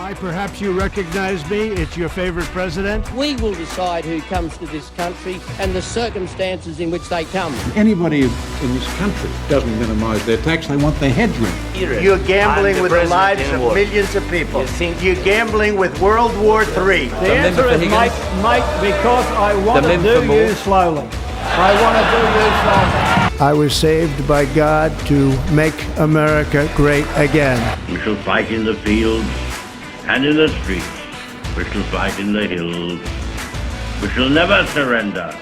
Hi, perhaps you recognize me. It's your favorite president. We will decide who comes to this country and the circumstances in which they come. Anybody in this country doesn't minimise their tax. They want their heads rent. You're gambling with the lives of millions of people. You're gambling with World War III. The answer is Mike, because I want to do you slowly. I want to do you slowly. I was saved by God to make America great again. We shall fight in the fields and in the streets. We shall fight in the hills. We shall never surrender.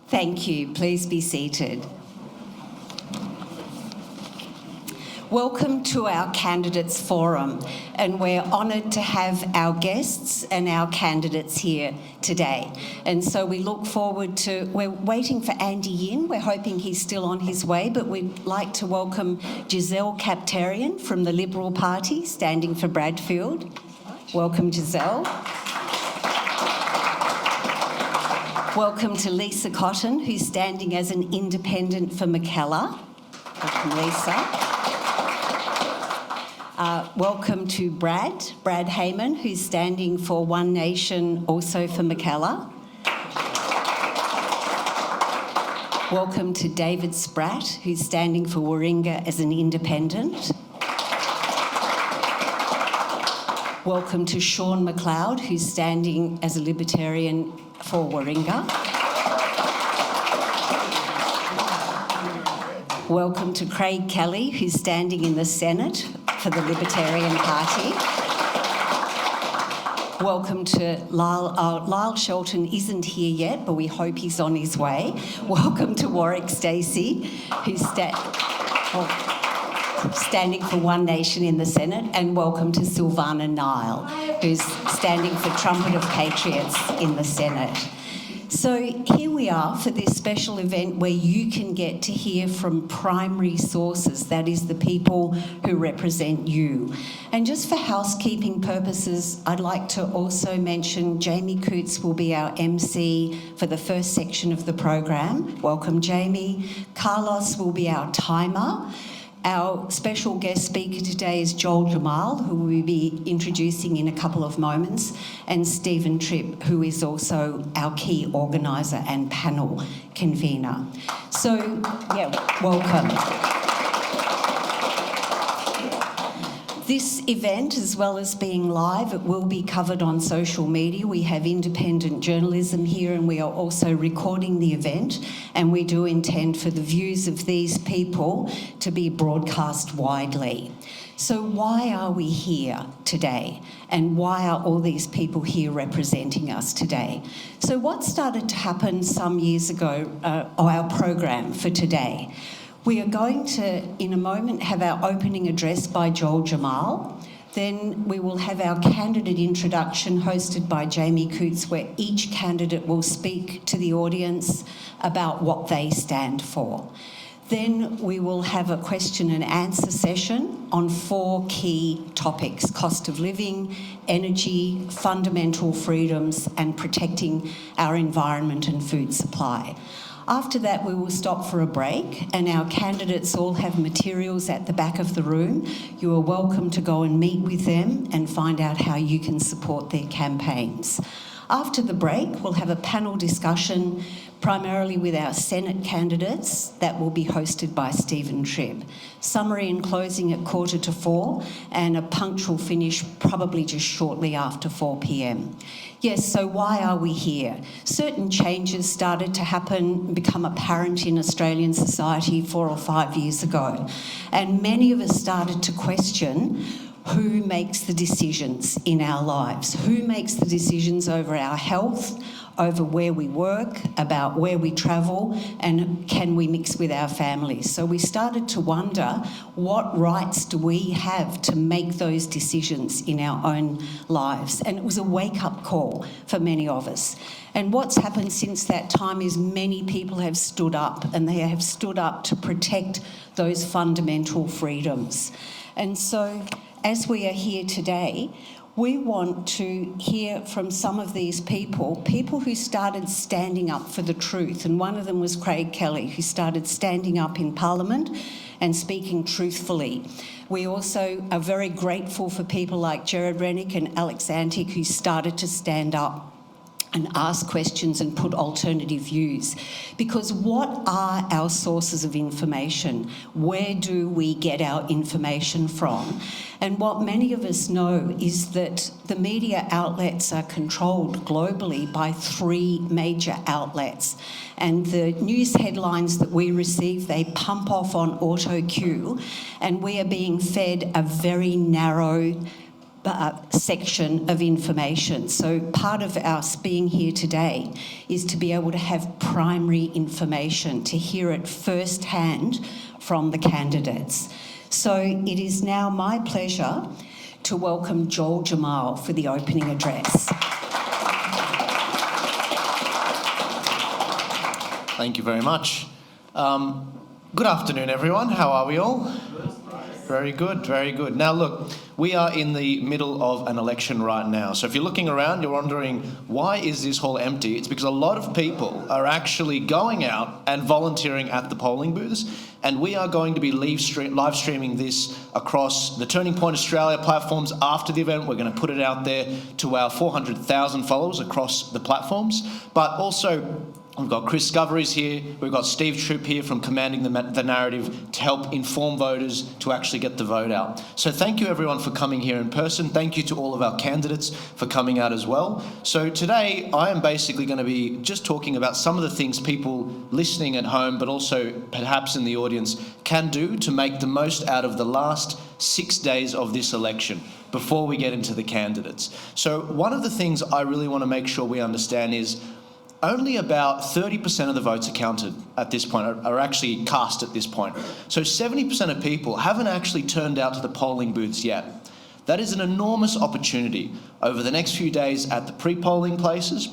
Thank you. Please be seated. Welcome to our Candidates Forum, and we're honoured to have our guests and our candidates here today. And so we look forward to, we're waiting for Andy Yin. We're hoping he's still on his way, but we'd like to welcome Gisele Kapterian from the Liberal Party, standing for Bradfield. Welcome, Gisele. Welcome to Lisa Cotton, who's standing as an independent for Mackellar. Welcome, Lisa. Welcome to Brad Hayman, who's standing for One Nation, also for Mackellar. Welcome to David Spratt, who's standing for Warringah as an independent. Welcome to Sean McLeod, who's standing as a Libertarian for Warringah. Welcome to Craig Kelly, who's standing in the Senate for the Libertarian Party. Welcome to Lyle. Lyle Shelton isn't here yet, but we hope he's on his way. Welcome to Warwick Stacey, who's standing for One Nation in the Senate, and welcome to Silvana Nile, who's standing for Trumpet of Patriots in the Senate. So here we are for this special event where you can get to hear from primary sources, that is the people who represent you. And just for housekeeping purposes, I'd like to also mention Jamie Coots will be our MC for the first section of the program. Welcome, Jamie. Carlos will be our timer. Our special guest speaker today is Joel Jamal, who we'll be introducing in a couple of moments, and Stephen Tripp, who is also our key organiser and panel convener. So, yeah, welcome. This event, as well as being live, it will be covered on social media. We have independent journalism here, and we are also recording the event, and we do intend for the views of these people to be broadcast widely. So why are we here today? And why are all these people here representing us today? So what started to happen some years ago, our program for today? We are going to, in a moment, have our opening address by Joel Jamal. Then we will have our candidate introduction hosted by Jamie Coots, where each candidate will speak to the audience about what they stand for. Then we will have a question and answer session on 4 key topics: cost of living, energy, fundamental freedoms, and protecting our environment and food supply. After that, we will stop for a break, and our candidates all have materials at the back of the room. You are welcome to go and meet with them and find out how you can support their campaigns. After the break, we'll have a panel discussion primarily with our Senate candidates that will be hosted by Stephen Tribb. Summary and closing at 3:45 and a punctual finish probably just shortly after 4 p.m. Yes, so why are we here? Certain changes started to happen, become apparent in Australian society 4 or 5 years ago, and many of us started to question who makes the decisions in our lives, who makes the decisions over our health, over where we work, about where we travel, and can we mix with our families. So we started to wonder, what rights do we have to make those decisions in our own lives? And it was a wake-up call for many of us. And what's happened since that time is many people have stood up, and they have stood up to protect those fundamental freedoms. And so, as we are here today, we want to hear from some of these people who started standing up for the truth. And one of them was Craig Kelly, who started standing up in Parliament and speaking truthfully. We also are very grateful for people like Gerard Rennick and Alex Antic, who started to stand up and ask questions and put alternative views. Because what are our sources of information? Where do we get our information from? And what many of us know is that the media outlets are controlled globally by 3 major outlets. And the news headlines that we receive, they pump off on auto cue, and we are being fed a very narrow section of information. So part of us being here today is to be able to have primary information, to hear it firsthand from the candidates. So it is now my pleasure to welcome Joel Jamal for the opening address. Thank you very much. Good afternoon, everyone. How are we all? Very good, very good. Now look, we are in the middle of an election right now. So if you're looking around, you're wondering, why is this hall empty? It's because a lot of people are actually going out and volunteering at the polling booths, and we are going to be live streaming this across the Turning Point Australia platforms after the event. We're going to put it out there to our 400,000 followers across the platforms, but also we've got Chris Scovery's here, we've got Steve Troop here from Commanding the Narrative to help inform voters to actually get the vote out. So thank you everyone for coming here in person. Thank you to all of our candidates for coming out as well. So today I am basically going to be just talking about some of the things people listening at home, but also perhaps in the audience, can do to make the most out of the last 6 days of this election before we get into the candidates. So one of the things I really want to make sure we understand is only about 30% of the votes are counted at this point, are actually cast at this point. So 70% of people haven't actually turned out to the polling booths yet. That is an enormous opportunity over the next few days at the pre-polling places,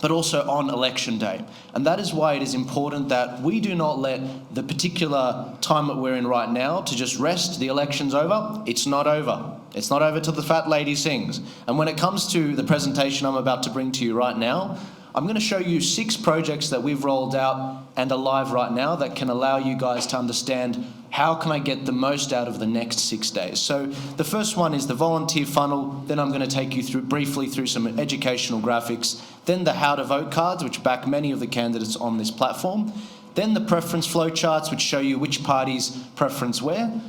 but also on election day. And that is why it is important that we do not let the particular time that we're in right now to just rest. The election's over. It's not over. It's not over till the fat lady sings. And when it comes to the presentation I'm about to bring to you right now, I'm going to show you 6 projects that we've rolled out and are live right now that can allow you guys to understand how can I get the most out of the next 6 days. So the first one is the volunteer funnel. Then I'm going to take you briefly through some educational graphics. Then the how to vote cards, which back many of the candidates on this platform. Then the preference flow charts, which show you which parties preference where.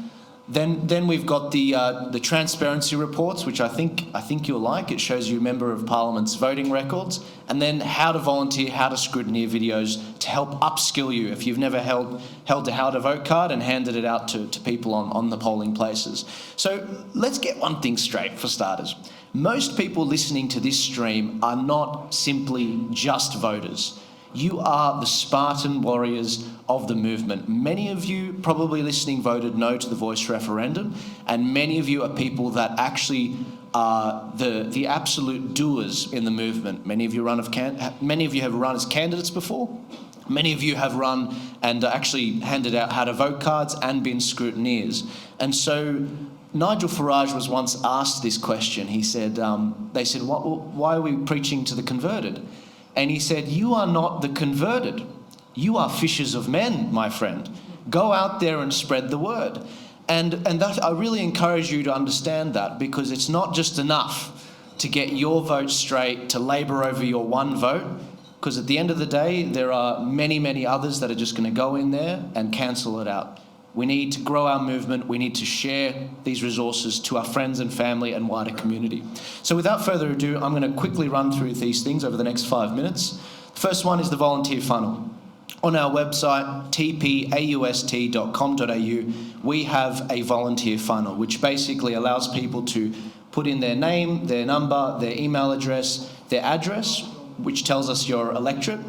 Then we've got the transparency reports, which I think you'll like. It shows you Member of Parliament's voting records. And then how to volunteer, how to scrutineer videos to help upskill you if you've never held the how to vote card and handed it out to people on the polling places. So let's get one thing straight for starters. Most people listening to this stream are not simply just voters. You are the Spartan warriors of the movement. Many of you probably listening voted no to the Voice referendum, and many of you are people that actually are the absolute doers in the movement. Many of you have run as candidates before. Many of you have run and actually handed out how to vote cards and been scrutineers. And so Nigel Farage was once asked this question. He said, they said, why are we preaching to the converted? And he said, you are not the converted. You are fishers of men, my friend. Go out there and spread the word. And that, I really encourage you to understand that, because it's not just enough to get your vote straight, to labour over your one vote, because at the end of the day, there are many, many others that are just going to go in there and cancel it out. We need to grow our movement. We need to share these resources to our friends and family and wider community. So without further ado, I'm going to quickly run through these things over the next 5 minutes. The first one is the volunteer funnel. On our website, tpaust.com.au, we have a volunteer funnel, which basically allows people to put in their name, their number, their email address, their address, which tells us your electorate,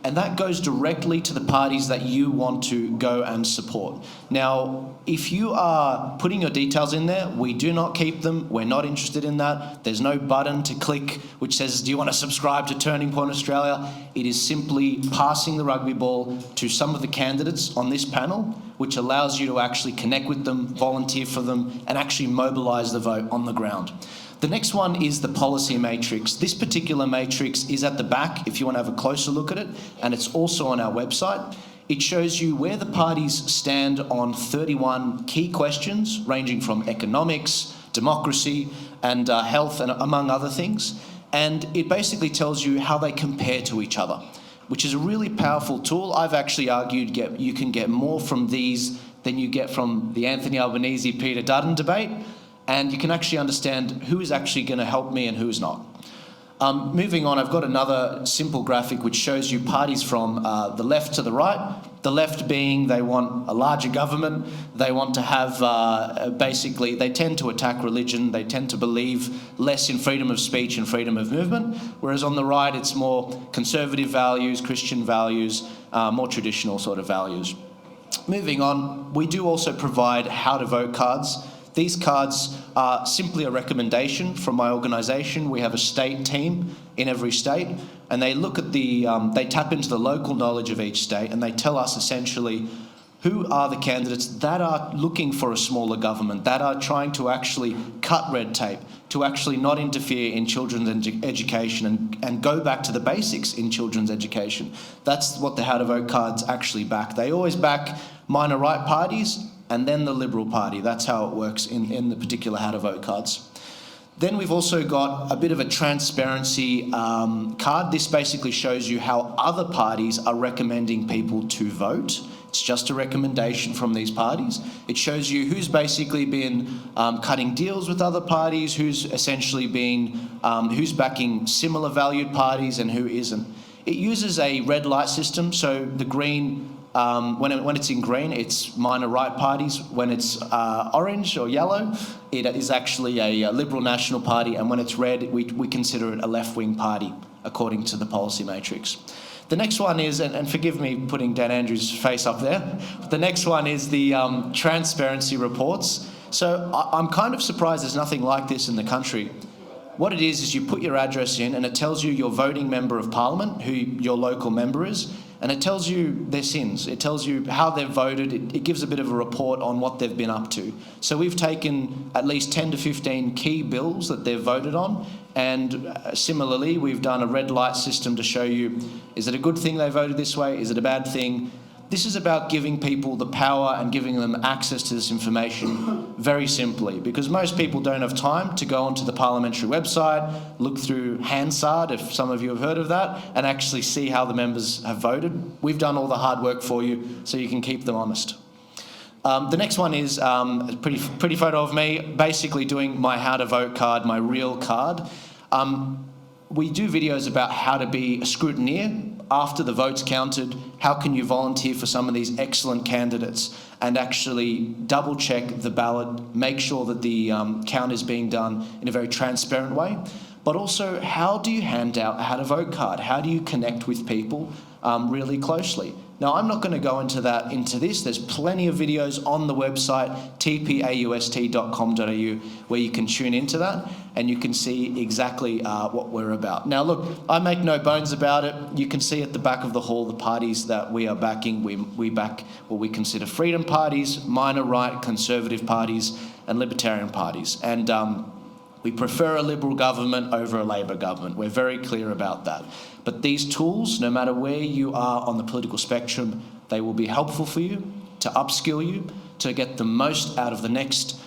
and that goes directly to the parties that you want to go and support. Now, if you are putting your details in there, we do not keep them. We're not interested in that. There's no button to click which says, do you want to subscribe to Turning Point Australia? It is simply passing the rugby ball to some of the candidates on this panel, which allows you to actually connect with them, volunteer for them, and actually mobilise the vote on the ground. The next one is the policy matrix. This particular matrix is at the back if you want to have a closer look at it, and it's also on our website. It shows you where the parties stand on 31 key questions, ranging from economics, democracy, and health, and among other things. And it basically tells you how they compare to each other, which is a really powerful tool. I've actually argued you can get more from these than you get from the Anthony Albanese-Peter Dutton debate. And you can actually understand who is actually going to help me and who is not. Moving on, I've got another simple graphic which shows you parties from the left to the right. The left being they want a larger government, they want to have, basically, they tend to attack religion, they tend to believe less in freedom of speech and freedom of movement, whereas on the right it's more conservative values, Christian values, more traditional sort of values. Moving on, we do also provide how to vote cards. These cards are simply a recommendation from my organisation. We have a state team in every state, and they look at they tap into the local knowledge of each state, and they tell us essentially who are the candidates that are looking for a smaller government, that are trying to actually cut red tape, to actually not interfere in children's education and go back to the basics in children's education. That's what the How to Vote cards actually back. They always back minor right parties and then the Liberal Party. That's how it works in the particular How to Vote cards. Then we've also got a bit of a transparency card. This basically shows you how other parties are recommending people to vote. It's just a recommendation from these parties. It shows you who's basically been cutting deals with other parties, who's essentially been, who's backing similar valued parties and who isn't. It uses a red light system, so the green, when it's in green, it's minor right parties. When it's orange or yellow, it is actually a Liberal National Party, and when it's red, we consider it a left-wing party, according to the policy matrix. The next one is, and forgive me putting Dan Andrews' face up there, the next one is the transparency reports. So I'm kind of surprised there's nothing like this in the country. What it is you put your address in and it tells you your voting member of parliament, who your local member is, and it tells you their sins. It tells you how they've voted. It gives a bit of a report on what they've been up to. So we've taken at least 10 to 15 key bills that they've voted on, and similarly, we've done a red light system to show you, is it a good thing they voted this way? Is it a bad thing? This is about giving people the power and giving them access to this information very simply, because most people don't have time to go onto the parliamentary website, look through Hansard, if some of you have heard of that, and actually see how the members have voted. We've done all the hard work for you so you can keep them honest. The next one is a pretty photo of me basically doing my How to Vote card, my real card. We do videos about how to be a scrutineer after the vote's counted. How can you volunteer for some of these excellent candidates and actually double check the ballot, make sure that the count is being done in a very transparent way. But also, how do you hand out a How to Vote card? How do you connect with people really closely? Now, I'm not going to go into this. There's plenty of videos on the website, tpaust.com.au, where you can tune into that and you can see exactly what we're about. Now, look, I make no bones about it. You can see at the back of the hall the parties that we are backing. We back what we consider freedom parties, minor right, conservative parties, and libertarian parties. And We prefer a Liberal government over a Labor government. We're very clear about that. But these tools, no matter where you are on the political spectrum, they will be helpful for you, to upskill you, to get the most out of the next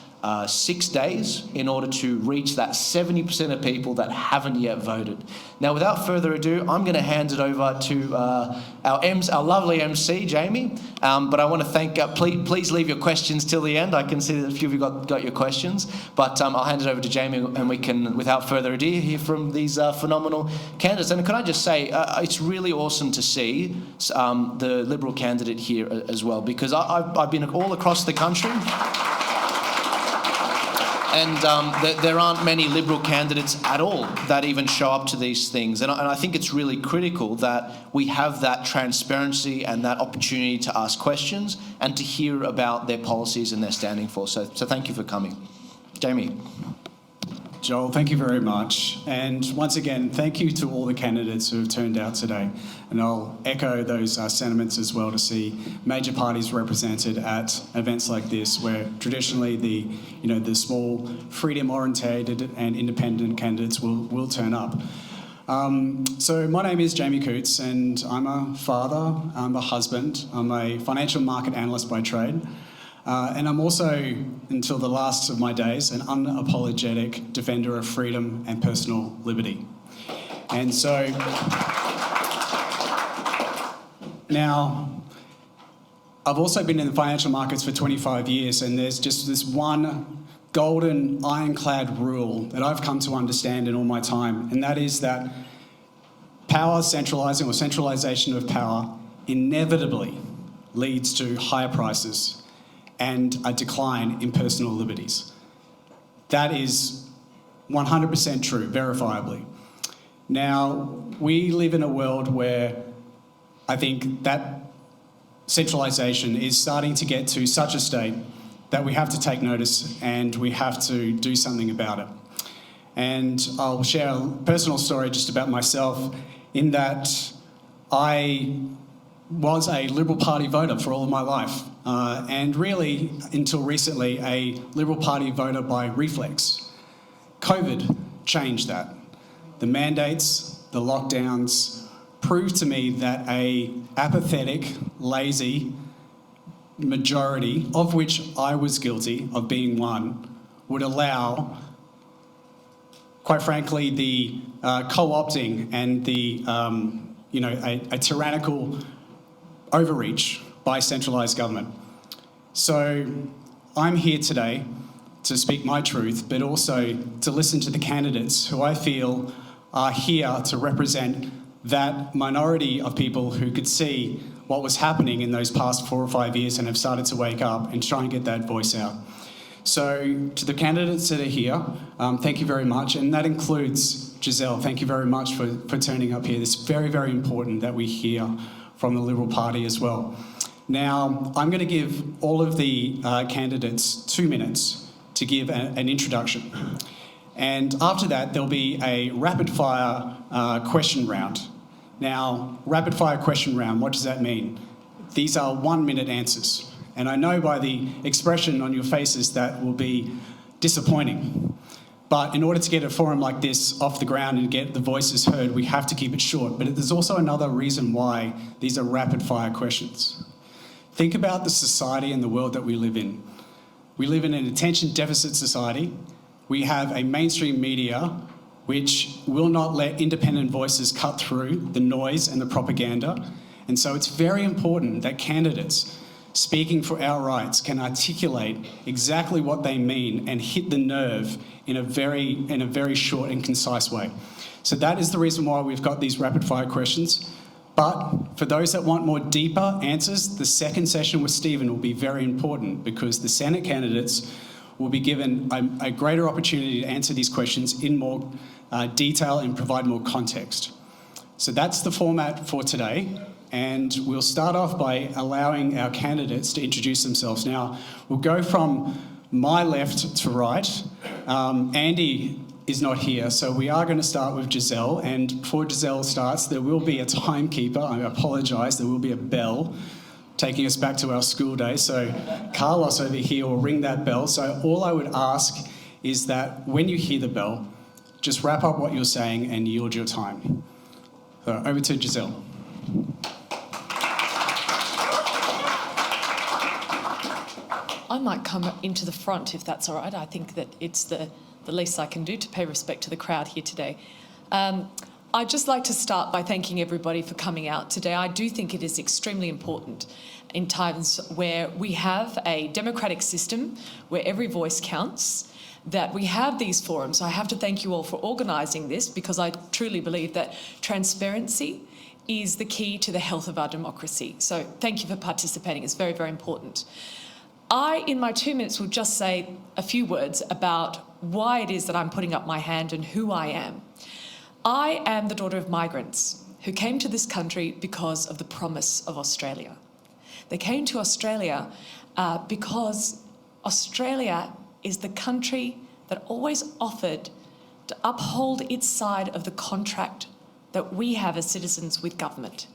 6 days in order to reach that 70% of people that haven't yet voted. Now, without further ado, I'm going to hand it over to our lovely MC, Jamie. But I want to thank, please leave your questions till the end. I can see that a few of you got your questions. But I'll hand it over to Jamie and we can, without further ado, hear from these phenomenal candidates. And can I just say, it's really awesome to see the Liberal candidate here as well, because I've been all across the country. And there aren't many Liberal candidates at all that even show up to these things. And I think it's really critical that we have that transparency and that opportunity to ask questions and to hear about their policies and their standing for. So thank you for coming. Jamie. Joel, thank you very much. And once again, thank you to all the candidates who have turned out today. And I'll echo those sentiments as well, to see major parties represented at events like this, where traditionally the small, freedom-orientated and independent candidates will turn up. So my name is Jamie Coots, and I'm a father, I'm a husband, I'm a financial market analyst by trade. And I'm also, until the last of my days, an unapologetic defender of freedom and personal liberty. And so, now, I've also been in the financial markets for 25 years, and there's just this one golden ironclad rule that I've come to understand in all my time, and that is that power centralising or centralisation of power inevitably leads to higher prices and a decline in personal liberties. That is 100% true, verifiably. Now, we live in a world where I think that centralisation is starting to get to such a state that we have to take notice and we have to do something about it. And I'll share a personal story just about myself, in that I was a Liberal Party voter for all of my life, and really, until recently, a Liberal Party voter by reflex. COVID changed that. The mandates, the lockdowns, proved to me that a apathetic, lazy majority, of which I was guilty of being one, would allow, quite frankly, the co-opting and the, a tyrannical overreach by centralised government. So I'm here today to speak my truth, but also to listen to the candidates who I feel are here to represent that minority of people who could see what was happening in those past 4 or 5 years and have started to wake up and try and get that voice out. So to the candidates that are here, thank you very much. And that includes Gisele. Thank you very much for turning up here. It's very, very important that we hear from the Liberal Party as well. Now, I'm going to give all of the candidates 2 minutes to give an introduction. And after that, there'll be a rapid-fire question round. Now, rapid-fire question round, what does that mean? These are 1-minute answers. And I know by the expression on your faces that will be disappointing. But in order to get a forum like this off the ground and get the voices heard, we have to keep it short. But there's also another reason why these are rapid-fire questions. Think about the society and the world that we live in. We live in an attention deficit society. We have a mainstream media which will not let independent voices cut through the noise and the propaganda. And so it's very important that candidates speaking for our rights can articulate exactly what they mean and hit the nerve in a very short and concise way. So that is the reason why we've got these rapid fire questions. But for those that want more deeper answers, the second session with Stephen will be very important, because the Senate candidates will be given a greater opportunity to answer these questions in more detail and provide more context. So that's the format for today. And we'll start off by allowing our candidates to introduce themselves. Now, we'll go from my left to right. Andy is not here, so we are going to start with Gisele. And before Gisele starts, there will be a timekeeper. I apologise, there will be a bell taking us back to our school days. So Carlos over here will ring that bell. So all I would ask is that when you hear the bell, just wrap up what you're saying and yield your time. So over to Gisele. I might come into the front if that's all right. I think that it's the least I can do to pay respect to the crowd here today. I'd just like to start by thanking everybody for coming out today. I do think it is extremely important in times where we have a democratic system where every voice counts, that we have these forums. I have to thank you all for organising this, because I truly believe that transparency is the key to the health of our democracy. So thank you for participating. It's very, very important. I, in my 2 minutes, will just say a few words about why it is that I'm putting up my hand and who I am. I am the daughter of migrants who came to this country because of the promise of Australia. They came to Australia because Australia is the country that always offered to uphold its side of the contract that we have as citizens with government.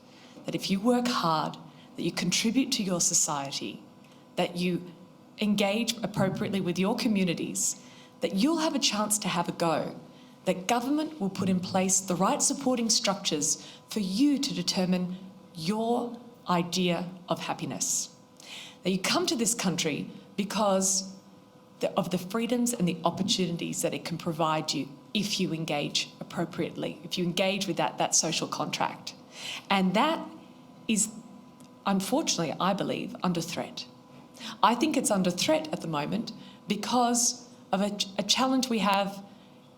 That if you work hard, that you contribute to your society, that you engage appropriately with your communities, that you'll have a chance to have a go, that government will put in place the right supporting structures for you to determine your idea of happiness. That you come to this country because of the freedoms and the opportunities that it can provide you if you engage appropriately, if you engage with that social contract. And that is, unfortunately, I believe, under threat. I think it's under threat at the moment because of a challenge we have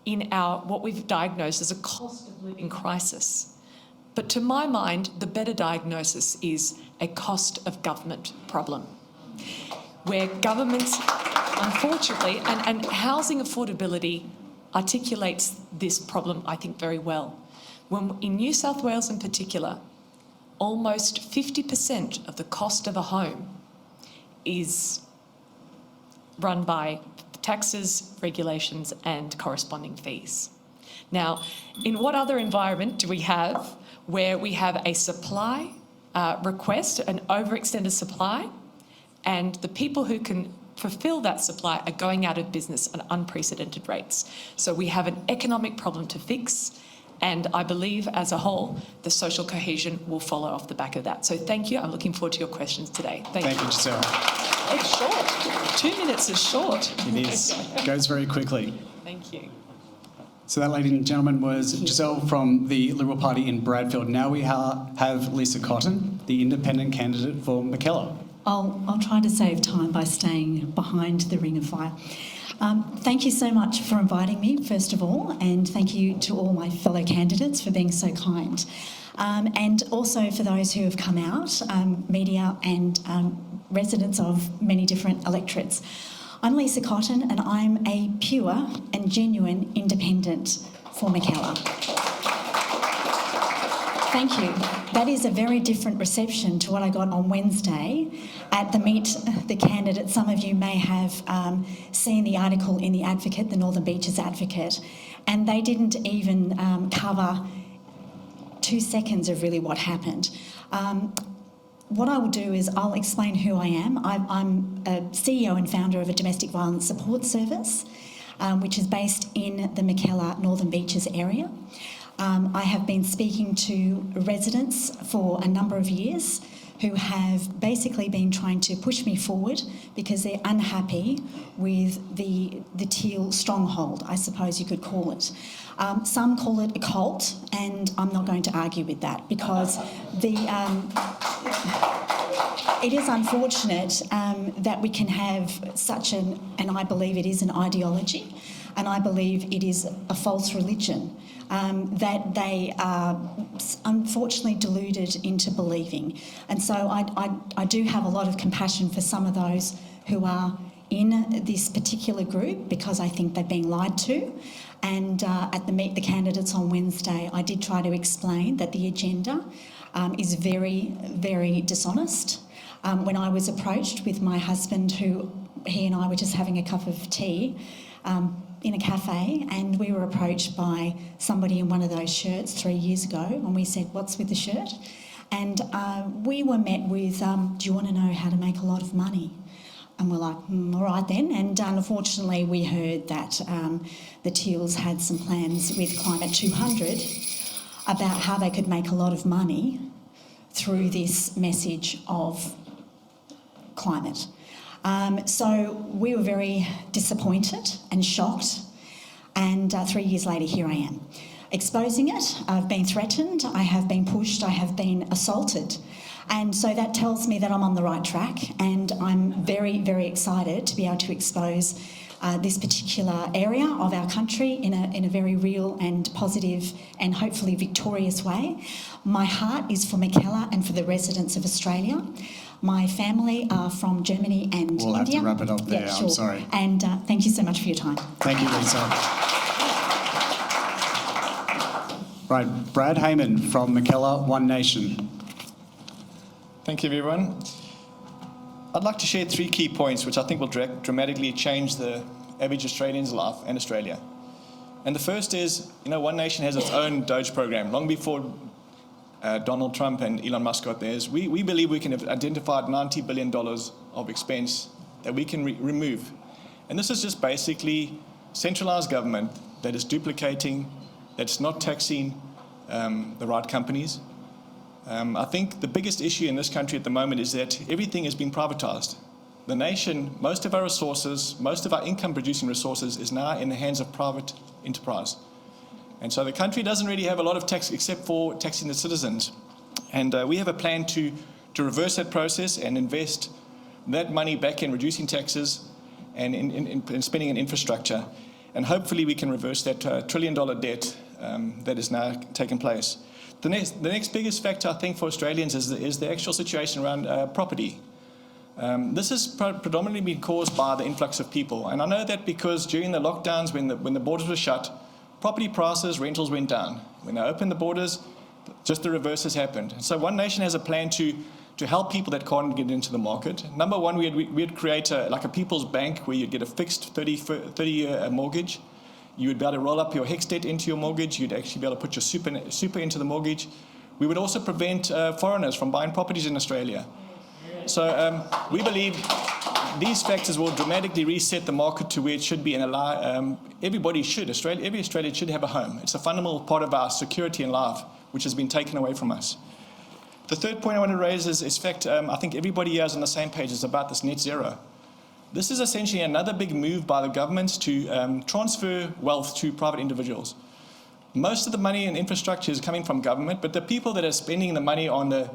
in what we've diagnosed as a cost of living crisis. But to my mind, the better diagnosis is a cost of government problem, where governments, unfortunately, and housing affordability articulates this problem, I think, very well. When in New South Wales in particular, almost 50% of the cost of a home is run by taxes, regulations, and corresponding fees. Now, in what other environment do we have where we have a supply request, an overextended supply, and the people who can fulfil that supply are going out of business at unprecedented rates? So we have an economic problem to fix, and I believe as a whole, the social cohesion will follow off the back of that. So thank you. I'm looking forward to your questions today. Thank you, Gisele. It's short. 2 minutes is short. It is. It goes very quickly. Thank you. So that, ladies and gentlemen, was Gisele from the Liberal Party in Bradfield. Now we have Lisa Cotton, the independent candidate for Mackellar. I'll try to save time by staying behind the ring of fire. Thank you so much for inviting me, first of all, and thank you to all my fellow candidates for being so kind. And also for those who have come out, media and residents of many different electorates. I'm Lisa Cotton and I'm a pure and genuine independent for Mackellar. Thank you. That is a very different reception to what I got on Wednesday at the Meet the Candidate. Some of you may have seen the article in The Advocate, the Northern Beaches Advocate, and they didn't even cover 2 seconds of really what happened. What I will do is I'll explain who I am. I'm a CEO and founder of a domestic violence support service, which is based in the Mackellar Northern Beaches area. I have been speaking to residents for a number of years who have basically been trying to push me forward because they're unhappy with the teal stronghold, I suppose you could call it. Some call it a cult, and I'm not going to argue with that because it is unfortunate that we can have such and I believe it is an ideology, and I believe it is a false religion that they are unfortunately deluded into believing. And so I do have a lot of compassion for some of those who are in this particular group because I think they're being lied to. And at the Meet the Candidates on Wednesday, I did try to explain that the agenda is very, very dishonest. When I was approached with my husband, he and I were just having a cup of tea in a cafe, and we were approached by somebody in one of those shirts 3 years ago, and we said, "What's with the shirt?" And we were met with, "Do you want to know how to make a lot of money?" And we're like, all right then. And unfortunately, we heard that the teals had some plans with Climate 200 about how they could make a lot of money through this message of climate. So we were very disappointed and shocked. And 3 years later, here I am, exposing it. I've been threatened, I have been pushed, I have been assaulted. And so that tells me that I'm on the right track, and I'm very, very excited to be able to expose this particular area of our country in a very real and positive and hopefully victorious way. My heart is for Mackellar and for the residents of Australia. My family are from Germany and India. We'll have to wrap it up there, yeah, sure. I'm sorry. And thank you so much for your time. Thank you, Lisa. Right, Brad Hayman from Mackellar, One Nation. Thank you, everyone. I'd like to share 3 key points which I think will dramatically change the average Australian's life and Australia. And the first is, One Nation has its own Doge program. Long before Donald Trump and Elon Musk got theirs, we believe we can have identified $90 billion of expense that we can remove. And this is just basically centralised government that is duplicating, that's not taxing the right companies. I think the biggest issue in this country at the moment is that everything has been privatised. The nation, most of our resources, most of our income-producing resources is now in the hands of private enterprise. And so the country doesn't really have a lot of tax except for taxing the citizens. And we have a plan to reverse that process and invest that money back in reducing taxes and in spending in infrastructure. And hopefully we can reverse that $1 trillion debt that is now taking place. The next biggest factor, I think, for Australians is the actual situation around property. This has predominantly been caused by the influx of people. And I know that because during the lockdowns, when the borders were shut, property prices, rentals went down. When they opened the borders, just the reverse has happened. So One Nation has a plan to help people that can't get into the market. Number one, we'd create a people's bank where you'd get a fixed 30-year mortgage. You would be able to roll up your HEX debt into your mortgage. You'd actually be able to put your super into the mortgage. We would also prevent foreigners from buying properties in Australia. So we believe these factors will dramatically reset the market to where it should be and allow every Australian should have a home. It's a fundamental part of our security in life, which has been taken away from us. The third point I want to raise is fact, I think everybody here is on the same page. It's about this net zero. This is essentially another big move by the governments to transfer wealth to private individuals. Most of the money in infrastructure is coming from government, but the people that are spending the money on the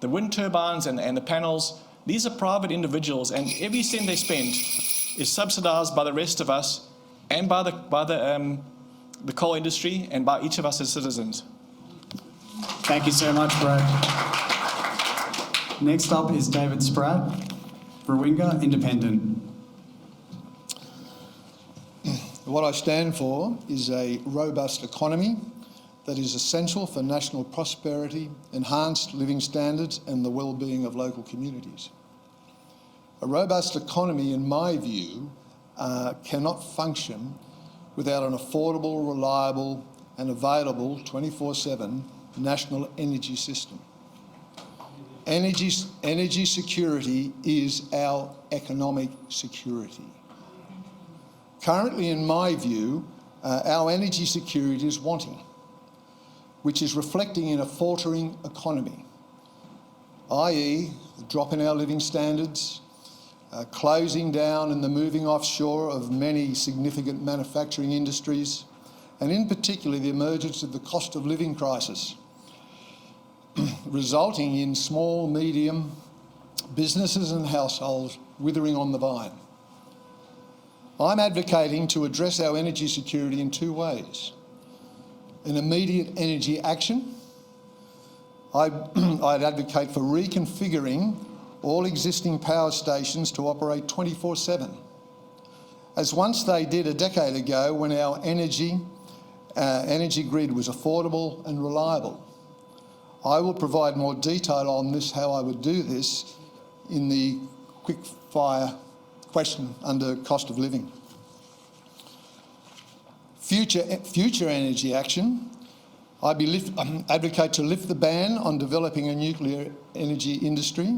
wind turbines and the panels, these are private individuals, and every cent they spend is subsidised by the rest of us and by the coal industry and by each of us as citizens. Thank you so much, Brad. Next up is David Spratt, Warringah, Independent. What I stand for is a robust economy that is essential for national prosperity, enhanced living standards and the well-being of local communities. A robust economy, in my view, cannot function without an affordable, reliable and available 24/7 national energy system. Energy security is our economic security. Currently, in my view, our energy security is wanting, which is reflecting in a faltering economy, i.e. the drop in our living standards, closing down and the moving offshore of many significant manufacturing industries, and in particular the emergence of the cost of living crisis, resulting in small, medium businesses and households withering on the vine. I'm advocating to address our energy security in 2 ways. An immediate energy action. I'd advocate for reconfiguring all existing power stations to operate 24/7, as once they did a decade ago when our energy grid was affordable and reliable. I will provide more detail on this, how I would do this, in the quick fire question under cost of living. Future energy action. I advocate to lift the ban on developing a nuclear energy industry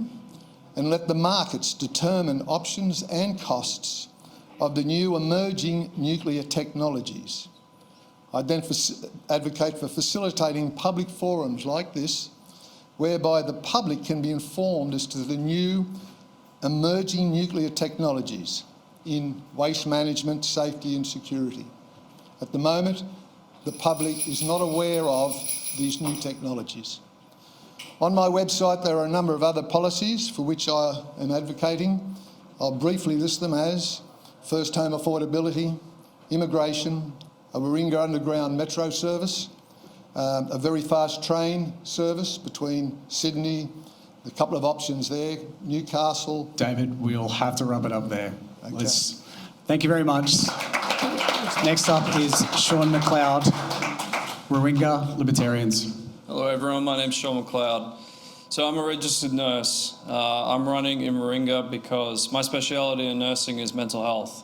and let the markets determine options and costs of the new emerging nuclear technologies. I then advocate for facilitating public forums like this, whereby the public can be informed as to the new emerging nuclear technologies in waste management, safety and security. At the moment, the public is not aware of these new technologies. On my website, there are a number of other policies for which I am advocating. I'll briefly list them as first home affordability, immigration, a Warringah underground metro service, a very fast train service between Sydney, a couple of options there, Newcastle. David, we'll have to rub it up there. Okay. Thank you very much. Next up is Sean McLeod, Warringah Libertarians. Hello everyone, my name's Sean McLeod. So I'm a registered nurse. I'm running in Warringah because my speciality in nursing is mental health.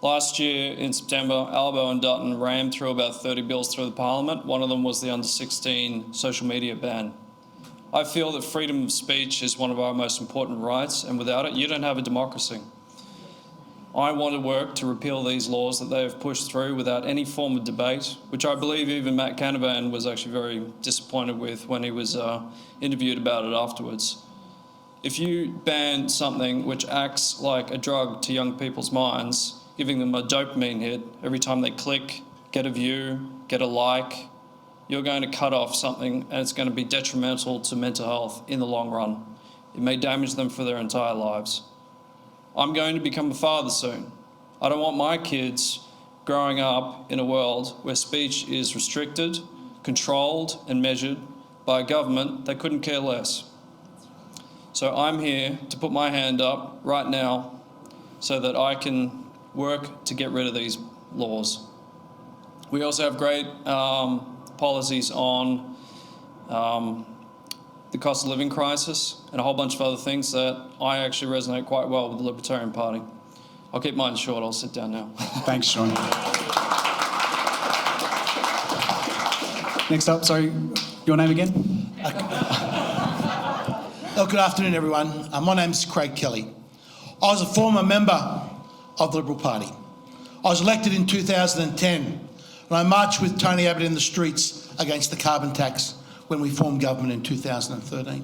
Last year in September, Albo and Dutton rammed through about 30 bills through the Parliament. One of them was the under-16 social media ban. I feel that freedom of speech is one of our most important rights, and without it, you don't have a democracy. I want to work to repeal these laws that they have pushed through without any form of debate, which I believe even Matt Canavan was actually very disappointed with when he was interviewed about it afterwards. If you ban something which acts like a drug to young people's minds, giving them a dopamine hit every time they click, get a view, get a like, you're going to cut off something and it's going to be detrimental to mental health in the long run. It may damage them for their entire lives. I'm going to become a father soon. I don't want my kids growing up in a world where speech is restricted, controlled and measured by a government that couldn't care less. So I'm here to put my hand up right now so that I can work to get rid of these laws. We also have great policies on the cost of living crisis and a whole bunch of other things that I actually resonate quite well with the Libertarian Party. I'll keep mine short, I'll sit down now. Thanks, Sean. Next up, sorry, your name again? Oh, good afternoon, everyone. My name's Craig Kelly. I was a former member of the Liberal Party. I was elected in 2010 and I marched with Tony Abbott in the streets against the carbon tax when we formed government in 2013.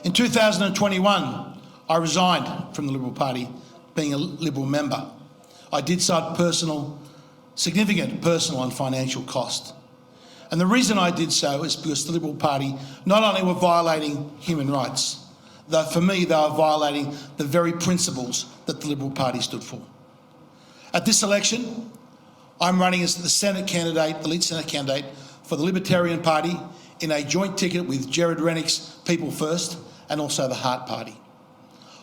In 2021, I resigned from the Liberal Party, being a Liberal member. I did so at significant personal and financial cost. And the reason I did so is because the Liberal Party not only were violating human rights, though for me they were violating the very principles that the Liberal Party stood for. At this election, I'm running as the Senate candidate, the lead Senate candidate for the Libertarian Party in a joint ticket with Gerard Rennick's People First and also the Heart Party.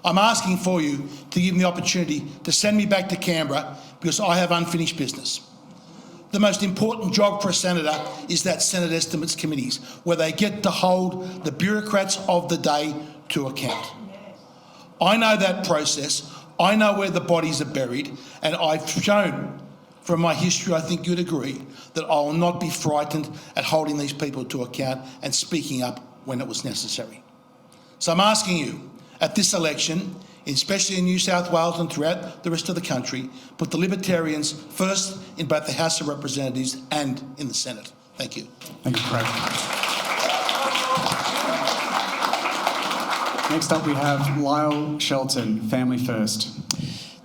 I'm asking for you to give me the opportunity to send me back to Canberra because I have unfinished business. The most important job for a senator is that Senate Estimates Committees, where they get to hold the bureaucrats of the day to account. I know that process, I know where the bodies are buried, and I've shown from my history, I think you'd agree, that I will not be frightened at holding these people to account and speaking up when it was necessary. So I'm asking you, at this election, especially in New South Wales and throughout the rest of the country, put the Libertarians first in both the House of Representatives and in the Senate. Thank you. Thank you, Craig. Next up we have Lyle Shelton, Family First.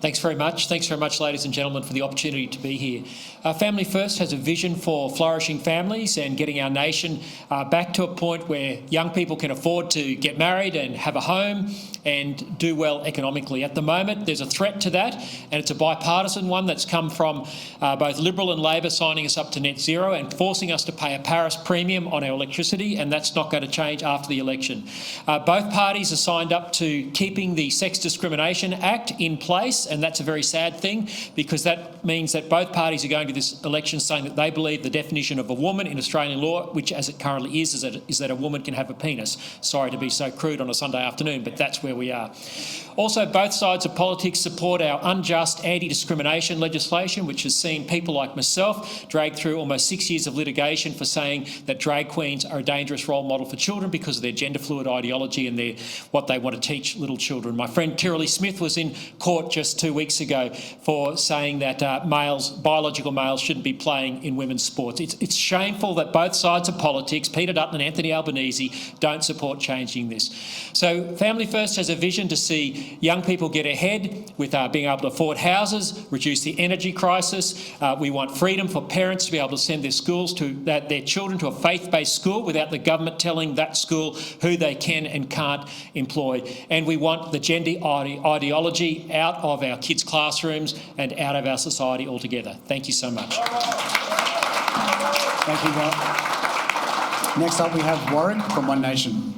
Thanks very much. Thanks very much, ladies and gentlemen, for the opportunity to be here. Family First has a vision for flourishing families and getting our nation back to a point where young people can afford to get married and have a home and do well economically. At the moment, there's a threat to that, and it's a bipartisan one that's come from both Liberal and Labor signing us up to net zero and forcing us to pay a Paris premium on our electricity, and that's not going to change after the election. Both parties are signed up to keeping the Sex Discrimination Act in place, and that's a very sad thing because that means that both parties are going to this election saying that they believe the definition of a woman in Australian law, which as it currently is that a woman can have a penis. Sorry to be so crude on a Sunday afternoon, but that's where where we are. Also, both sides of politics support our unjust anti-discrimination legislation, which has seen people like myself dragged through almost 6 years of litigation for saying that drag queens are a dangerous role model for children because of their gender-fluid ideology and what they want to teach little children. My friend Tyralee Smith was in court just 2 weeks ago for saying that biological males shouldn't be playing in women's sports. It's shameful that both sides of politics, Peter Dutton and Anthony Albanese, don't support changing this. So Family First has a vision to see young people get ahead with being able to afford houses, reduce the energy crisis. We want freedom for parents to be able to send their children to a faith-based school without the government telling that school who they can and can't employ. And we want the gender ideology out of our kids' classrooms and out of our society altogether. Thank you so much. Thank you, Will. Next up, we have Warwick from One Nation.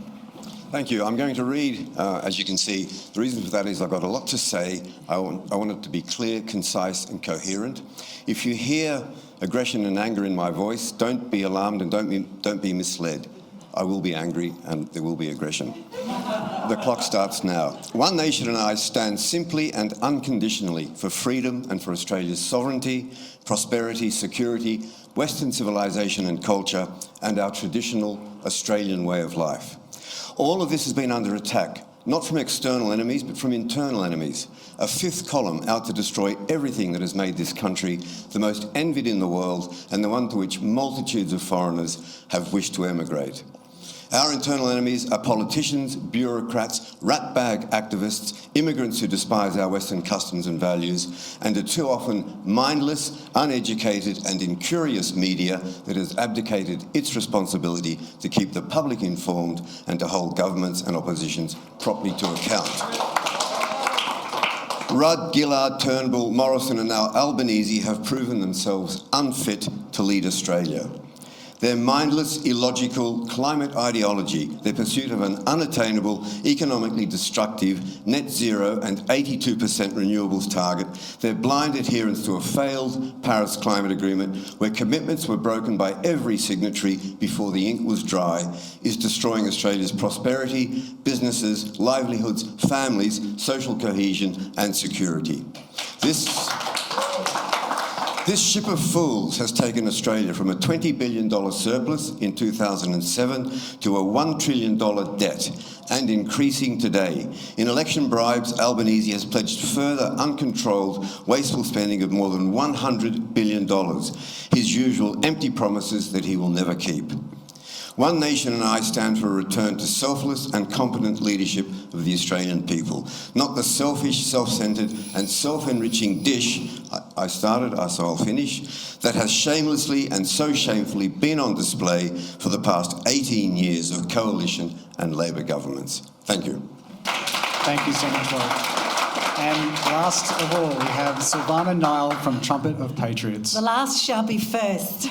Thank you. I'm going to read, as you can see, the reason for that is I've got a lot to say. I want it to be clear, concise and coherent. If you hear aggression and anger in my voice, don't be alarmed and don't be misled. I will be angry and there will be aggression. The clock starts now. One Nation and I stand simply and unconditionally for freedom and for Australia's sovereignty, prosperity, security, Western civilisation and culture, and our traditional Australian way of life. All of this has been under attack, not from external enemies, but from internal enemies. A fifth column out to destroy everything that has made this country the most envied in the world and the one to which multitudes of foreigners have wished to emigrate. Our internal enemies are politicians, bureaucrats, ratbag activists, immigrants who despise our Western customs and values, and a too often mindless, uneducated and incurious media that has abdicated its responsibility to keep the public informed and to hold governments and oppositions properly to account. Rudd, Gillard, Turnbull, Morrison and now Albanese have proven themselves unfit to lead Australia. Their mindless, illogical climate ideology, their pursuit of an unattainable, economically destructive, net zero and 82% renewables target, their blind adherence to a failed Paris Climate Agreement where commitments were broken by every signatory before the ink was dry, is destroying Australia's prosperity, businesses, livelihoods, families, social cohesion and security. This ship of fools has taken Australia from a $20 billion surplus in 2007 to a $1 trillion debt, and increasing today. In election bribes, Albanese has pledged further uncontrolled, wasteful spending of more than $100 billion, his usual empty promises that he will never keep. One Nation and I stand for a return to selfless and competent leadership of the Australian people, not the selfish, self-centred and self-enriching dish, I started, so I'll finish, that has shamelessly and so shamefully been on display for the past 18 years of coalition and Labor governments. Thank you. Thank you so much, Warwick. And last of all, we have Silvana Nile from Trumpet of Patriots. The last shall be first.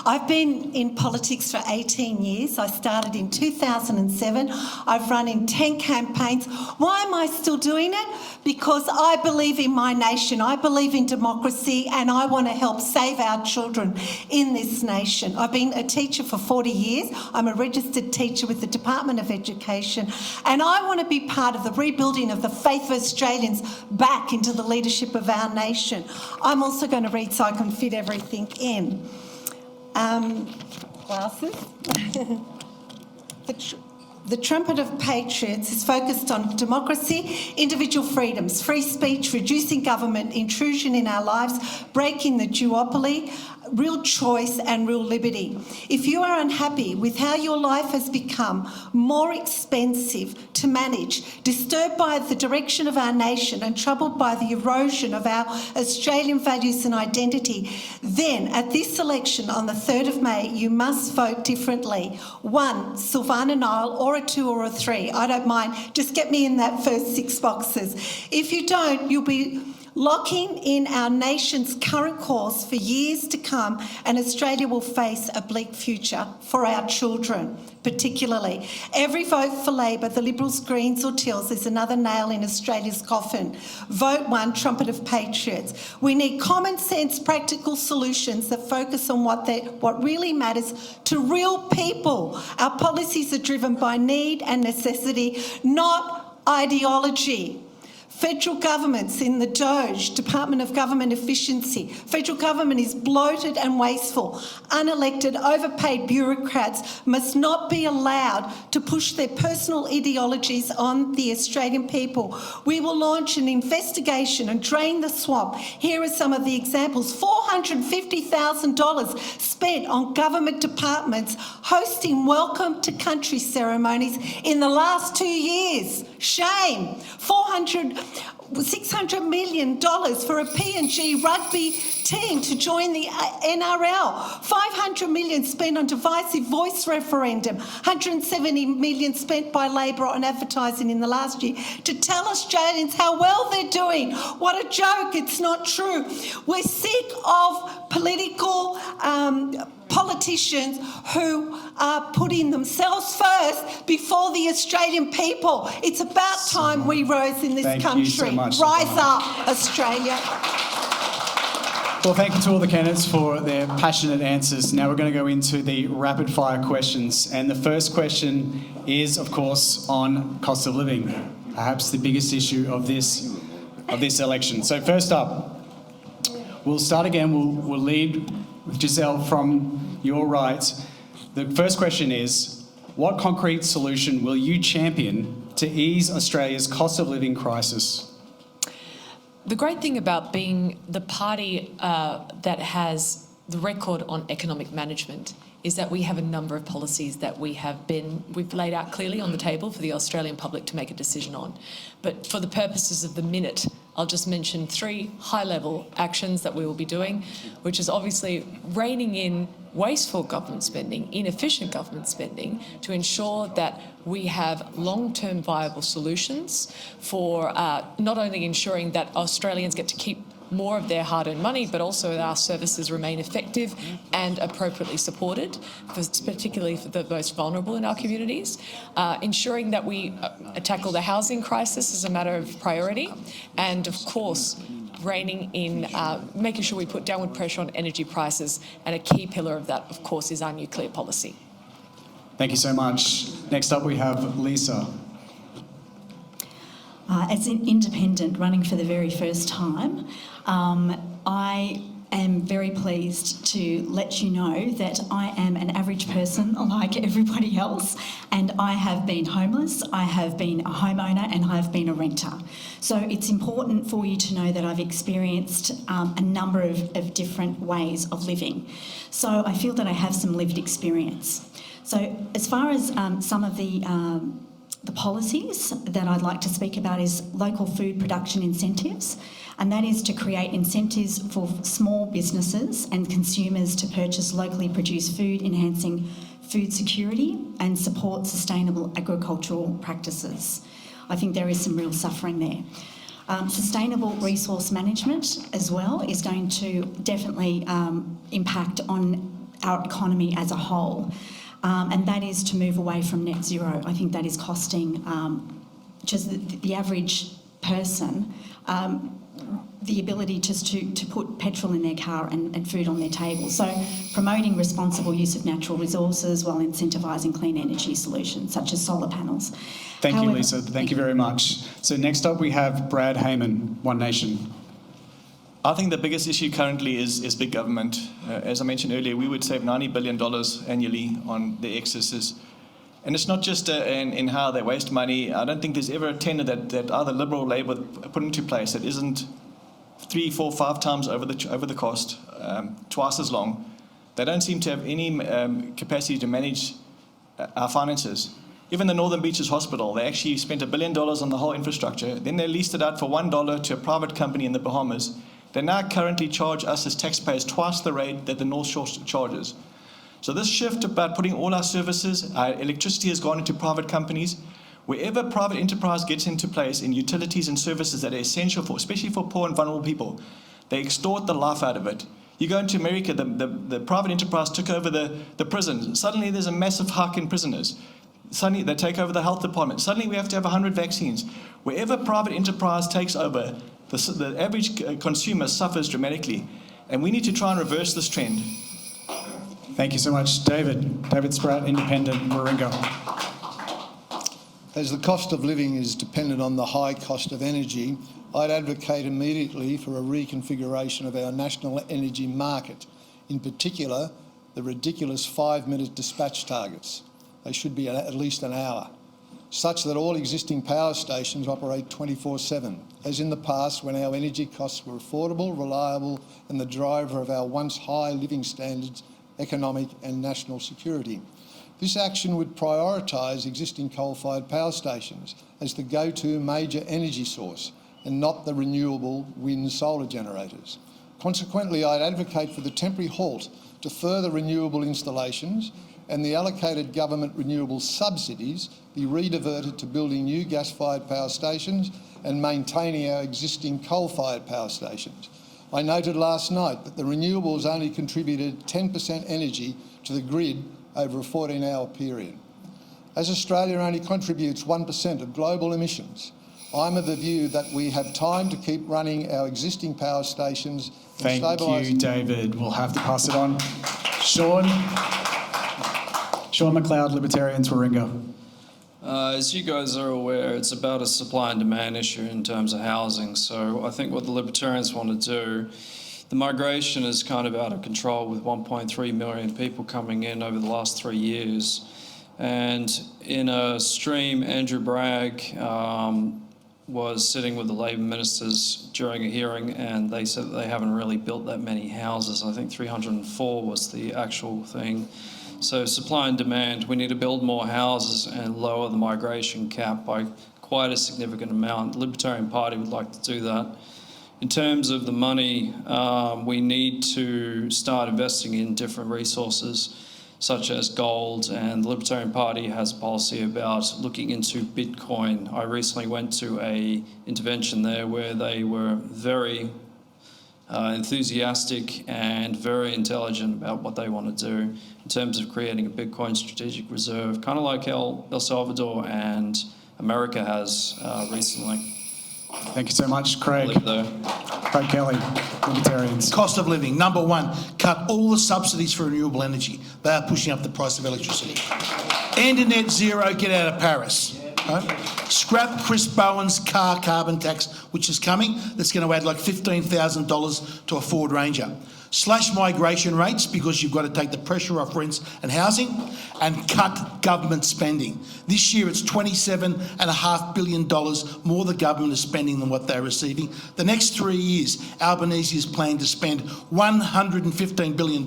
I've been in politics for 18 years. I started in 2007. I've run in 10 campaigns. Why am I still doing it? Because I believe in my nation. I believe in democracy and I want to help save our children in this nation. I've been a teacher for 40 years. I'm a registered teacher with the Department of Education and I want to be part of the rebuilding of the faith of Australians back into the leadership of our nation. I'm also going to read so I can fit everything in. Glasses. The Trumpet of Patriots is focused on democracy, individual freedoms, free speech, reducing government intrusion in our lives, breaking the duopoly, real choice and real liberty. If you are unhappy with how your life has become more expensive to manage, disturbed by the direction of our nation and troubled by the erosion of our Australian values and identity, then at this election on the 3rd of May, you must vote differently. 1, Silvana Nile, or a 2 or a 3. I don't mind. Just get me in that first 6 boxes. If you don't, you'll be locking in our nation's current course for years to come, and Australia will face a bleak future for our children, particularly. Every vote for Labor, the Liberals, Greens or Teals is another nail in Australia's coffin. Vote 1, Trumpet of Patriots. We need common sense, practical solutions that focus on what really matters to real people. Our policies are driven by need and necessity, not ideology. Federal governments in the DOGE, Department of Government Efficiency, federal government is bloated and wasteful. Unelected, overpaid bureaucrats must not be allowed to push their personal ideologies on the Australian people. We will launch an investigation and drain the swamp. Here are some of the examples. $450,000 spent on government departments hosting welcome to country ceremonies in the last 2 years. Shame. $600 million for a PNG rugby team to join the NRL. $500 million spent on divisive voice referendum. $170 million spent by Labor on advertising in the last year to tell Australians how well they're doing. What a joke. It's not true. We're sick of political politicians who are putting themselves first before the Australian people. It's about time we rose in this country. Thank you so much. Rise up, Australia. Well, thank you to all the candidates for their passionate answers. Now we're going to go into the rapid fire questions. And the first question is, of course, on cost of living, perhaps the biggest issue of this election. So first up, we'll start again. We'll lead with Gisele from your right. The first question is, what concrete solution will you champion to ease Australia's cost of living crisis? The great thing about being the party that has the record on economic management is that we have a number of policies that we've laid out clearly on the table for the Australian public to make a decision on. But for the purposes of the minute, I'll just mention 3 high-level actions that we will be doing, which is obviously reining in wasteful government spending, inefficient government spending, to ensure that we have long-term viable solutions for not only ensuring that Australians get to keep more of their hard-earned money, but also that our services remain effective and appropriately supported, particularly for the most vulnerable in our communities. Ensuring that we tackle the housing crisis as a matter of priority, and of course, reining in, making sure we put downward pressure on energy prices, and a key pillar of that, of course, is our nuclear policy. Thank you so much. Next up, we have Lisa. As an independent running for the very first time, I am very pleased to let you know that I am an average person like everybody else, and I have been homeless, I have been a homeowner, and I have been a renter. So it's important for you to know that I've experienced a number of different ways of living. So I feel that I have some lived experience. So as far as some of the policies that I'd like to speak about is local food production incentives, and that is to create incentives for small businesses and consumers to purchase locally produced food, enhancing food security and support sustainable agricultural practices. I think there is some real suffering there. Sustainable resource management as well is going to definitely impact on our economy as a whole. And that is to move away from net zero. I think that is costing just the average person the ability just to put petrol in their car and food on their table. So promoting responsible use of natural resources while incentivising clean energy solutions such as solar panels. Thank you, Lisa. Thank you very much. So next up we have Brad Hayman, One Nation. I think the biggest issue currently is big government. As I mentioned earlier, we would save $90 billion annually on the excesses. And it's not just in how they waste money. I don't think there's ever a tender that either Liberal or Labor put into place that isn't 3, 4, 5 times over the cost, twice as long. They don't seem to have any capacity to manage our finances. Even the Northern Beaches Hospital, they actually spent $1 billion on the whole infrastructure. Then they leased it out for $1 to a private company in the Bahamas. They now currently charge us as taxpayers twice the rate that the North Shore charges. So this shift about putting all our services, our electricity has gone into private companies. Wherever private enterprise gets into place in utilities and services that are essential for, especially for poor and vulnerable people, they extort the life out of it. You go into America, the private enterprise took over the prisons. Suddenly there's a massive hike in prisoners. Suddenly they take over the health department. Suddenly we have to have 100 vaccines. Wherever private enterprise takes over, the average consumer suffers dramatically. And we need to try and reverse this trend. Thank you so much, David. David Spratt, Independent, Warringah. As the cost of living is dependent on the high cost of energy, I'd advocate immediately for a reconfiguration of our national energy market, in particular the ridiculous 5-minute dispatch targets. They should be at least an hour, such that all existing power stations operate 24/7, as in the past when our energy costs were affordable, reliable and the driver of our once high living standards, economic and national security. This action would prioritise existing coal-fired power stations as the go-to major energy source and not the renewable wind solar generators. Consequently, I'd advocate for the temporary halt to further renewable installations and the allocated government renewable subsidies be rediverted to building new gas-fired power stations and maintaining our existing coal-fired power stations. I noted last night that the renewables only contributed 10% energy to the grid over a 14-hour period. As Australia only contributes 1% of global emissions, I'm of the view that we have time to keep running our existing power stations and stabilising. Thank you, David. We'll have to pass it on. Sean McLeod, Libertarians, Warringah. As you guys are aware, it's about a supply and demand issue in terms of housing. So I think what the Libertarians want to do, the migration is kind of out of control with 1.3 million people coming in over the last 3 years. And in a stream, Andrew Bragg was sitting with the Labor ministers during a hearing, and they said that they haven't really built that many houses. I think 304 was the actual thing. So supply and demand, we need to build more houses and lower the migration cap by quite a significant amount. The Libertarian Party would like to do that. In terms of the money, we need to start investing in different resources such as gold, and the Libertarian Party has a policy about looking into Bitcoin. I recently went to an intervention there where they were very enthusiastic and very intelligent about what they want to do in terms of creating a Bitcoin strategic reserve, kind of like El Salvador and America has recently. Thank you so much, Craig. Craig Kelly, Libertarians. Cost of living. Number one, cut all the subsidies for renewable energy. They are pushing up the price of electricity. End of net zero, get out of Paris. Right? Scrap Chris Bowen's car carbon tax, which is coming. That's going to add like $15,000 to a Ford Ranger. Slash migration rates because you've got to take the pressure off rents and housing, and cut government spending. This year it's $27.5 billion more the government is spending than what they're receiving. The next 3 years, Albanese is planning to spend $115 billion,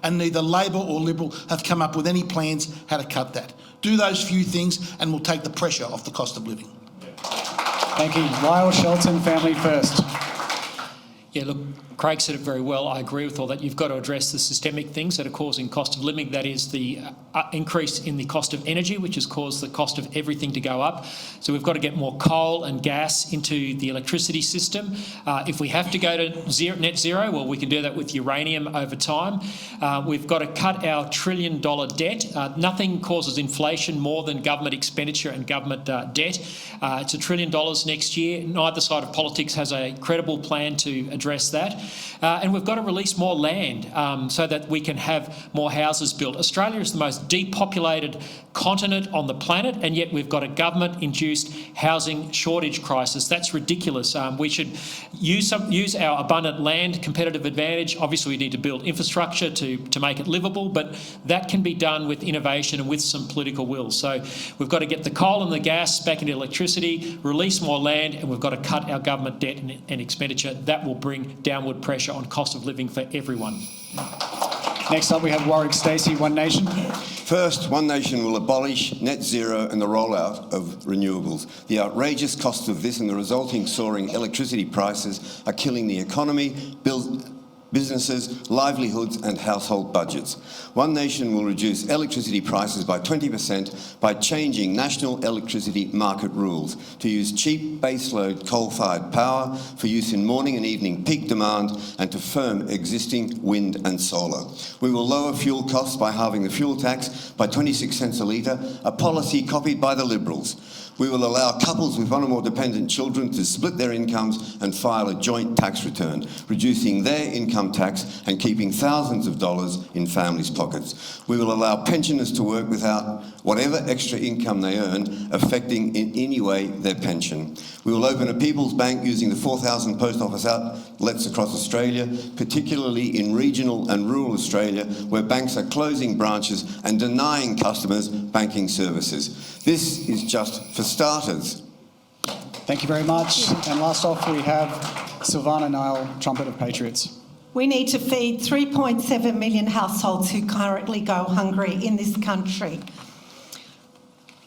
and neither Labor or Liberal have come up with any plans how to cut that. Do those few things and we'll take the pressure off the cost of living. Thank you. Lyle, Shelton, Family First. Yeah, look, Craig said it very well. I agree with all that. You've got to address the systemic things that are causing cost of living. That is the increase in the cost of energy, which has caused the cost of everything to go up. So we've got to get more coal and gas into the electricity system. If we have to go to net zero, well, we can do that with uranium over time. We've got to cut our $1 trillion debt. Nothing causes inflation more than government expenditure and government debt. It's $1 trillion next year. Neither side of politics has a credible plan to address that. And we've got to release more land so that we can have more houses built. Australia is the most depopulated continent on the planet, and yet we've got a government-induced housing shortage crisis. That's ridiculous. We should use our abundant land competitive advantage. Obviously, we need to build infrastructure to make it livable, but that can be done with innovation and with some political will. So we've got to get the coal and the gas back into electricity, release more land, and we've got to cut our government debt and expenditure. That will bring downward pressure on cost of living for everyone. Next up, we have Warwick, Stacey, One Nation. First, One Nation will abolish net zero and the rollout of renewables. The outrageous cost of this and the resulting soaring electricity prices are killing the economy, businesses, livelihoods and household budgets. One Nation will reduce electricity prices by 20% by changing national electricity market rules to use cheap baseload coal-fired power for use in morning and evening peak demand and to firm existing wind and solar. We will lower fuel costs by halving the fuel tax by 26 cents a litre, a policy copied by the Liberals. We will allow couples with one or more dependent children to split their incomes and file a joint tax return, reducing their income tax and keeping thousands of dollars in families' pockets. We will allow pensioners to work without whatever extra income they earn affecting in any way their pension. We will open a People's Bank using the 4,000 post office outlets across Australia, particularly in regional and rural Australia, where banks are closing branches and denying customers banking services. This is just for starters. Thank you very much. And last off, we have Silvana, Nile, Trumpet of Patriots. We need to feed 3.7 million households who currently go hungry in this country.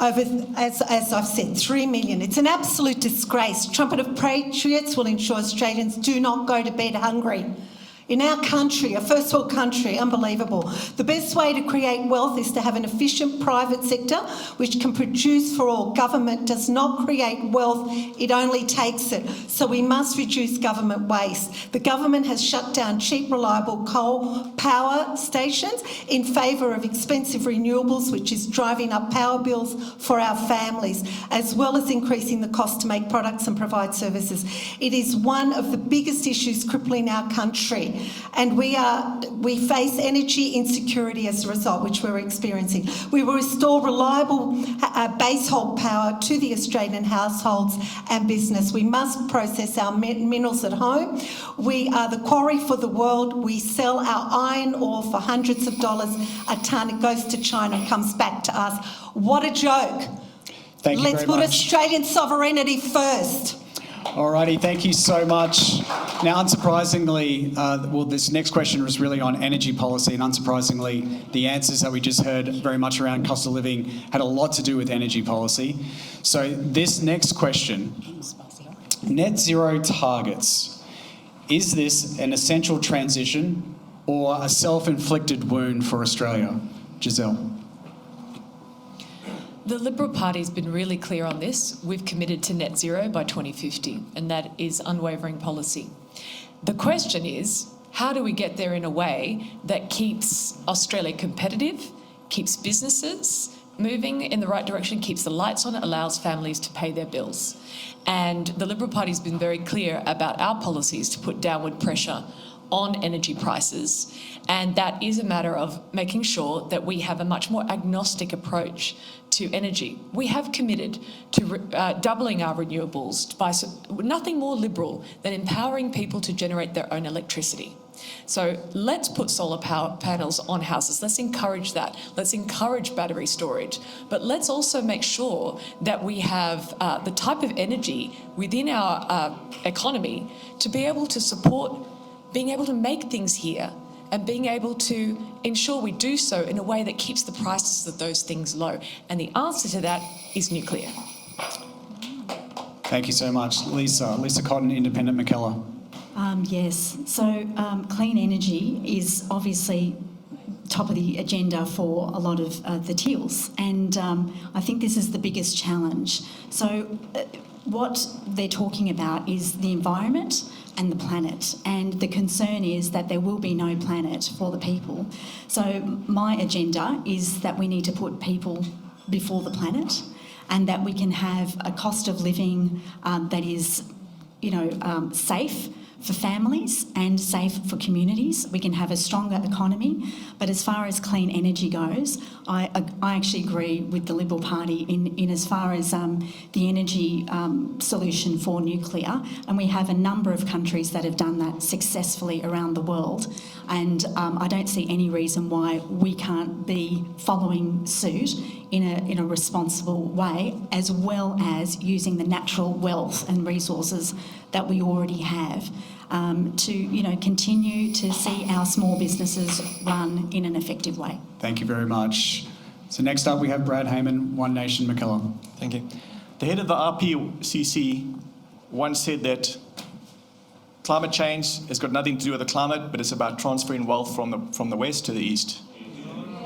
As I've said, 3 million. It's an absolute disgrace. Trumpet of Patriots will ensure Australians do not go to bed hungry. In our country, a first world country, unbelievable. The best way to create wealth is to have an efficient private sector which can produce for all. Government does not create wealth, it only takes it. So we must reduce government waste. The government has shut down cheap, reliable coal power stations in favour of expensive renewables, which is driving up power bills for our families, as well as increasing the cost to make products and provide services. It is one of the biggest issues crippling our country. And we face energy insecurity as a result, which we're experiencing. We will restore reliable basehold power to the Australian households and business. We must process our minerals at home. We are the quarry for the world. We sell our iron ore for hundreds of dollars a tonne. It goes to China and comes back to us. What a joke. Thank you Let's very put much. Australian sovereignty first. Alrighty, thank you so much. Now, unsurprisingly, this next question was really on energy policy, and unsurprisingly, the answers that we just heard very much around cost of living had a lot to do with energy policy. So this next question, net zero targets, is this an essential transition or a self-inflicted wound for Australia? Gisele. The Liberal Party's been really clear on this. We've committed to net zero by 2050, and that is unwavering policy. The question is, how do we get there in a way that keeps Australia competitive, keeps businesses moving in the right direction, keeps the lights on, allows families to pay their bills? And the Liberal Party's been very clear about our policies to put downward pressure on energy prices, and that is a matter of making sure that we have a much more agnostic approach to energy. We have committed to doubling our renewables by nothing more liberal than empowering people to generate their own electricity. So let's put solar power panels on houses. Let's encourage that. Let's encourage battery storage. But let's also make sure that we have the type of energy within our economy to be able to support being able to make things here and being able to ensure we do so in a way that keeps the prices of those things low. And the answer to that is nuclear. Thank you so much. Lisa Cotton, Independent Mackellar. Yes, so clean energy is obviously top of the agenda for a lot of the teals, and I think this is the biggest challenge. So what they're talking about is the environment and the planet, and the concern is that there will be no planet for the people. So my agenda is that we need to put people before the planet, and that we can have a cost of living that is, safe for families and safe for communities. We can have a stronger economy. But as far as clean energy goes, I actually agree with the Liberal Party in as far as the energy solution for nuclear. And we have a number of countries that have done that successfully around the world. And I don't see any reason why we can't be following suit in a responsible way, as well as using the natural wealth and resources that we already have to continue to see our small businesses run in an effective way. Thank you very much. So next up we have Brad Hayman, One Nation Mackellar. Thank you. The head of the RPCC once said that climate change has got nothing to do with the climate, but it's about transferring wealth from the west to the east.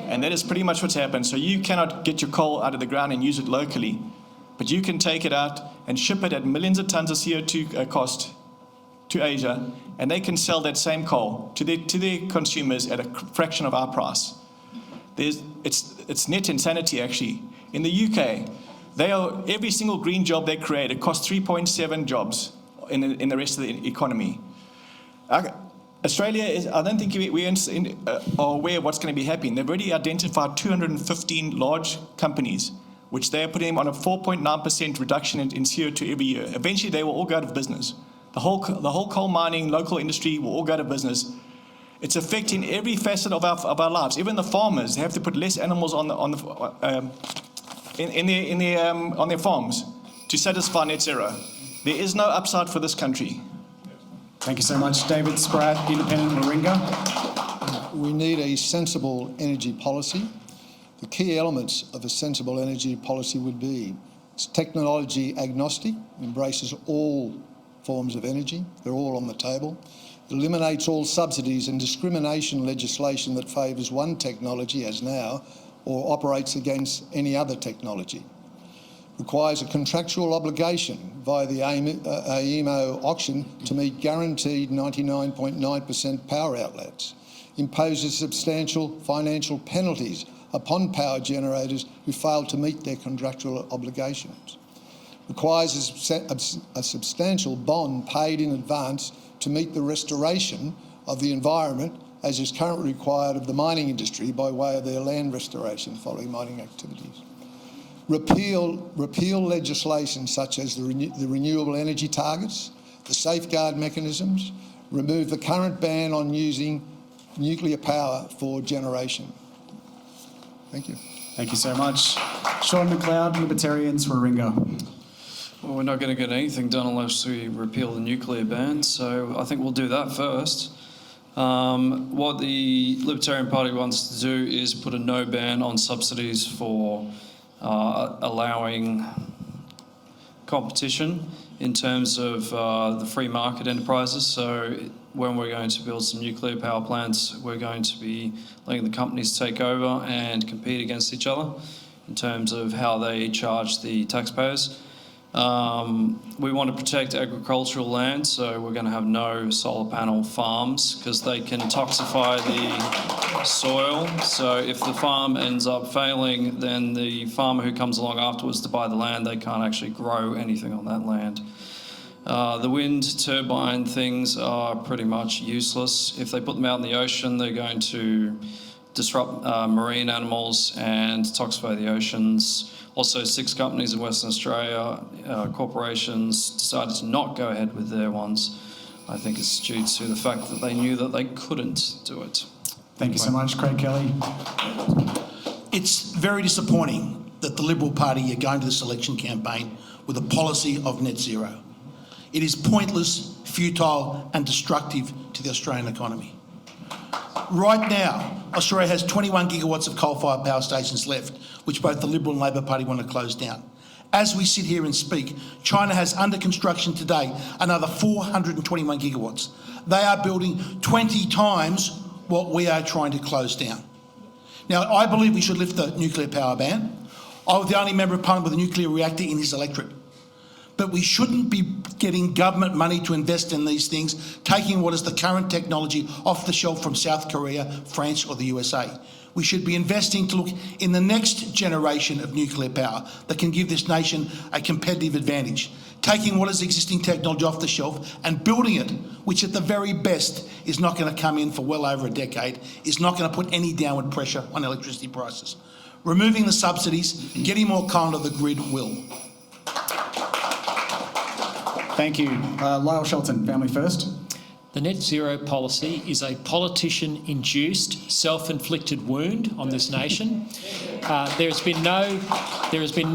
And that is pretty much what's happened. So you cannot get your coal out of the ground and use it locally, but you can take it out and ship it at millions of tons of CO2 cost to Asia, and they can sell that same coal to their consumers at a fraction of our price. It's net insanity, actually. In the UK, Every single green job they create, it costs 3.7 jobs in the rest of the economy. Australia is, I don't think we are aware of what's going to be happening. They've already identified 215 large companies, which they are putting on a 4.9% reduction in CO2 every year. Eventually, they will all go out of business. The whole coal mining, local industry will all go out of business. It's affecting every facet of our lives. Even the farmers have to put less animals on their farms to satisfy net zero. There is no upside for this country. Thank you so much, David Spratt, Independent Warringah. We need a sensible energy policy. The key elements of a sensible energy policy would be it's technology agnostic, embraces all forms of energy, they're all on the table. It eliminates all subsidies and discrimination legislation that favours one technology, as now, or operates against any other technology. Requires a contractual obligation via the AEMO auction to meet guaranteed 99.9% power outlets. Imposes substantial financial penalties upon power generators who fail to meet their contractual obligations. Requires a substantial bond paid in advance to meet the restoration of the environment as is currently required of the mining industry by way of their land restoration following mining activities. Repeal legislation such as the renewable energy targets, the safeguard mechanisms, remove the current ban on using nuclear power for generation. Thank you. Thank you so much. Sean McLeod, Libertarians, Warringah. Well, we're not going to get anything done unless we repeal the nuclear ban, so I think we'll do that first. What the Libertarian Party wants to do is put a no ban on subsidies for allowing competition in terms of the free market enterprises. So when we're going to build some nuclear power plants, we're going to be letting the companies take over and compete against each other in terms of how they charge the taxpayers. We want to protect agricultural land, so we're going to have no solar panel farms because they can toxify the soil. So if the farm ends up failing, then the farmer who comes along afterwards to buy the land, they can't actually grow anything on that land. The wind turbine things are pretty much useless. If they put them out in the ocean, they're going to disrupt marine animals and toxify the oceans. Also, 6 companies in Western Australia, corporations, decided to not go ahead with their ones. I think it's due to the fact that they knew that they couldn't do it. Thank you so much, Craig Kelly. It's very disappointing that the Liberal Party are going to this election campaign with a policy of net zero. It is pointless, futile and destructive to the Australian economy. Right now, Australia has 21 gigawatts of coal-fired power stations left, which both the Liberal and Labor Party want to close down. As we sit here and speak, China has under construction today another 421 gigawatts. They are building 20 times what we are trying to close down. Now, I believe we should lift the nuclear power ban. I was the only member of Parliament with a nuclear reactor in his electorate. But we shouldn't be getting government money to invest in these things, taking what is the current technology off the shelf from South Korea, France or the USA. We should be investing to look in the next generation of nuclear power that can give this nation a competitive advantage. Taking what is existing technology off the shelf and building it, which at the very best is not going to come in for well over a decade, is not going to put any downward pressure on electricity prices. Removing the subsidies, getting more coal onto the grid will. Thank you. Lyle, Shelton, Family First. The net zero policy is a politician-induced, self-inflicted wound on this nation. There has been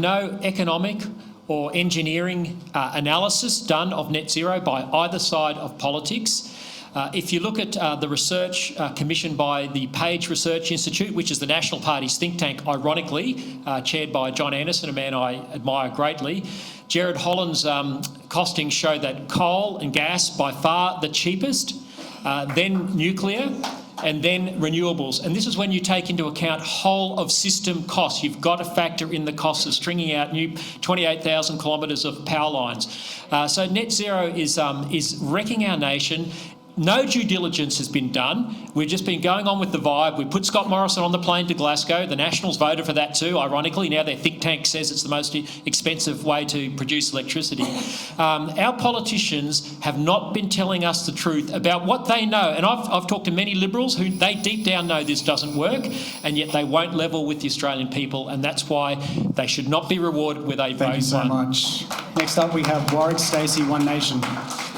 no economic or engineering analysis done of net zero by either side of politics. If you look at the research commissioned by the Page Research Institute, which is the National Party's think tank, ironically, chaired by John Anderson, a man I admire greatly, Jared Holland's costings show that coal and gas by far the cheapest, then nuclear, and then renewables. And this is when you take into account whole of system costs. You've got to factor in the costs of stringing out new 28,000 kilometres of power lines. So net zero is wrecking our nation. No due diligence has been done. We've just been going on with the vibe. We put Scott Morrison on the plane to Glasgow. The Nationals voted for that too, ironically. Now their think tank says it's the most expensive way to produce electricity. Our politicians have not been telling us the truth about what they know. And I've talked to many Liberals who they deep down know this doesn't work, and yet they won't level with the Australian people, and that's why they should not be rewarded with a vote. Thank you so much. Next up we have Warwick, Stacey, One Nation.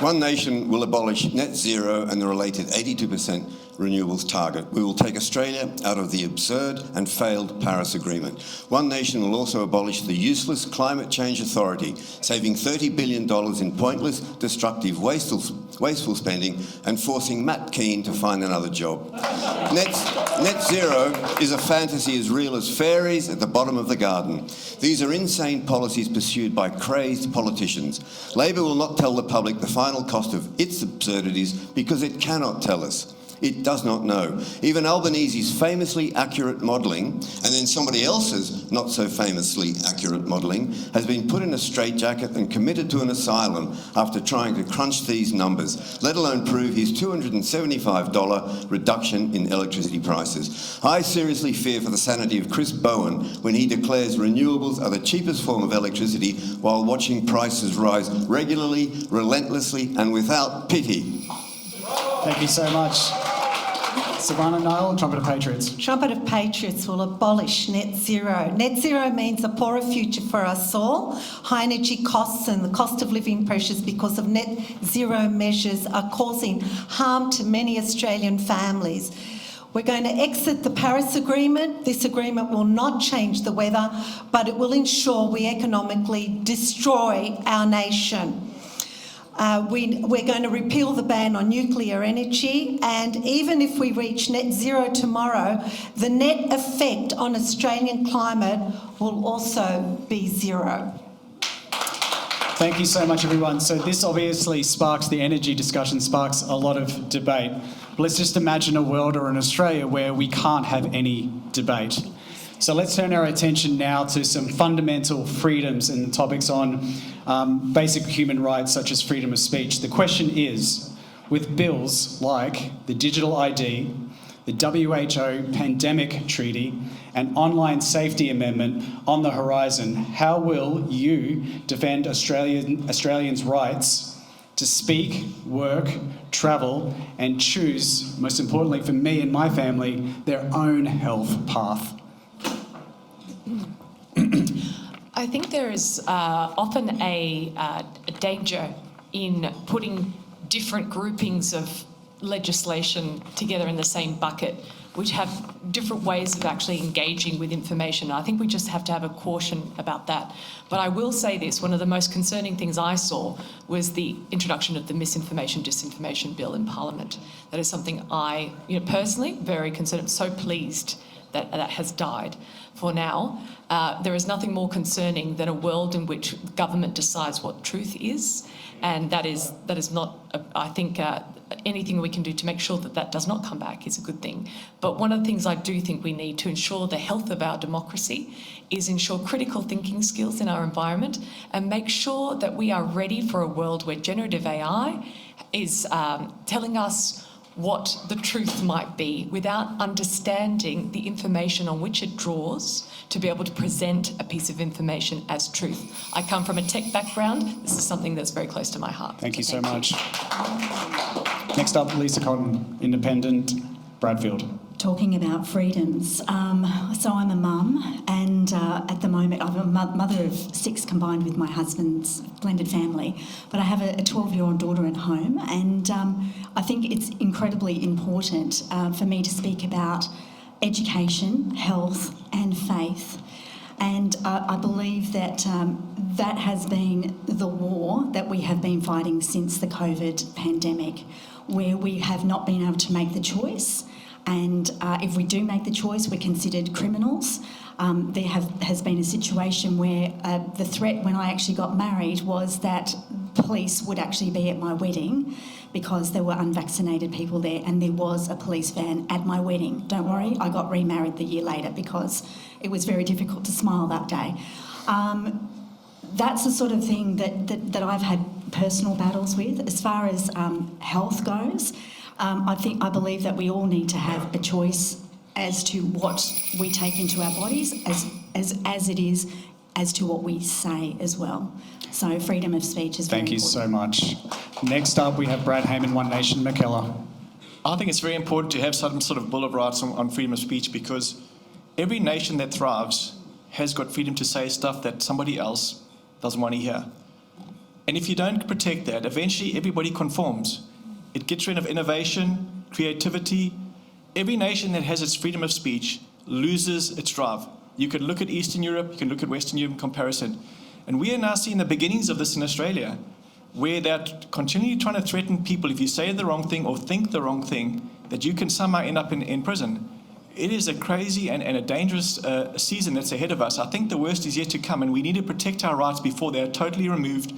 One Nation will abolish net zero and the related 82% renewables target. We will take Australia out of the absurd and failed Paris Agreement. One Nation will also abolish the useless Climate Change Authority, saving $30 billion in pointless, destructive, wasteful spending and forcing Matt Keane to find another job. Net zero is a fantasy as real as fairies at the bottom of the garden. These are insane policies pursued by crazed politicians. Labor will not tell the public the final cost of its absurdities because it cannot tell us. It does not know. Even Albanese's famously accurate modelling, and then somebody else's not so famously accurate modelling, has been put in a straitjacket and committed to an asylum after trying to crunch these numbers, let alone prove his $275 reduction in electricity prices. I seriously fear for the sanity of Chris Bowen when he declares renewables are the cheapest form of electricity while watching prices rise regularly, relentlessly, and without pity. Thank you so much. Silvana, Nile, Trumpet of Patriots. Trumpet of Patriots will abolish net zero. Net zero means a poorer future for us all. High energy costs and the cost of living pressures because of net zero measures are causing harm to many Australian families. We're going to exit the Paris Agreement. This agreement will not change the weather, but it will ensure we economically destroy our nation. We're going to repeal the ban on nuclear energy, and even if we reach net zero tomorrow, the net effect on Australian climate will also be zero. Thank you so much, everyone. So this obviously sparks the energy discussion, sparks a lot of debate. But let's just imagine a world or an Australia where we can't have any debate. So let's turn our attention now to some fundamental freedoms and topics on basic human rights such as freedom of speech. The question is, with bills like the Digital ID, the WHO Pandemic Treaty and Online Safety Amendment on the horizon, how will you defend Australians' rights to speak, work, travel and choose, most importantly for me and my family, their own health path? I think there is often a danger in putting different groupings of legislation together in the same bucket, which have different ways of actually engaging with information. I think we just have to have a caution about that. But I will say this, one of the most concerning things I saw was the introduction of the misinformation, disinformation bill in Parliament. That is something I, personally, very concerned. I'm so pleased that that has died for now. There is nothing more concerning than a world in which government decides what truth is, and that is not, I think, anything we can do to make sure that that does not come back is a good thing. But one of the things I do think we need to ensure the health of our democracy is ensure critical thinking skills in our environment and make sure that we are ready for a world where generative AI is telling us what the truth might be without understanding the information on which it draws to be able to present a piece of information as truth. I come from a tech background. This is something that's very close to my heart. Thank you so much. Next up, Lisa Cotton, Independent, Bradfield. Talking about freedoms. So I'm a mum, and at the moment I'm a mother of 6 combined with my husband's blended family. But I have a 12-year-old daughter at home, and I think it's incredibly important for me to speak about education, health and faith. And I believe that that has been the war that we have been fighting since the COVID pandemic, where we have not been able to make the choice. And if we do make the choice, we're considered criminals. There has been a situation where the threat when I actually got married was that police would actually be at my wedding because there were unvaccinated people there, and there was a police van at my wedding. Don't worry, I got remarried the year later because it was very difficult to smile that day. That's the sort of thing that I've had personal battles with. As far as health goes, I believe that we all need to have a choice as to what we take into our bodies, as it is as to what we say as well. So freedom of speech is very important. Thank you so much. Next up, we have Brad Hayman, One Nation, Mackellar. I think it's very important to have some sort of Bill of Rights on freedom of speech, because every nation that thrives has got freedom to say stuff that somebody else doesn't want to hear. And if you don't protect that, eventually everybody conforms. It gets rid of innovation, creativity. Every nation that has its freedom of speech loses its drive. You can look at Eastern Europe, you can look at Western Europe in comparison. And we are now seeing the beginnings of this in Australia, where they're continually trying to threaten people if you say the wrong thing or think the wrong thing, that you can somehow end up in prison. It is a crazy and a dangerous season that's ahead of us. I think the worst is yet to come, and we need to protect our rights before they are totally removed.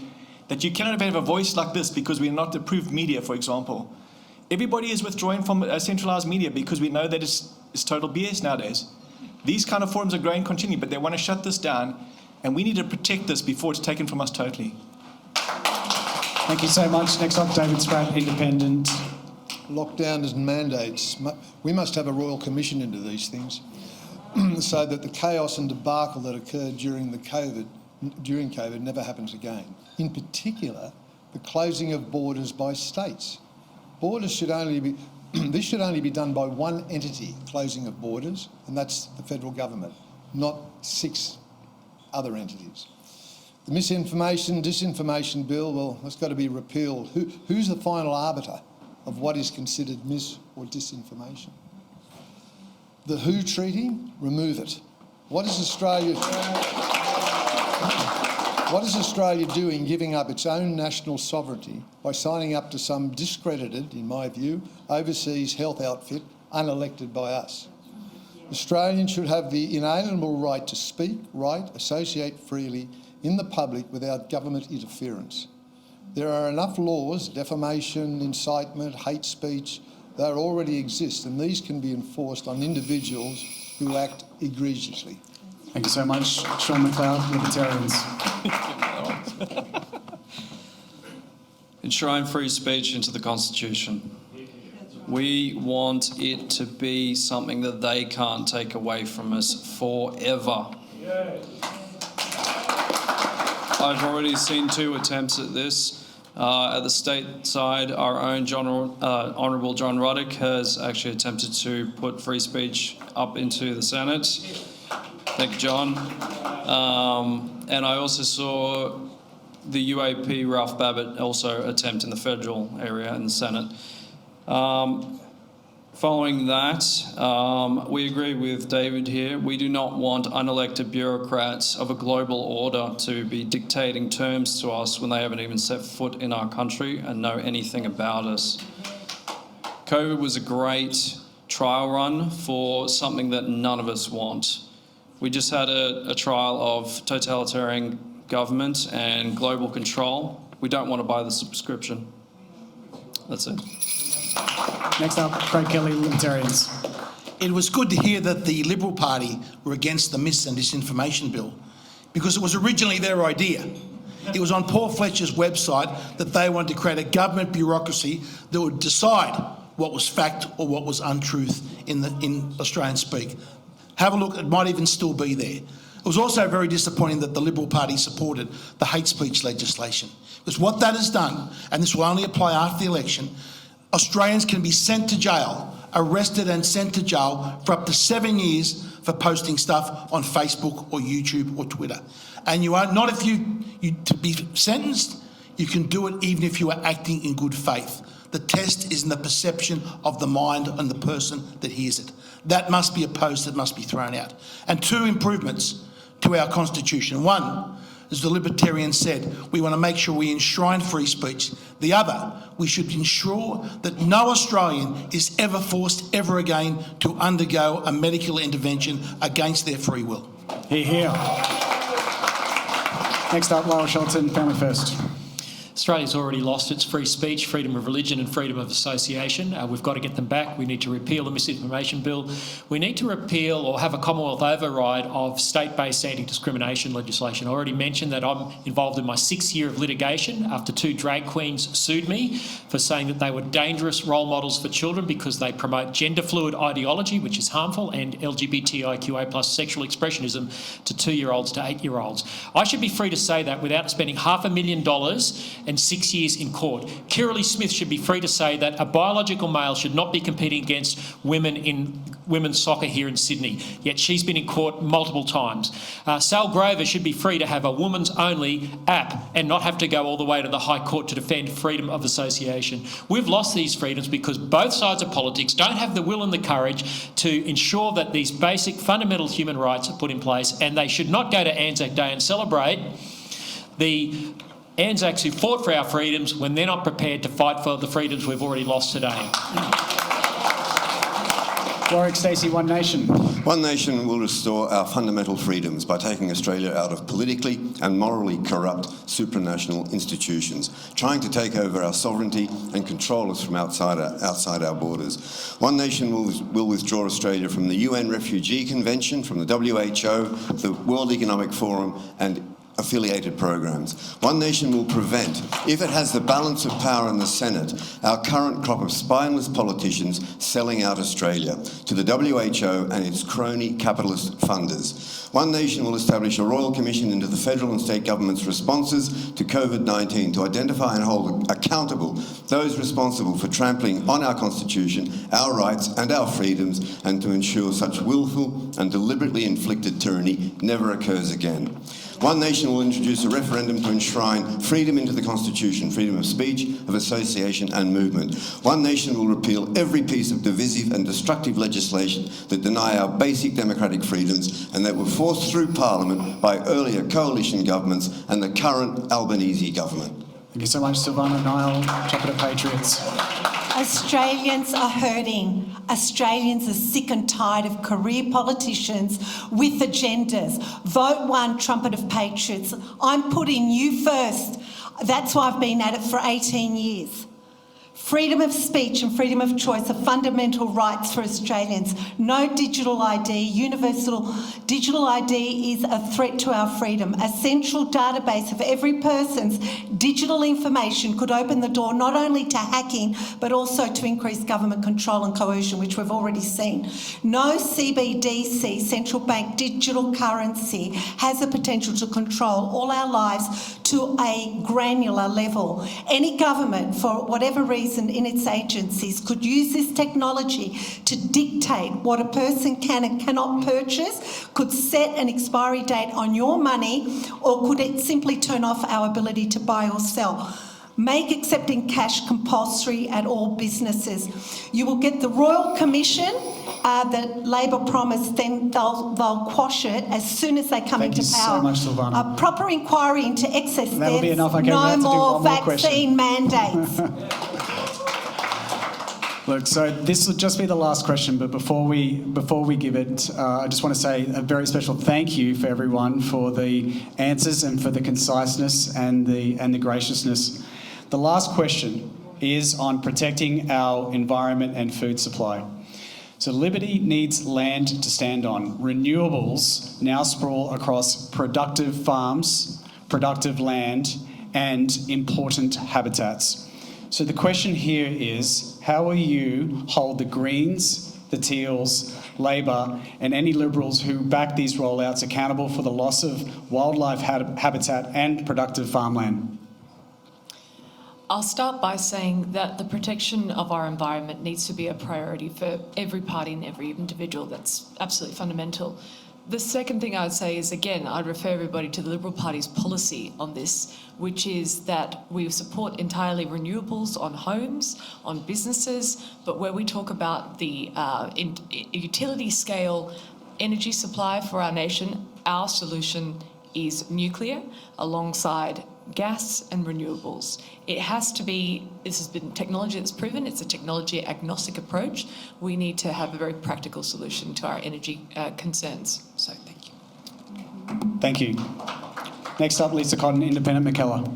That you cannot have a voice like this because we are not approved media, for example. Everybody is withdrawing from centralised media because we know that it's total BS nowadays. These kind of forums are growing continually, but they want to shut this down, and we need to protect this before it's taken from us totally. Thank you so much. Next up, David Spratt, Independent. Lockdowns and mandates. We must have a royal commission into these things so that the chaos and debacle that occurred during COVID never happens again. In particular, the closing of borders by states. Borders should only be this should only be done by one entity, closing of borders, and that's the federal government, not 6 other entities. The disinformation bill, well, that's got to be repealed. Who's the final arbiter of what is considered mis or disinformation? The WHO Treaty, remove it. What is Australia doing giving up its own national sovereignty by signing up to some discredited, in my view, overseas health outfit unelected by us? Australians should have the inalienable right to speak, write, associate freely in the public without government interference. There are enough laws, defamation, incitement, hate speech, that already exist, and these can be enforced on individuals who act egregiously. Thank you so much. Sean McLeod, Libertarians. Enshrine free speech into the Constitution. We want it to be something that they can't take away from us forever. I've already seen 2 attempts at this. At the state side, our own Honourable John Ruddock has actually attempted to put free speech up into the Senate. Thank you, John. And I also saw the UAP, Ralph Babbitt, also attempt in the federal area in the Senate. Following that, we agree with David here. We do not want unelected bureaucrats of a global order to be dictating terms to us when they haven't even set foot in our country and know anything about us. COVID was a great trial run for something that none of us want. We just had a trial of totalitarian government and global control. We don't want to buy the subscription. That's it. Next up, Craig Kelly, Libertarians. It was good to hear that the Liberal Party were against the mis and disinformation bill, because it was originally their idea. It was on Paul Fletcher's website that they wanted to create a government bureaucracy that would decide what was fact or what was untruth in Australian speak. Have a look, it might even still be there. It was also very disappointing that the Liberal Party supported the hate speech legislation, because what that has done, and this will only apply after the election, Australians can be sent to jail, arrested and sent to jail for up to 7 years for posting stuff on Facebook or YouTube or Twitter. And you are not, if you to be sentenced, you can do it even if you are acting in good faith. The test is in the perception of the mind and the person that hears it. That must be opposed, that must be thrown out. And 2 improvements to our Constitution. 1, as the Libertarians said, we want to make sure we enshrine free speech. The other, we should ensure that no Australian is ever forced ever again to undergo a medical intervention against their free will. Hear, hear. Next up, Lyle, Shelton, Family First. Australia's already lost its free speech, freedom of religion and freedom of association. We've got to get them back. We need to repeal the Misinformation Bill. We need to repeal or have a Commonwealth override of state-based anti-discrimination legislation. I already mentioned that I'm involved in my 6th year of litigation after 2 drag queens sued me for saying that they were dangerous role models for children because they promote gender-fluid ideology, which is harmful, and LGBTIQA plus sexual expressionism to 2-year-olds to 8-year-olds. I should be free to say that without spending $500,000 and 6 years in court. Kirralie Smith should be free to say that a biological male should not be competing against women in women's soccer here in Sydney, yet she's been in court multiple times. Sal Grover should be free to have a women's only app and not have to go all the way to the High Court to defend freedom of association. We've lost these freedoms because both sides of politics don't have the will and the courage to ensure that these basic fundamental human rights are put in place, and they should not go to Anzac Day and celebrate the Anzacs who fought for our freedoms when they're not prepared to fight for the freedoms we've already lost today. Warwick, Stacey, One Nation. One Nation will restore our fundamental freedoms by taking Australia out of politically and morally corrupt supranational institutions, trying to take over our sovereignty and control us from outside our borders. One Nation will withdraw Australia from the UN Refugee Convention, from the WHO, the World Economic Forum and affiliated programs. One Nation will prevent, if it has the balance of power in the Senate, our current crop of spineless politicians selling out Australia to the WHO and its crony capitalist funders. One Nation will establish a royal commission into the federal and state government's responses to COVID-19 to identify and hold accountable those responsible for trampling on our Constitution, our rights and our freedoms, and to ensure such willful and deliberately inflicted tyranny never occurs again. One Nation will introduce a referendum to enshrine freedom into the Constitution, freedom of speech, of association and movement. One Nation will repeal every piece of divisive and destructive legislation that deny our basic democratic freedoms and that were forced through Parliament by earlier coalition governments and the current Albanese government. Thank you so much, Silvana, Nile, Trumpet of Patriots. Australians are hurting. Australians are sick and tired of career politicians with agendas. Vote One, Trumpet of Patriots. I'm putting you first. That's why I've been at it for 18 years. Freedom of speech and freedom of choice are fundamental rights for Australians. No digital ID. Universal digital ID is a threat to our freedom. A central database of every person's digital information could open the door not only to hacking but also to increased government control and coercion, which we've already seen. No CBDC, central bank digital currency, has the potential to control all our lives to a granular level. Any government, for whatever reason, in its agencies could use this technology to dictate what a person can and cannot purchase, could set an expiry date on your money, or could it simply turn off our ability to buy or sell. Make accepting cash compulsory at all businesses. You will get the Royal Commission that Labor promised, then they'll quash it as soon as they come into power. Thank you so much, Silvana. A proper inquiry into excess deaths. That'll be enough. Okay, no more vaccine mandates. Look, so this will just be the last question, but before we give it, I just want to say a very special thank you for everyone for the answers and for the conciseness and the graciousness. The last question is on protecting our environment and food supply. So Liberty needs land to stand on. Renewables now sprawl across productive farms, productive land, and important habitats. So the question here is, how will you hold the Greens, the Teals, Labor, and any Liberals who back these rollouts accountable for the loss of wildlife habitat and productive farmland? I'll start by saying that the protection of our environment needs to be a priority for every party and every individual. That's absolutely fundamental. The second thing I would say is, again, I'd refer everybody to the Liberal Party's policy on this, which is that we support entirely renewables on homes, on businesses, but where we talk about the utility scale energy supply for our nation, our solution is nuclear alongside gas and renewables. It has to be, this has been technology that's proven, it's a technology agnostic approach. We need to have a very practical solution to our energy concerns. So thank you. Thank you. Next up, Lisa Cotton, Independent Mackellar.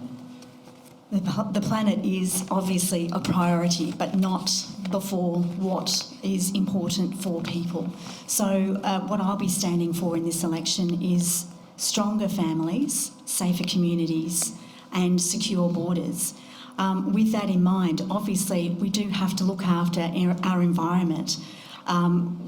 The planet is obviously a priority, but not before what is important for people. So what I'll be standing for in this election is stronger families, safer communities and secure borders. With that in mind, obviously we do have to look after our environment.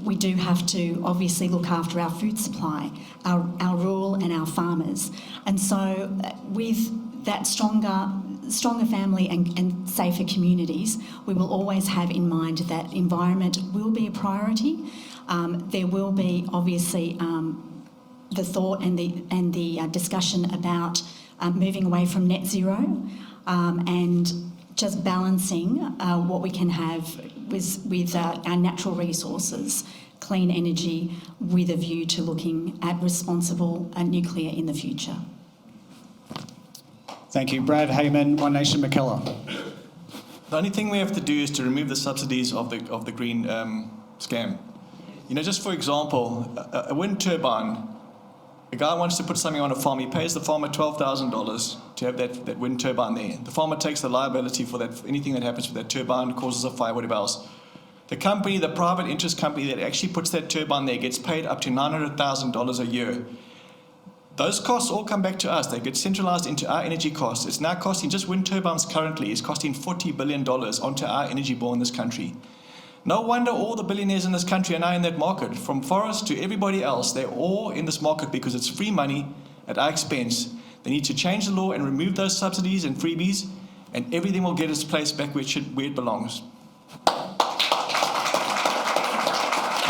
We do have to obviously look after our food supply, our rural and our farmers. And so with that stronger family and safer communities, we will always have in mind that environment will be a priority. There will be obviously the thought and the discussion about moving away from net zero and just balancing what we can have with our natural resources, clean energy, with a view to looking at responsible nuclear in the future. Thank you. Brad Hayman, One Nation Mackellar. The only thing we have to do is to remove the subsidies of the green scam. You know, just for example, a wind turbine, a guy wants to put something on a farm, he pays the farmer $12,000 to have that wind turbine there. The farmer takes the liability for that, anything that happens with that turbine, causes a fire, whatever else. The company, the private interest company that actually puts that turbine there gets paid up to $900,000 a year. Those costs all come back to us. They get centralised into our energy costs. It's now costing, just wind turbines currently, is costing $40 billion onto our energy bill in this country. No wonder all the billionaires in this country are now in that market. From Forrest to everybody else, they're all in this market because it's free money at our expense. They need to change the law and remove those subsidies and freebies, and everything will get its place back where it belongs.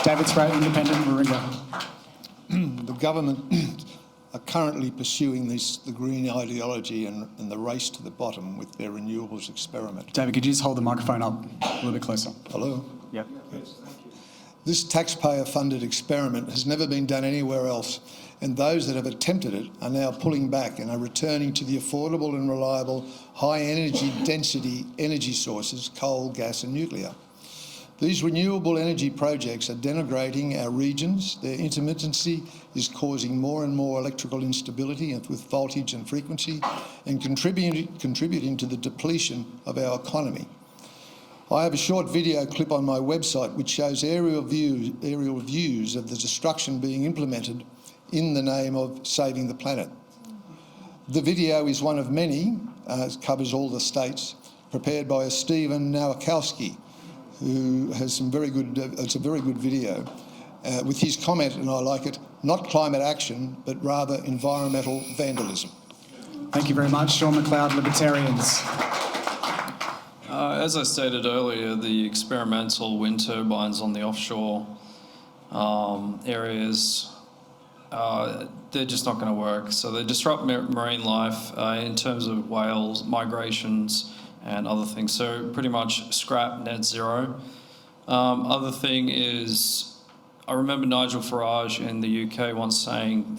David Spratt, Independent, Warringah. The government are currently pursuing the green ideology and the race to the bottom with their renewables experiment. David, could you just hold the microphone up a little bit closer? Hello? Yep. This taxpayer-funded experiment has never been done anywhere else, and those that have attempted it are now pulling back and are returning to the affordable and reliable high-energy density energy sources, coal, gas and nuclear. These renewable energy projects are denigrating our regions. Their intermittency is causing more and more electrical instability with voltage and frequency and contributing to the depletion of our economy. I have a short video clip on my website which shows aerial views of the destruction being implemented in the name of saving the planet. The video is one of many, covers all the states, prepared by a Stephen Nowakowski, who has some very good, it's a very good video, with his comment, and I like it, not climate action, but rather environmental vandalism. Thank you very much. Sean McLeod, Libertarians. As I stated earlier, the experimental wind turbines on the offshore areas, they're just not going to work. So they disrupt marine life in terms of whales, migrations, and other things. So pretty much scrap net zero. Other thing is, I remember Nigel Farage in the UK once saying,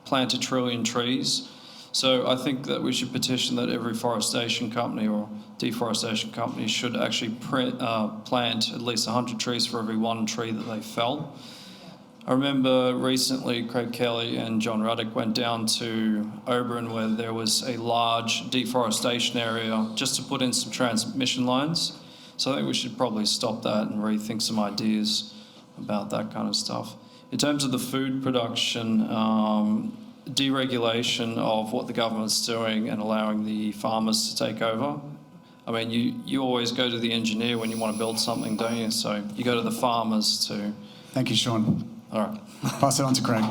plant 1 trillion trees. So I think that we should petition that every forestation company or deforestation company should actually plant at least 100 trees for every 1 tree that they fell. I remember recently Craig Kelly and John Ruddock went down to Oberon where there was a large deforestation area just to put in some transmission lines. So I think we should probably stop that and rethink some ideas about that kind of stuff. In terms of the food production, deregulation of what the government's doing and allowing the farmers to take over. I mean, you always go to the engineer when you want to build something, don't you? So you go to the farmers to... Thank you, Sean. All right. Pass it on to Craig.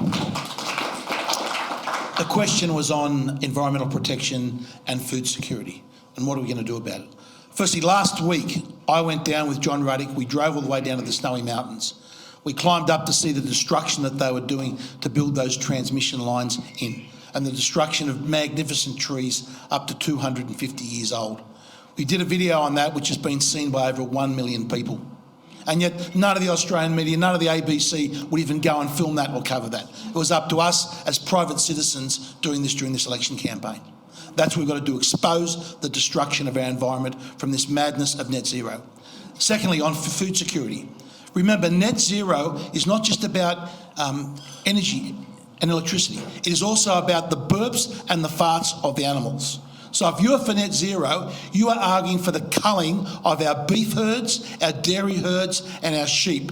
The question was on environmental protection and food security, and what are we going to do about it? Firstly, last week, I went down with John Ruddock. We drove all the way down to the Snowy Mountains. We climbed up to see the destruction that they were doing to build those transmission lines in, and the destruction of magnificent trees up to 250 years old. We did a video on that, which has been seen by over 1 million people. And yet none of the Australian media, none of the ABC would even go and film that or cover that. It was up to us as private citizens doing this during this election campaign. That's what we've got to do, expose the destruction of our environment from this madness of net zero. Secondly, on food security. Remember, net zero is not just about energy and electricity. It is also about the burps and the farts of the animals. So if you're for net zero, you are arguing for the culling of our beef herds, our dairy herds and our sheep.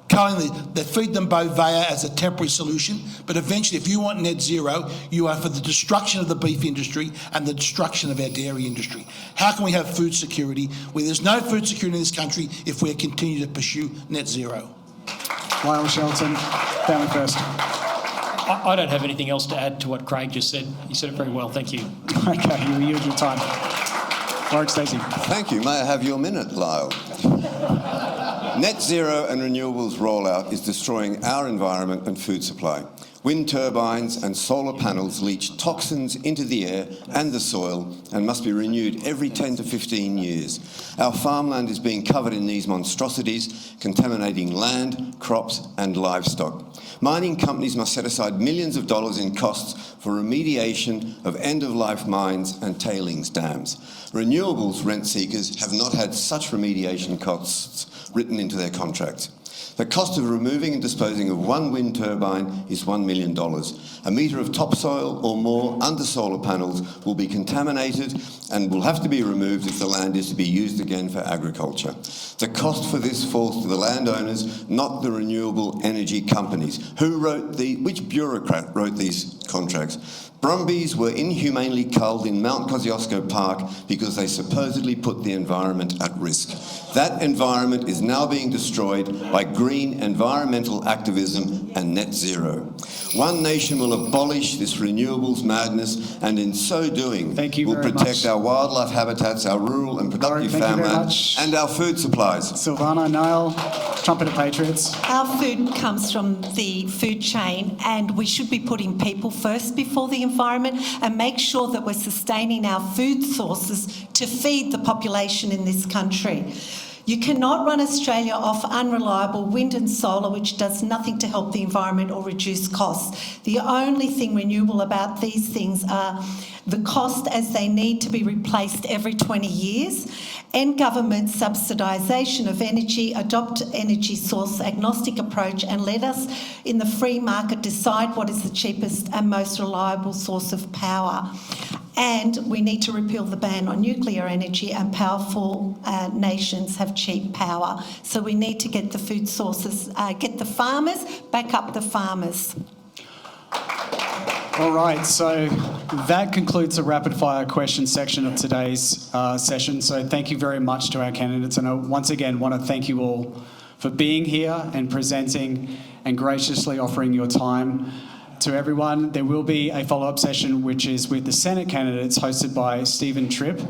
Culling they feed them bovea as a temporary solution, but eventually if you want net zero, you are for the destruction of the beef industry and the destruction of our dairy industry. How can we have food security where there's no food security in this country if we continue to pursue net zero? Lyle, Shelton, family first. I don't have anything else to add to what Craig just said. You said it very well. Thank you. Okay, you yield your time. Warwick, Stacey. Thank you. May I have your minute, Lyle? Net zero and renewables rollout is destroying our environment and food supply. Wind turbines and solar panels leach toxins into the air and the soil and must be renewed every 10 to 15 years. Our farmland is being covered in these monstrosities, contaminating land, crops and livestock. Mining companies must set aside millions of dollars in costs for remediation of end-of-life mines and tailings dams. Renewables rent seekers have not had such remediation costs written into their contracts. The cost of removing and disposing of one wind turbine is $1 million. A metre of topsoil or more under solar panels will be contaminated and will have to be removed if the land is to be used again for agriculture. The cost for this falls to the landowners, not the renewable energy companies. Which bureaucrat wrote these contracts? Brumbies were inhumanely culled in Mount Kosciuszko Park because they supposedly put the environment at risk. That environment is now being destroyed by green environmental activism and net zero. One nation will abolish this renewables madness and in so doing will protect our wildlife habitats, our rural and productive farmland and our food supplies. Silvana, Nile, Trumpet of Patriots. Our food comes from the food chain and we should be putting people first before the environment and make sure that we're sustaining our food sources to feed the population in this country. You cannot run Australia off unreliable wind and solar, which does nothing to help the environment or reduce costs. The only thing renewable about these things are the cost as they need to be replaced every 20 years, end government subsidisation of energy, adopt energy source agnostic approach and let us in the free market decide what is the cheapest and most reliable source of power. And we need to repeal the ban on nuclear energy and powerful nations have cheap power. So we need to get the food sources, get the farmers, back up the farmers. All right, so that concludes the rapid fire question section of today's session. So thank you very much to our candidates. And I once again want to thank you all for being here and presenting and graciously offering your time to everyone. There will be a follow-up session which is with the Senate candidates hosted by Stephen Tripp.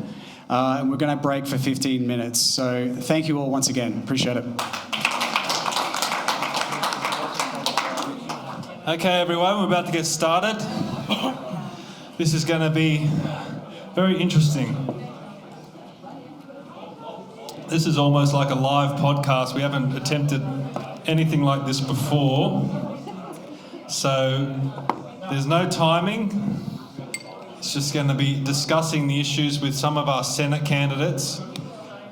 And we're going to break for 15 minutes. So thank you all once again. Appreciate it. Okay, everyone, we're about to get started. This is going to be very interesting. This is almost like a live podcast. We haven't attempted anything like this before. So there's no timing. It's just going to be discussing the issues with some of our Senate candidates.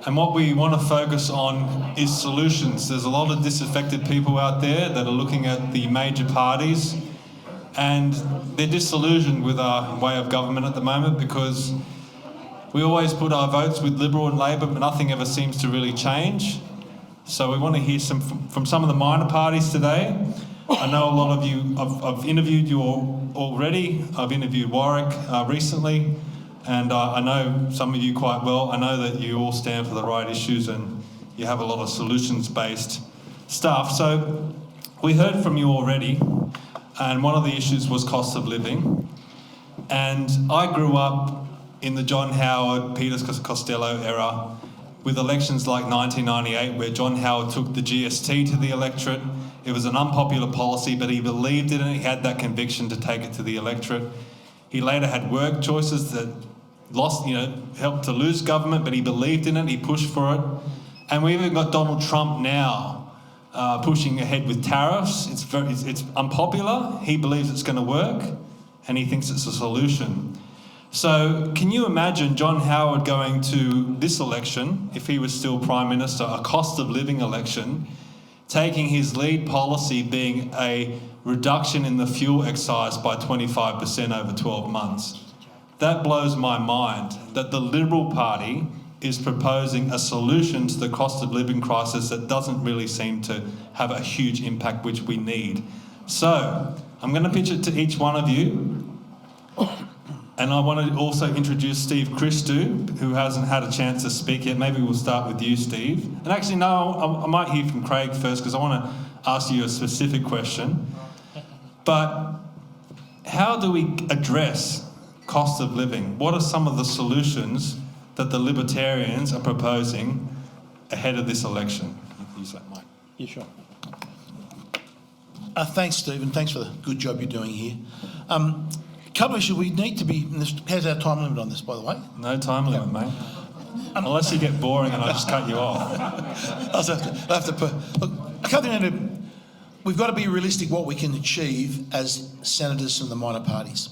And what we want to focus on is solutions. There's a lot of disaffected people out there that are looking at the major parties and they're disillusioned with our way of government at the moment because we always put our votes with Liberal and Labor, but nothing ever seems to really change. So we want to hear from some of the minor parties today. I know a lot of you, I've interviewed you all already. I've interviewed Warwick recently. And I know some of you quite well. I know that you all stand for the right issues and you have a lot of solutions-based stuff. So we heard from you already, and one of the issues was cost of living. And I grew up in the John Howard, Peter Costello era with elections like 1998 where John Howard took the GST to the electorate. It was an unpopular policy, but he believed in it. He had that conviction to take it to the electorate. He later had work choices that helped to lose government, but he believed in it, he pushed for it. And we even got Donald Trump now pushing ahead with tariffs. It's unpopular, he believes it's going to work, and he thinks it's a solution. So can you imagine John Howard going to this election, if he was still Prime Minister, a cost of living election, taking his lead policy being a reduction in the fuel excise by 25% over 12 months? That blows my mind that the Liberal Party is proposing a solution to the cost of living crisis that doesn't really seem to have a huge impact, which we need. So I'm going to pitch it to each one of you. And I want to also introduce Steve Christou, who hasn't had a chance to speak yet. Maybe we'll start with you, Steve. And actually, no, I might hear from Craig first because I want to ask you a specific question. But how do we address cost of living? What are some of the solutions that the Libertarians are proposing ahead of this election? Use that mic. Yeah, sure. Thanks, Steve, and thanks for the good job you're doing here. Couple of issues we need to be. How's our time limit on this, by the way? No time limit, mate. Unless you get boring and I just cut you off. We've got to be realistic what we can achieve as senators from the minor parties.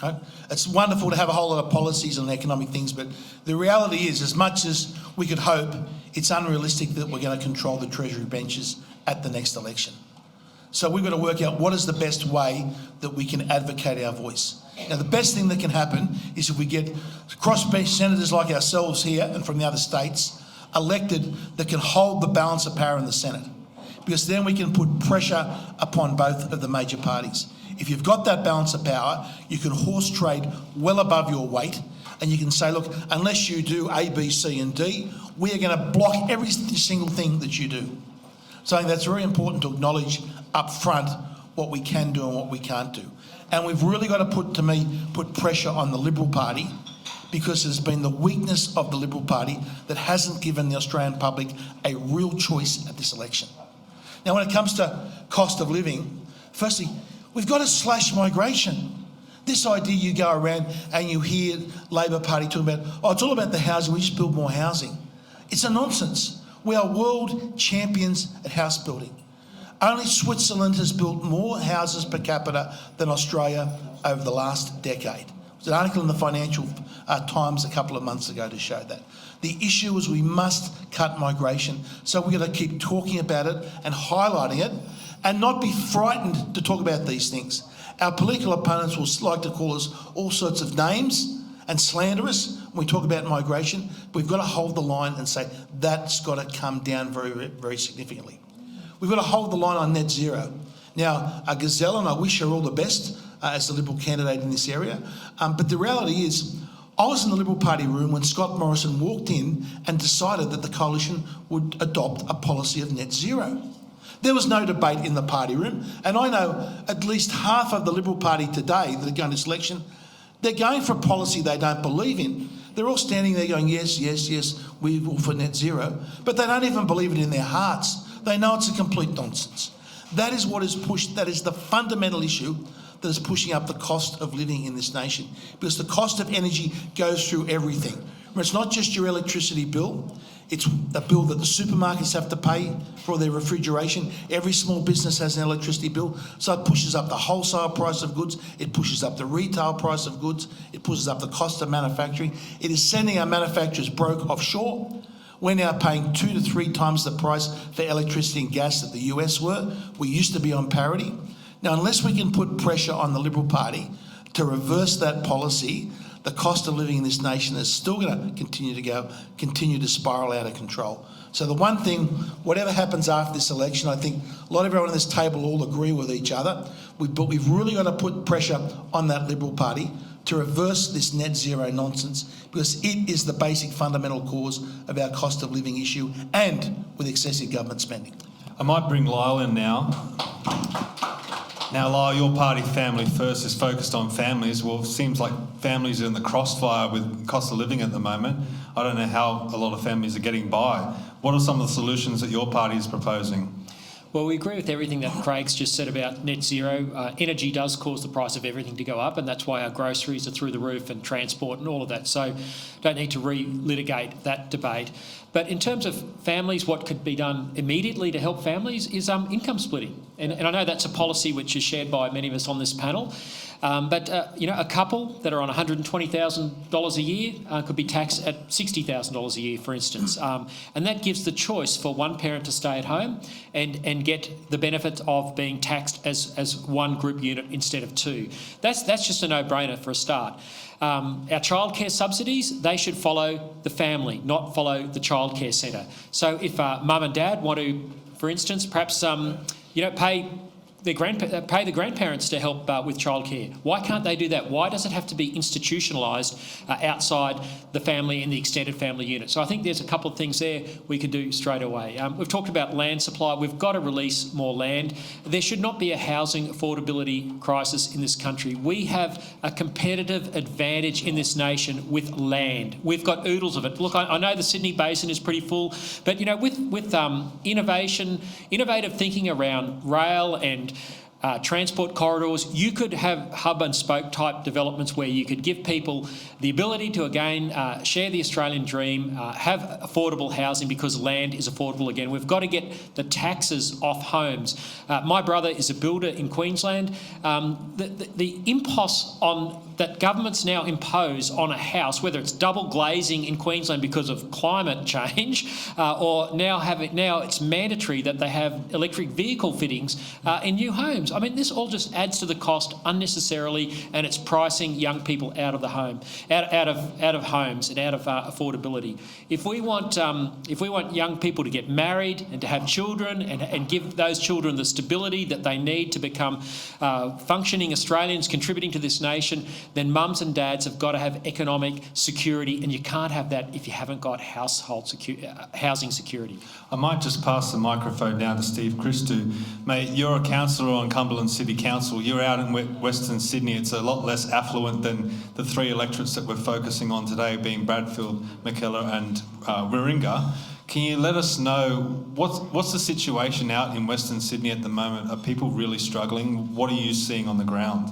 Right? It's wonderful to have a whole lot of policies on economic things, but the reality is, as much as we could hope, it's unrealistic that we're going to control the Treasury benches at the next election. So we've got to work out what is the best way that we can advocate our voice. Now, the best thing that can happen is if we get crossbench senators like ourselves here and from the other states elected that can hold the balance of power in the Senate, because then we can put pressure upon both of the major parties. If you've got that balance of power, you can horse trade well above your weight, and you can say, look, unless you do A, B, C and D, we are going to block every single thing that you do. So I think that's very important to acknowledge up front what we can do and what we can't do. And we've really got to put pressure on the Liberal Party, because it's been the weakness of the Liberal Party that hasn't given the Australian public a real choice at this election. Now, when it comes to cost of living, firstly, we've got to slash migration. This idea you go around and you hear Labor Party talking about, oh, it's all about the housing, we just build more housing. It's a nonsense. We are world champions at house building. Only Switzerland has built more houses per capita than Australia over the last decade. There's an article in the Financial Times a couple of months ago to show that. The issue is we must cut migration, so we've got to keep talking about it and highlighting it and not be frightened to talk about these things. Our political opponents will like to call us all sorts of names and slander us when we talk about migration. We've got to hold the line and say that's got to come down very, very significantly. We've got to hold the line on net zero. Now, Gisele, and I wish her all the best as the Liberal candidate in this area, but the reality is I was in the Liberal Party room when Scott Morrison walked in and decided that the coalition would adopt a policy of net zero. There was no debate in the party room, and I know at least half of the Liberal Party today that are going to this election, they're going for a policy they don't believe in. They're all standing there going, yes, yes, yes, we will for net zero, but they don't even believe it in their hearts. They know it's a complete nonsense. That is what is pushed, that is the fundamental issue that is pushing up the cost of living in this nation, because the cost of energy goes through everything. It's not just your electricity bill, it's a bill that the supermarkets have to pay for their refrigeration. Every small business has an electricity bill, so it pushes up the wholesale price of goods, it pushes up the retail price of goods, it pushes up the cost of manufacturing. It is sending our manufacturers broke offshore. We're now paying 2 to 3 times the price for electricity and gas that the US were. We used to be on parity. Now, unless we can put pressure on the Liberal Party to reverse that policy, the cost of living in this nation is still going to continue to spiral out of control. So the one thing, whatever happens after this election, I think a lot of everyone on this table all agree with each other, but we've really got to put pressure on that Liberal Party to reverse this net zero nonsense, because it is the basic fundamental cause of our cost of living issue and with excessive government spending. I might bring Lyle in now. Now, Lyle, your party, Family First, is focused on families. Well, it seems like families are in the crossfire with cost of living at the moment. I don't know how a lot of families are getting by. What are some of the solutions that your party is proposing? Well, we agree with everything that Craig's just said about net zero. Energy does cause the price of everything to go up, and that's why our groceries are through the roof and transport and all of that. So don't need to relitigate that debate. But in terms of families, what could be done immediately to help families is income splitting. And I know that's a policy which is shared by many of us on this panel. But a couple that are on $120,000 a year could be taxed at $60,000 a year, for instance. And that gives the choice for one parent to stay at home and get the benefit of being taxed as one group unit instead of two. That's just a no-brainer for a start. Our childcare subsidies, they should follow the family, not follow the childcare centre. So if mum and dad want to, for instance, perhaps pay the grandparents to help with childcare. Why can't they do that? Why does it have to be institutionalised outside the family and the extended family unit? So I think there's a couple of things there we could do straight away. We've talked about land supply. We've got to release more land. There should not be a housing affordability crisis in this country. We have a competitive advantage in this nation with land. We've got oodles of it. Look, I know the Sydney Basin is pretty full, but with innovative thinking around rail and transport corridors, you could have hub and spoke type developments where you could give people the ability to again share the Australian dream, have affordable housing because land is affordable again. We've got to get the taxes off homes. My brother is a builder in Queensland. The impost that governments now impose on a house, whether it's double glazing in Queensland because of climate change, or now it's mandatory that they have electric vehicle fittings in new homes. I mean, this all just adds to the cost unnecessarily, and it's pricing young people out of the home, out of homes, and out of affordability. If we want young people to get married and to have children and give those children the stability that they need to become functioning Australians contributing to this nation, then mums and dads have got to have economic security, and you can't have that if you haven't got housing security. I might just pass the microphone now to Steve Christou. Mate, you're a councillor on Cumberland City Council. You're out in Western Sydney. It's a lot less affluent than the three electorates that we're focusing on today, being Bradfield, Mackellar and Warringah. Can you let us know what's the situation out in Western Sydney at the moment? Are people really struggling? What are you seeing on the ground?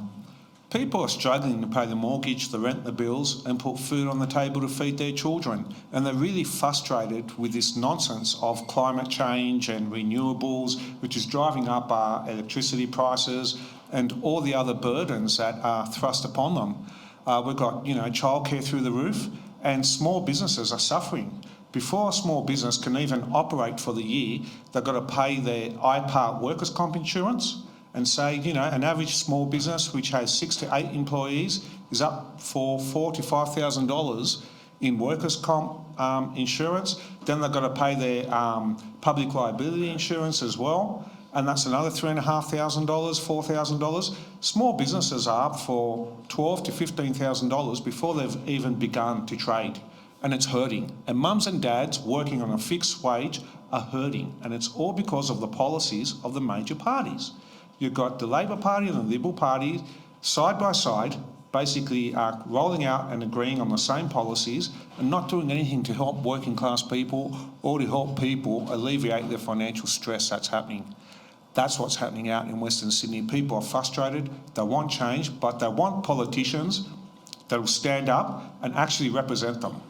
People are struggling to pay the mortgage, the rent, the bills, and put food on the table to feed their children. And they're really frustrated with this nonsense of climate change and renewables, which is driving up our electricity prices and all the other burdens that are thrust upon them. We've got, childcare through the roof, and small businesses are suffering. Before a small business can even operate for the year, they've got to pay their IPART workers' comp insurance. And say, an average small business which has 6 to 8 employees is up for $4,000 to $5,000 in workers' comp insurance. Then they've got to pay their public liability insurance as well, and that's another $3,500, $4,000. Small businesses are up for $12,000 to $15,000 before they've even begun to trade, and it's hurting. And mums and dads working on a fixed wage are hurting, and it's all because of the policies of the major parties. You've got the Labor Party and the Liberal Party side by side, basically rolling out and agreeing on the same policies and not doing anything to help working class people or to help people alleviate the financial stress that's happening. That's what's happening out in Western Sydney. People are frustrated, they want change, but they want politicians that will stand up and actually represent them.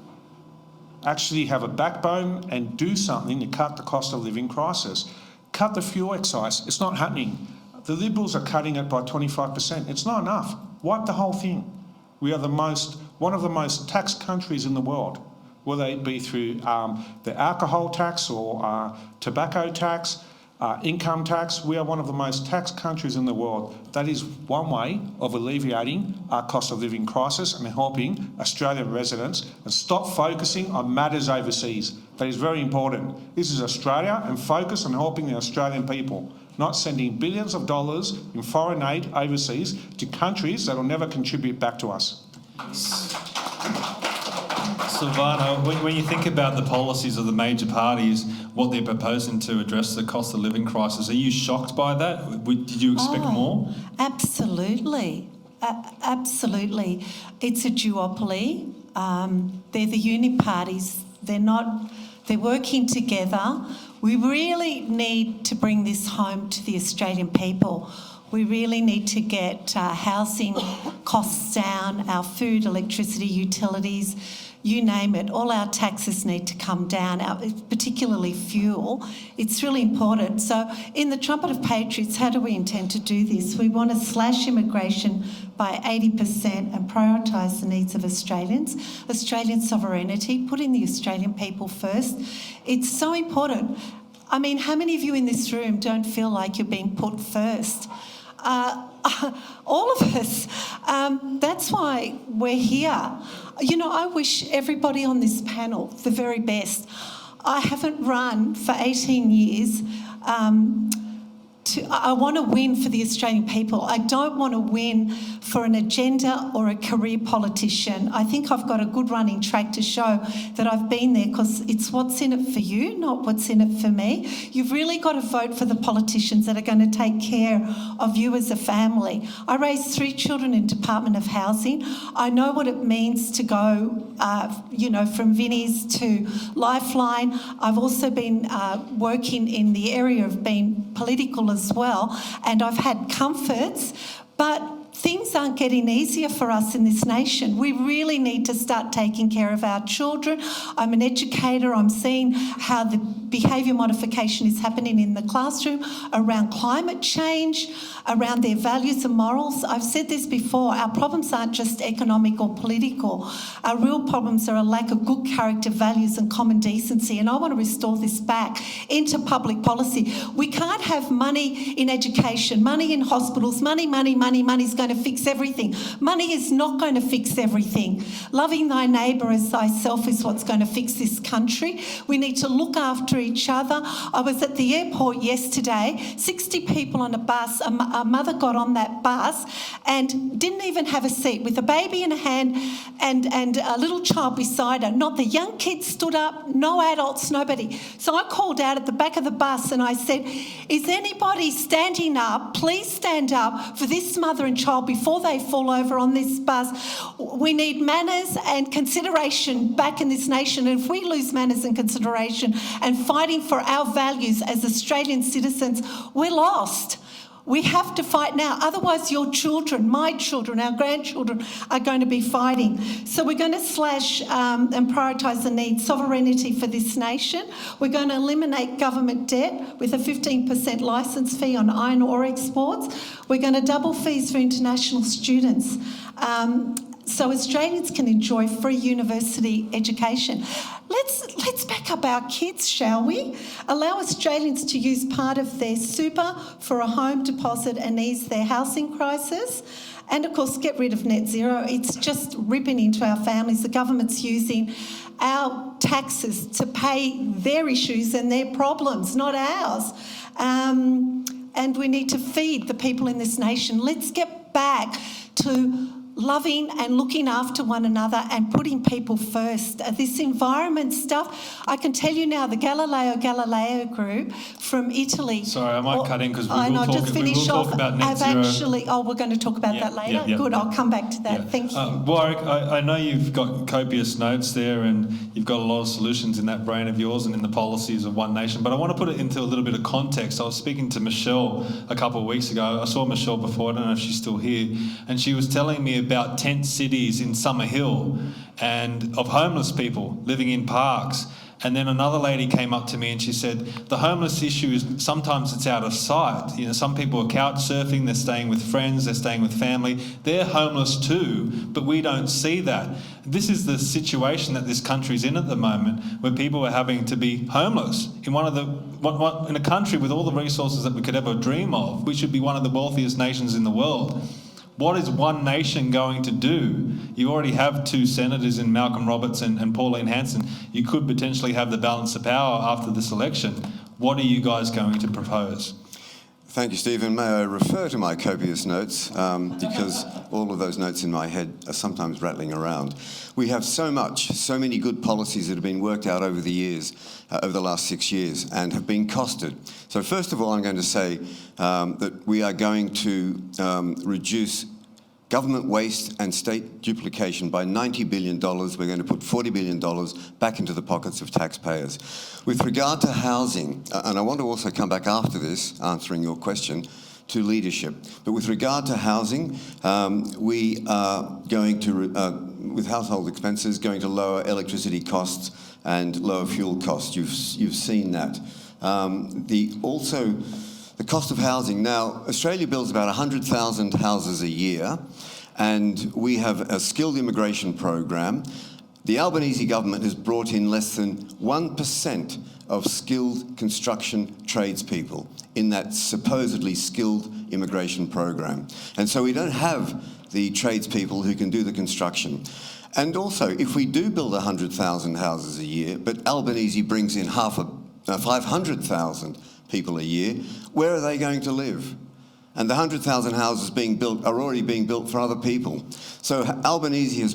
Actually have a backbone and do something to cut the cost of living crisis. Cut the fuel excise. It's not happening. The Liberals are cutting it by 25%. It's not enough. Wipe the whole thing. We are one of the most taxed countries in the world, whether it be through the alcohol tax or tobacco tax, income tax. We are one of the most taxed countries in the world. That is one way of alleviating our cost of living crisis and helping Australian residents and stop focusing on matters overseas. That is very important. This is Australia, and focus on helping the Australian people, not sending billions of dollars in foreign aid overseas to countries that will never contribute back to us. Silvana, when you think about the policies of the major parties, what they're proposing to address the cost of living crisis, are you shocked by that? Did you expect more? Absolutely. Absolutely. It's a duopoly. They're the uniparties. They're working together. We really need to bring this home to the Australian people. We really need to get housing costs down, our food, electricity, utilities. you name it, all our taxes need to come down, particularly fuel. It's really important. So in the Trumpet of Patriots, how do we intend to do this? We want to slash immigration by 80% and prioritise the needs of Australians, Australian sovereignty, putting the Australian people first. It's so important. I mean, how many of you in this room don't feel like you're being put first? All of us. That's why we're here. You know, I wish everybody on this panel the very best. I haven't run for 18 years. I want to win for the Australian people. I don't want to win for an agenda or a career politician. I think I've got a good running track to show that I've been there, because it's what's in it for you, not what's in it for me. You've really got to vote for the politicians that are going to take care of you as a family. I raised 3 children in Department of Housing. I know what it means to go, from Vinnie's to Lifeline. I've also been working in the area of being political as well, and I've had comforts, but things aren't getting easier for us in this nation. We really need to start taking care of our children. I'm an educator. I'm seeing how the behaviour modification is happening in the classroom around climate change, around their values and morals. I've said this before, our problems aren't just economic or political. Our real problems are a lack of good character, values and common decency, and I want to restore this back into public policy. We can't have money in education, money in hospitals, money's going to fix everything. Money is not going to fix everything. Loving thy neighbour as thyself is what's going to fix this country. We need to look after each other. I was at the airport yesterday, 60 people on a bus. A mother got on that bus and didn't even have a seat, with a baby in her hand and a little child beside her. Not the young kids stood up, no adults, nobody. So I called out at the back of the bus and I said, is anybody standing up? Please stand up for this mother and child before they fall over on this bus. We need manners and consideration back in this nation. And if we lose manners and consideration and fighting for our values as Australian citizens, we're lost. We have to fight now. Otherwise, your children, my children, our grandchildren are going to be fighting. So we're going to slash and prioritise the need, sovereignty for this nation. We're going to eliminate government debt with a 15% licence fee on iron ore exports. We're going to double fees for international students. So Australians can enjoy free university education. Let's back up our kids, shall we? Allow Australians to use part of their super for a home deposit and ease their housing crisis. And of course, get rid of net zero. It's just ripping into our families. The government's using our taxes to pay their issues and their problems, not ours. And we need to feed the people in this nation. Let's get back to loving and looking after one another and putting people first. This environment stuff, I can tell you now, the Galileo group from Italy. Sorry, I might cut in because we will talk about net zero. We're going to talk about that later. Good, I'll come back to that. Thank you. Warwick, I know you've got copious notes there and you've got a lot of solutions in that brain of yours and in the policies of One Nation, but I want to put it into a little bit of context. I was speaking to Michelle a couple of weeks ago. I saw Michelle before, I don't know if she's still here, and she was telling me about tent cities in Summerhill and of homeless people living in parks. And then another lady came up to me and she said, the homeless issue is sometimes it's out of sight. You know, some people are couch surfing, they're staying with friends, they're staying with family. They're homeless too, but we don't see that. This is the situation that this country's in at the moment, where people are having to be homeless. In in a country with all the resources that we could ever dream of, we should be one of the wealthiest nations in the world. What is One Nation going to do? You already have 2 senators in Malcolm Roberts and Pauline Hanson. You could potentially have the balance of power after this election. What are you guys going to propose? Thank you, Stephen. May I refer to my copious notes, because all of those notes in my head are sometimes rattling around. We have so many good policies that have been worked out over the years, over the last 6 years, and have been costed. So first of all, I'm going to say that we are going to reduce government waste and state duplication by $90 billion. We're going to put $40 billion back into the pockets of taxpayers. With regard to housing, and I want to also come back after this, answering your question, to leadership. But with regard to housing, we are going to, with household expenses, going to lower electricity costs and lower fuel costs. You've seen that. The cost of housing. Now, Australia builds about 100,000 houses a year, and we have a skilled immigration program. The Albanese government has brought in less than 1% of skilled construction tradespeople in that supposedly skilled immigration program. And so we don't have the tradespeople who can do the construction. And also, if we do build 100,000 houses a year, but Albanese brings in 500,000 people a year, where are they going to live? And the 100,000 houses being built are already being built for other people. So Albanese has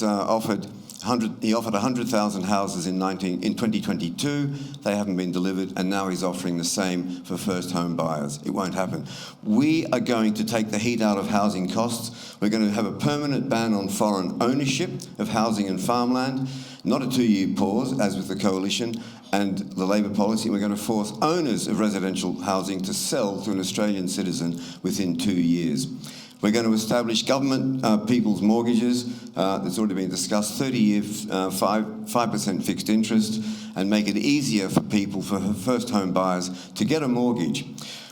offered 100,000 houses in 2022. They haven't been delivered, and now he's offering the same for first home buyers. It won't happen. We are going to take the heat out of housing costs. We're going to have a permanent ban on foreign ownership of housing and farmland, not a 2-year pause, as with the Coalition, and the Labor policy. We're going to force owners of residential housing to sell to an Australian citizen within 2 years. We're going to establish government people's mortgages, that's already been discussed, 30-year 5% fixed interest, and make it easier for people, for first home buyers, to get a mortgage.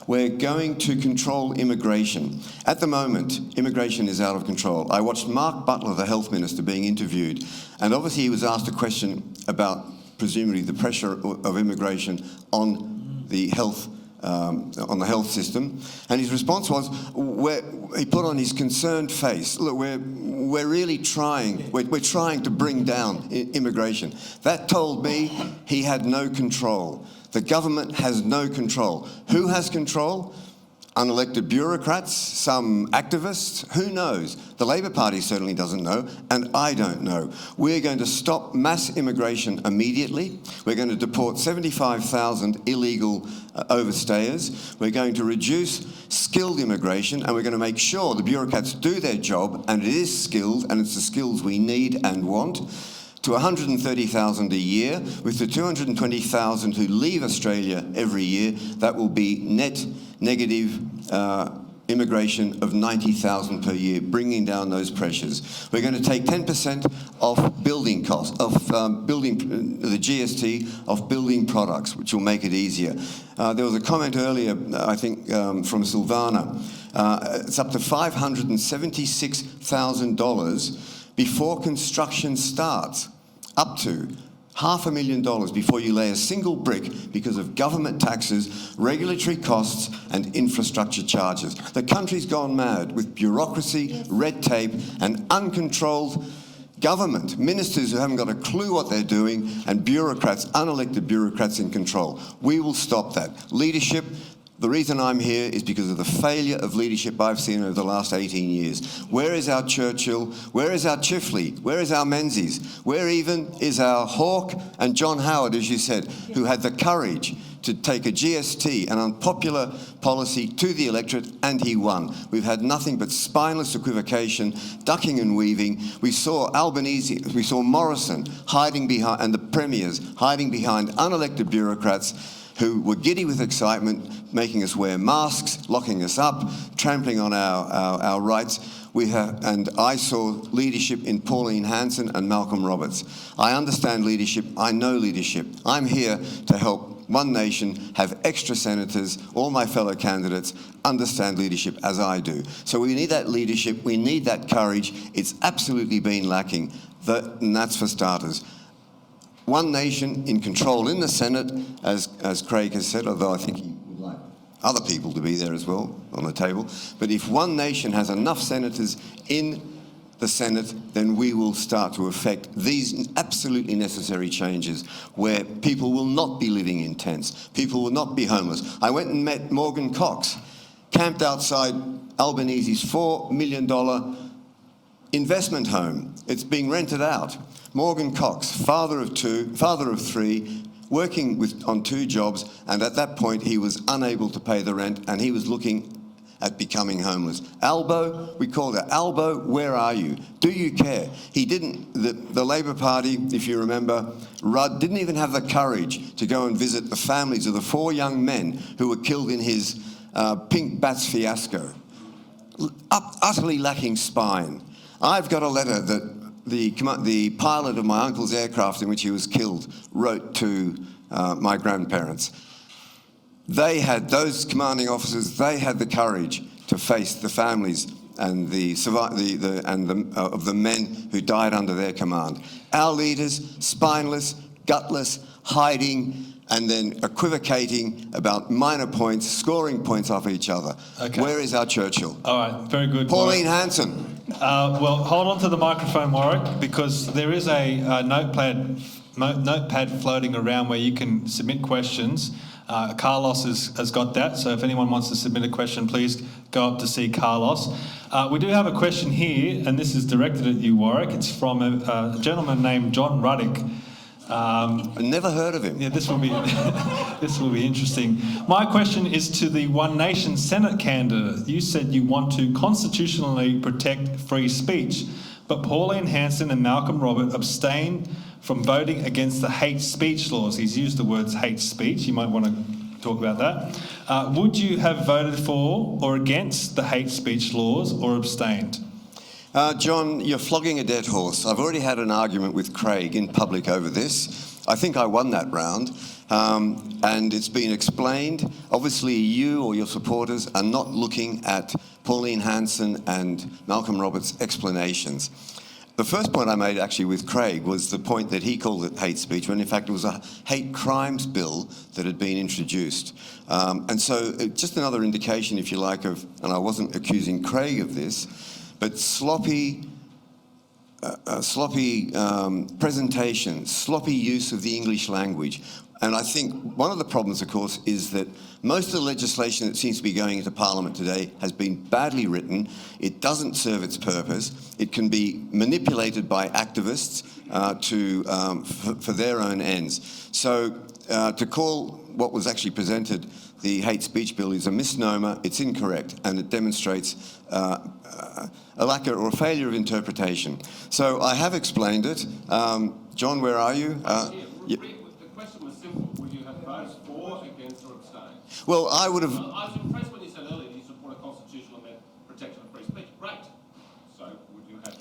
We're going to control immigration. At the moment, immigration is out of control. I watched Mark Butler, the health minister, being interviewed, and obviously he was asked a question about presumably the pressure of immigration on the health system, and his response was, he put on his concerned face, look, we're really trying, we're trying to bring down immigration. That told me he had no control. The government has no control. Who has control? Unelected bureaucrats, some activists, who knows? The Labor Party certainly doesn't know, and I don't know. We're going to stop mass immigration immediately. We're going to deport 75,000 illegal overstayers. We're going to reduce skilled immigration, and we're going to make sure the bureaucrats do their job, and it is skilled, and it's the skills we need and want, to 130,000 a year. With the 220,000 who leave Australia every year, that will be net negative immigration of 90,000 per year, bringing down those pressures. We're going to take 10% off building costs, the GST of building products, which will make it easier. There was a comment earlier, I think, from Silvana. It's up to $576,000 before construction starts, up to $500,000 before you lay a single brick because of government taxes, regulatory costs, and infrastructure charges. The country's gone mad with bureaucracy, red tape, and uncontrolled government. Ministers who haven't got a clue what they're doing, and bureaucrats, unelected bureaucrats in control. We will stop that. Leadership. The reason I'm here is because of the failure of leadership I've seen over the last 18 years. Where is our Churchill? Where is our Chifley? Where is our Menzies? Where even is our Hawke and John Howard, as you said, who had the courage to take a GST, an unpopular policy, to the electorate, and he won. We've had nothing but spineless equivocation, ducking and weaving. We saw Albanese, we saw Morrison hiding behind, and the premiers hiding behind unelected bureaucrats who were giddy with excitement, making us wear masks, locking us up, trampling on our rights. And I saw leadership in Pauline Hanson and Malcolm Roberts. I understand leadership. I know leadership. I'm here to help One Nation have extra senators, all my fellow candidates understand leadership as I do. So we need that leadership. We need that courage. It's absolutely been lacking. And that's for starters. One Nation in control in the Senate, as Craig has said, although I think he would like other people to be there as well on the table. But if One Nation has enough senators in the Senate, then we will start to effect these absolutely necessary changes where people will not be living in tents, people will not be homeless. I went and met Morgan Cox, camped outside Albanese's $4 million investment home. It's being rented out. Morgan Cox, father of three, working on 2 jobs, and at that point he was unable to pay the rent and he was looking at becoming homeless. Albo, we called her, Albo, where are you? Do you care? He didn't, the Labor Party, if you remember, Rudd didn't even have the courage to go and visit the families of the 4 young men who were killed in his pink bats fiasco, utterly lacking spine. I've got a letter that the pilot of my uncle's aircraft in which he was killed wrote to my grandparents. They had, those commanding officers, they had the courage to face the families and of the men who died under their command. Our leaders, spineless, gutless, hiding, and then equivocating about minor points, scoring points off each other. Okay. Where is our Churchill? All right, very good. Pauline Hanson. Well, hold on to the microphone, Warwick, because there is a notepad floating around where you can submit questions. Carlos has got that, so if anyone wants to submit a question, please go up to see Carlos. We do have a question here, and this is directed at you, Warwick. It's from a gentleman named John Ruddick. I've never heard of him. Yeah, this will be this will be interesting. My question is to the One Nation Senate candidate. You said you want to constitutionally protect free speech, but Pauline Hanson and Malcolm Roberts abstained from voting against the hate speech laws. He's used the words hate speech. You might want to talk about that. Would you have voted for or against the hate speech laws or abstained? John, you're flogging a dead horse. I've already had an argument with Craig in public over this. I think I won that round, and it's been explained. Obviously, you or your supporters are not looking at Pauline Hanson and Malcolm Roberts' explanations. The first point I made actually with Craig was the point that he called it hate speech, when in fact it was a hate crimes bill that had been introduced. And so just another indication, if you like, of, and I wasn't accusing Craig of this, but sloppy presentation, sloppy use of the English language. And I think one of the problems, of course, is that most of the legislation that seems to be going into Parliament today has been badly written. It doesn't serve its purpose. It can be manipulated by activists for their own ends. So to call what was actually presented the hate speech bill is a misnomer, it's incorrect, and it demonstrates a lack or a failure of interpretation. So I have explained it. John, where are you? The question was simple. Would you have voted for, against, or abstained? Well, I would have... I was impressed when you said earlier you support a constitutional protection of free speech. Great. So would you have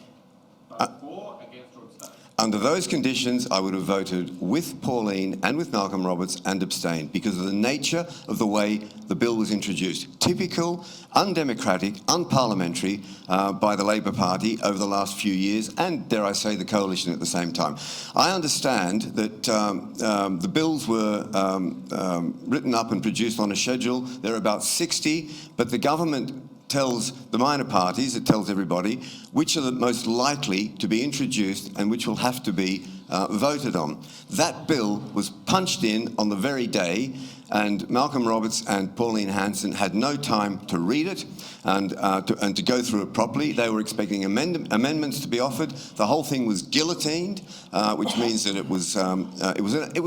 voted for, against, or abstained? Under those conditions, I would have voted with Pauline and with Malcolm Roberts and abstained because of the nature of the way the bill was introduced. Typical, undemocratic, unparliamentary by the Labor Party over the last few years, and dare I say the coalition at the same time. I understand that the bills were written up and produced on a schedule. There are about 60, but the government tells the minor parties, it tells everybody, which are the most likely to be introduced and which will have to be voted on. That bill was punched in on the very day, and Malcolm Roberts and Pauline Hanson had no time to read it and to go through it properly. They were expecting amendments to be offered. The whole thing was guillotined, which means that it was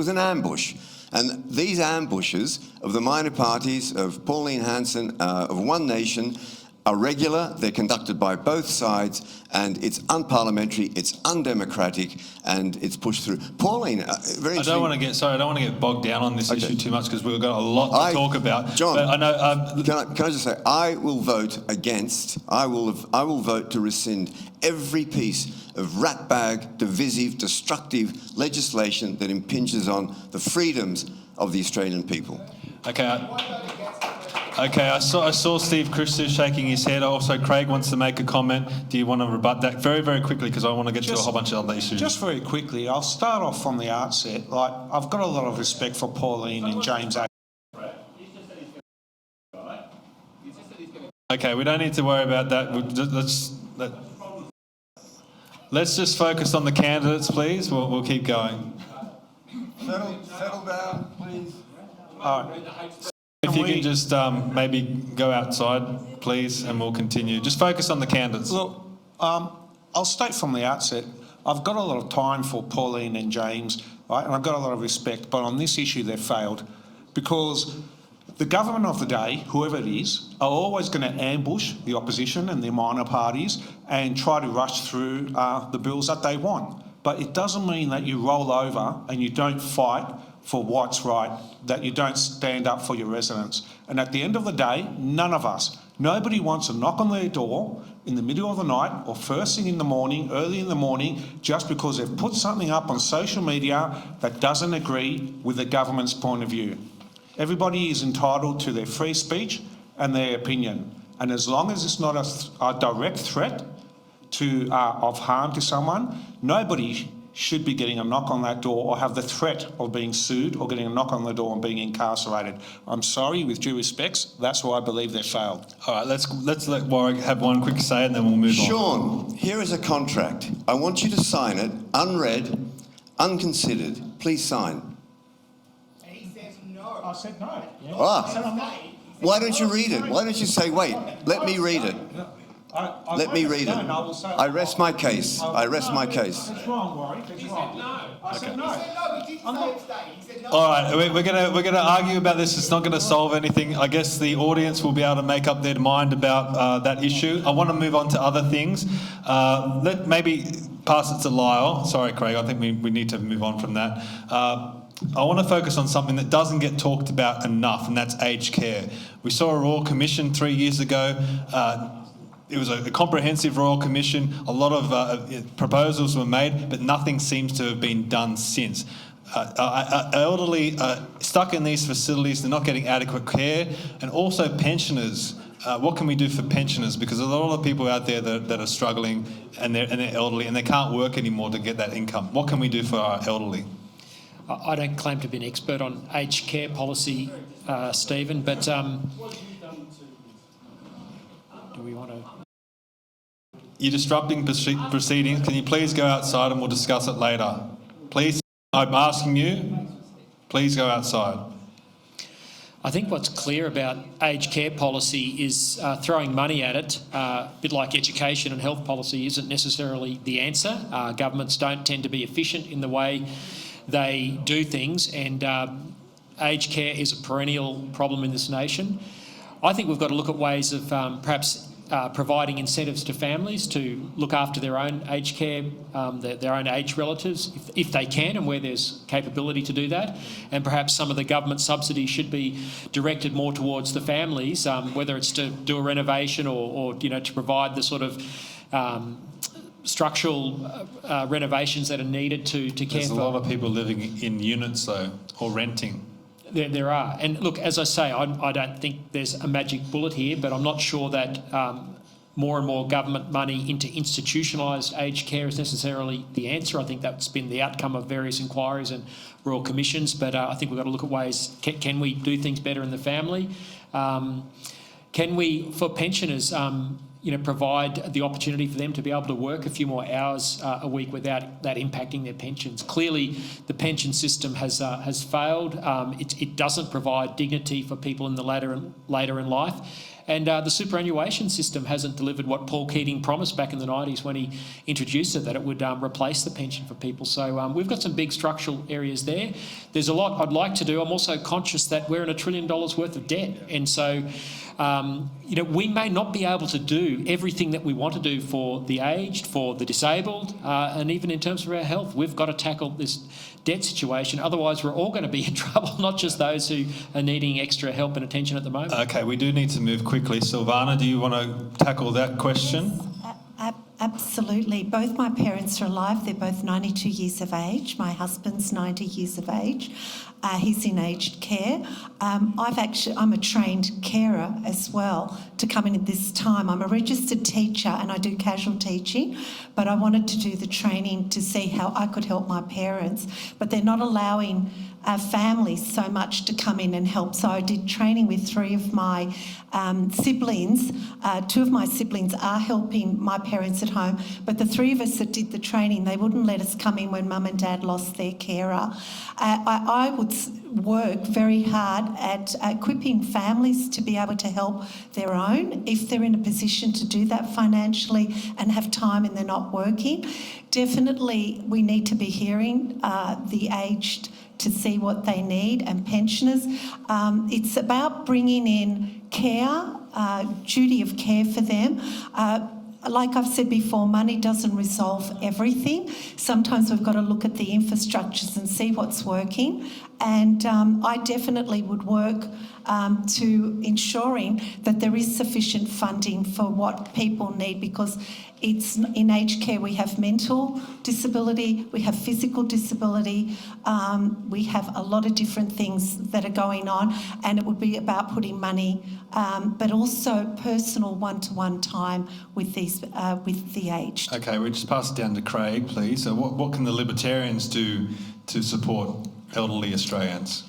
an ambush. And these ambushes of the minor parties, of Pauline Hanson, of One Nation, are regular. They're conducted by both sides, and it's unparliamentary, it's undemocratic, and it's pushed through. Pauline, very. I don't want to get bogged down on this issue too much because we've got a lot to talk about. John, but I know. Can I just say, I will vote against. I will vote to rescind every piece of ratbag, divisive, destructive legislation that impinges on the freedoms of the Australian people. Okay. I saw Steve Christou shaking his head. Also, Craig wants to make a comment. Do you want to rebut that very, very quickly? Because I want to get to a whole bunch of other issues. Just very quickly, I'll start off from the outset. Like, I've got a lot of respect for Pauline and James. Okay, we don't need to worry about that. Let's just focus on the candidates, please. We'll keep going. Settle down, please. All right. If you can just maybe go outside, please, and we'll continue. Just focus on the candidates. Look, I'll state from the outset, I've got a lot of time for Pauline and James, right, and I've got a lot of respect, but on this issue they've failed because the government of the day, whoever it is, are always going to ambush the opposition and their minor parties and try to rush through the bills that they want. But it doesn't mean that you roll over and you don't fight for what's right, that you don't stand up for your residents. And at the end of the day, none of us, nobody wants to knock on their door in the middle of the night or first thing in the morning, early in the morning, just because they've put something up on social media that doesn't agree with the government's point of view. Everybody is entitled to their free speech and their opinion. And as long as it's not a direct threat of harm to someone, nobody should be getting a knock on that door or have the threat of being sued or getting a knock on the door and being incarcerated. I'm sorry, with due respects, that's why I believe they failed. All right, let's let Warwick have one quick say and then we'll move on. Sean, here is a contract. I want you to sign it, unread, unconsidered. Please sign. He says no. I said no. Yeah. Why don't you read it? Why don't you say, wait, let me read it? Let me read it. I rest my case. I rest my case. That's wrong, Warwick. That's wrong. I said no. He did say no. All right, we're gonna argue about this. It's not going to solve anything. I guess the audience will be able to make up their mind about that issue. I want to move on to other things. Let maybe pass it to Lyle. Sorry, Craig. I think we need to move on from that. I want to focus on something that doesn't get talked about enough, and that's aged care. We saw a Royal Commission 3 years ago. It was a comprehensive Royal Commission. A lot of proposals were made, but nothing seems to have been done since. Elderly stuck in these facilities, they're not getting adequate care, and also pensioners. What can we do for pensioners? Because there's a lot of people out there that are struggling and they're elderly and they can't work anymore to get that income. What can we do for our elderly? I don't claim to be an expert on aged care policy, Stephen, but do we want to... You're disrupting proceedings. Can you please go outside and we'll discuss it later? Please, I'm asking you, please go outside. I think what's clear about aged care policy is throwing money at it, a bit like education and health policy, isn't necessarily the answer. Governments don't tend to be efficient in the way they do things, and aged care is a perennial problem in this nation. I think we've got to look at ways of perhaps providing incentives to families to look after their own aged care, their own aged relatives, if they can, and where there's capability to do that. And perhaps some of the government subsidies should be directed more towards the families, whether it's to do a renovation or to provide the sort of structural renovations that are needed to care for. There's a lot of people living in units though, or renting. There are. And look, as I say, I don't think there's a magic bullet here, but I'm not sure that more and more government money into institutionalised aged care is necessarily the answer. I think that's been the outcome of various inquiries and royal commissions, but I think we've got to look at ways, can we do things better in the family? Can we, for pensioners, provide the opportunity for them to be able to work a few more hours a week without that impacting their pensions? Clearly, the pension system has failed. It doesn't provide dignity for people in the later in life. And the superannuation system hasn't delivered what Paul Keating promised back in the 90s when he introduced it, that it would replace the pension for people. So we've got some big structural areas there. There's a lot I'd like to do. I'm also conscious that we're in $1 trillion worth of debt. And so, we may not be able to do everything that we want to do for the aged, for the disabled, and even in terms of our health. We've got to tackle this debt situation. Otherwise, we're all going to be in trouble, not just those who are needing extra help and attention at the moment. Okay, we do need to move quickly. Silvana, do you want to tackle that question? Absolutely. Both my parents are alive. They're both 92 years of age. My husband's 90 years of age. He's in aged care. I'm a trained carer as well to come in at this time. I'm a registered teacher and I do casual teaching, but I wanted to do the training to see how I could help my parents, but they're not allowing families so much to come in and help. So I did training with 3 of my siblings. 2 of my siblings are helping my parents at home, but the 3 of us that did the training, they wouldn't let us come in when mum and dad lost their carer. I would work very hard at equipping families to be able to help their own if they're in a position to do that financially and have time and they're not working. Definitely we need to be hearing the aged to see what they need, and pensioners. It's about bringing in care, duty of care for them. Like I've said before, money doesn't resolve everything. Sometimes we've got to look at the infrastructures and see what's working And I definitely would work to ensuring that there is sufficient funding for what people need, because it's in aged care we have mental disability, we have physical disability, we have a lot of different things that are going on, and it would be about putting money, but also personal one-to-one time with the aged. Okay, we'll just pass it down to Craig, please. So what can the Libertarians do to support elderly Australians?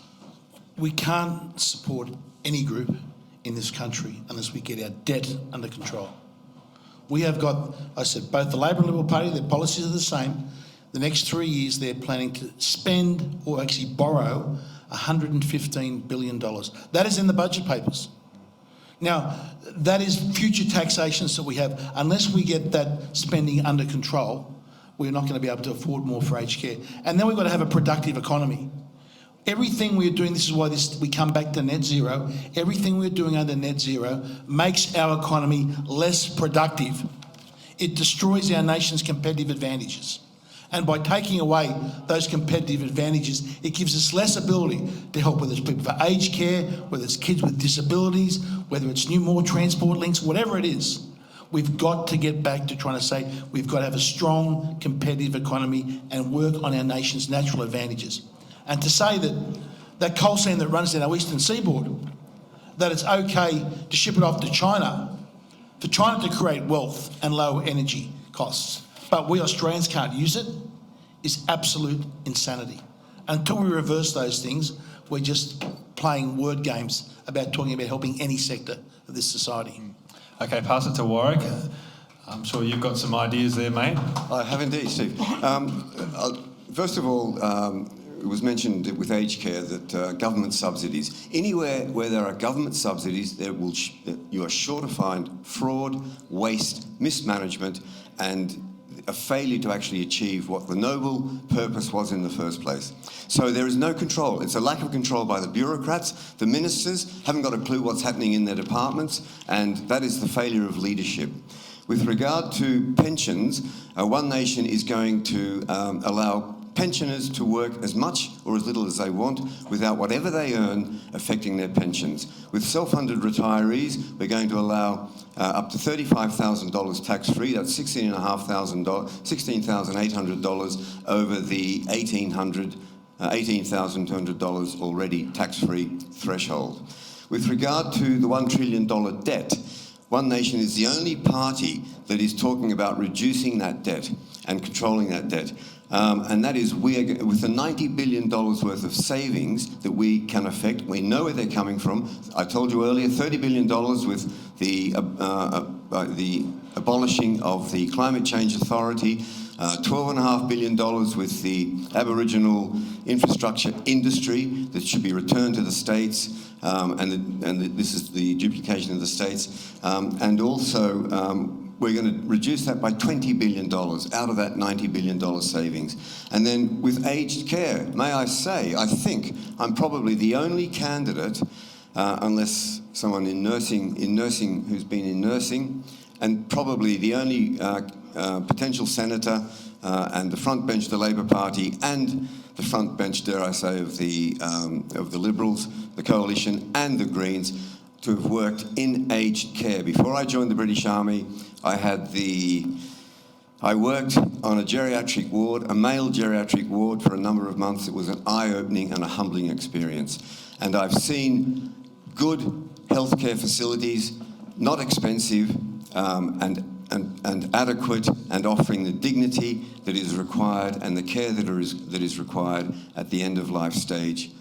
We can't support any group in this country unless we get our debt under control. We have got, I said, both the Labor and Liberal Party, their policies are the same. The next 3 years they're planning to spend, or actually borrow, $115 billion. That is in the budget papers. Now, that is future taxations that we have. Unless we get that spending under control, we're not going to be able to afford more for aged care. And then we've got to have a productive economy. Everything we're doing, this is why we come back to net zero, everything we're doing under net zero makes our economy less productive. It destroys our nation's competitive advantages. And by taking away those competitive advantages, it gives us less ability to help, whether it's people for aged care, whether it's kids with disabilities, whether it's more transport links, whatever it is. We've got to get back to trying to say we've got to have a strong competitive economy and work on our nation's natural advantages. And to say that coal seam that runs down our eastern seaboard, that it's okay to ship it off to China, for China to create wealth and low energy costs, but we Australians can't use it, is absolute insanity. Until we reverse those things, we're just playing word games about talking about helping any sector of this society. Okay, pass it to Warwick. I'm sure you've got some ideas there, mate. I have indeed, Steve. First of all, it was mentioned with aged care that government subsidies. Anywhere where there are government subsidies, you are sure to find fraud, waste, mismanagement, and a failure to actually achieve what the noble purpose was in the first place. So there is no control. It's a lack of control by the bureaucrats. The ministers haven't got a clue what's happening in their departments, and that is the failure of leadership. With regard to pensions, One Nation is going to allow pensioners to work as much or as little as they want without whatever they earn affecting their pensions. With self-funded retirees, we're going to allow up to $35,000 tax-free. That's $16,800 over the $18,200 already tax-free threshold. With regard to the $1 trillion debt, One Nation is the only party that is talking about reducing that debt and controlling that debt. And that is, with the $90 billion worth of savings that we can affect, we know where they're coming from. I told you earlier, $30 billion with the abolishing of the Climate Change Authority, $12.5 billion with the Aboriginal infrastructure industry that should be returned to the states, and this is the duplication of the states, and also we're going to reduce that by $20 billion out of that $90 billion savings. And then with aged care, may I say, I think I'm probably the only candidate, unless someone in nursing who's been in nursing, and probably the only potential senator and the front bench of the Labor Party and the front bench, dare I say, of the Liberals, the Coalition and the Greens, to have worked in aged care. Before I joined the British Army, I worked on a geriatric ward, a male geriatric ward, for a number of months. It was an eye-opening and a humbling experience. And I've seen good healthcare facilities, not expensive, and adequate, and offering the dignity that is required and the care that is required at the end of life stage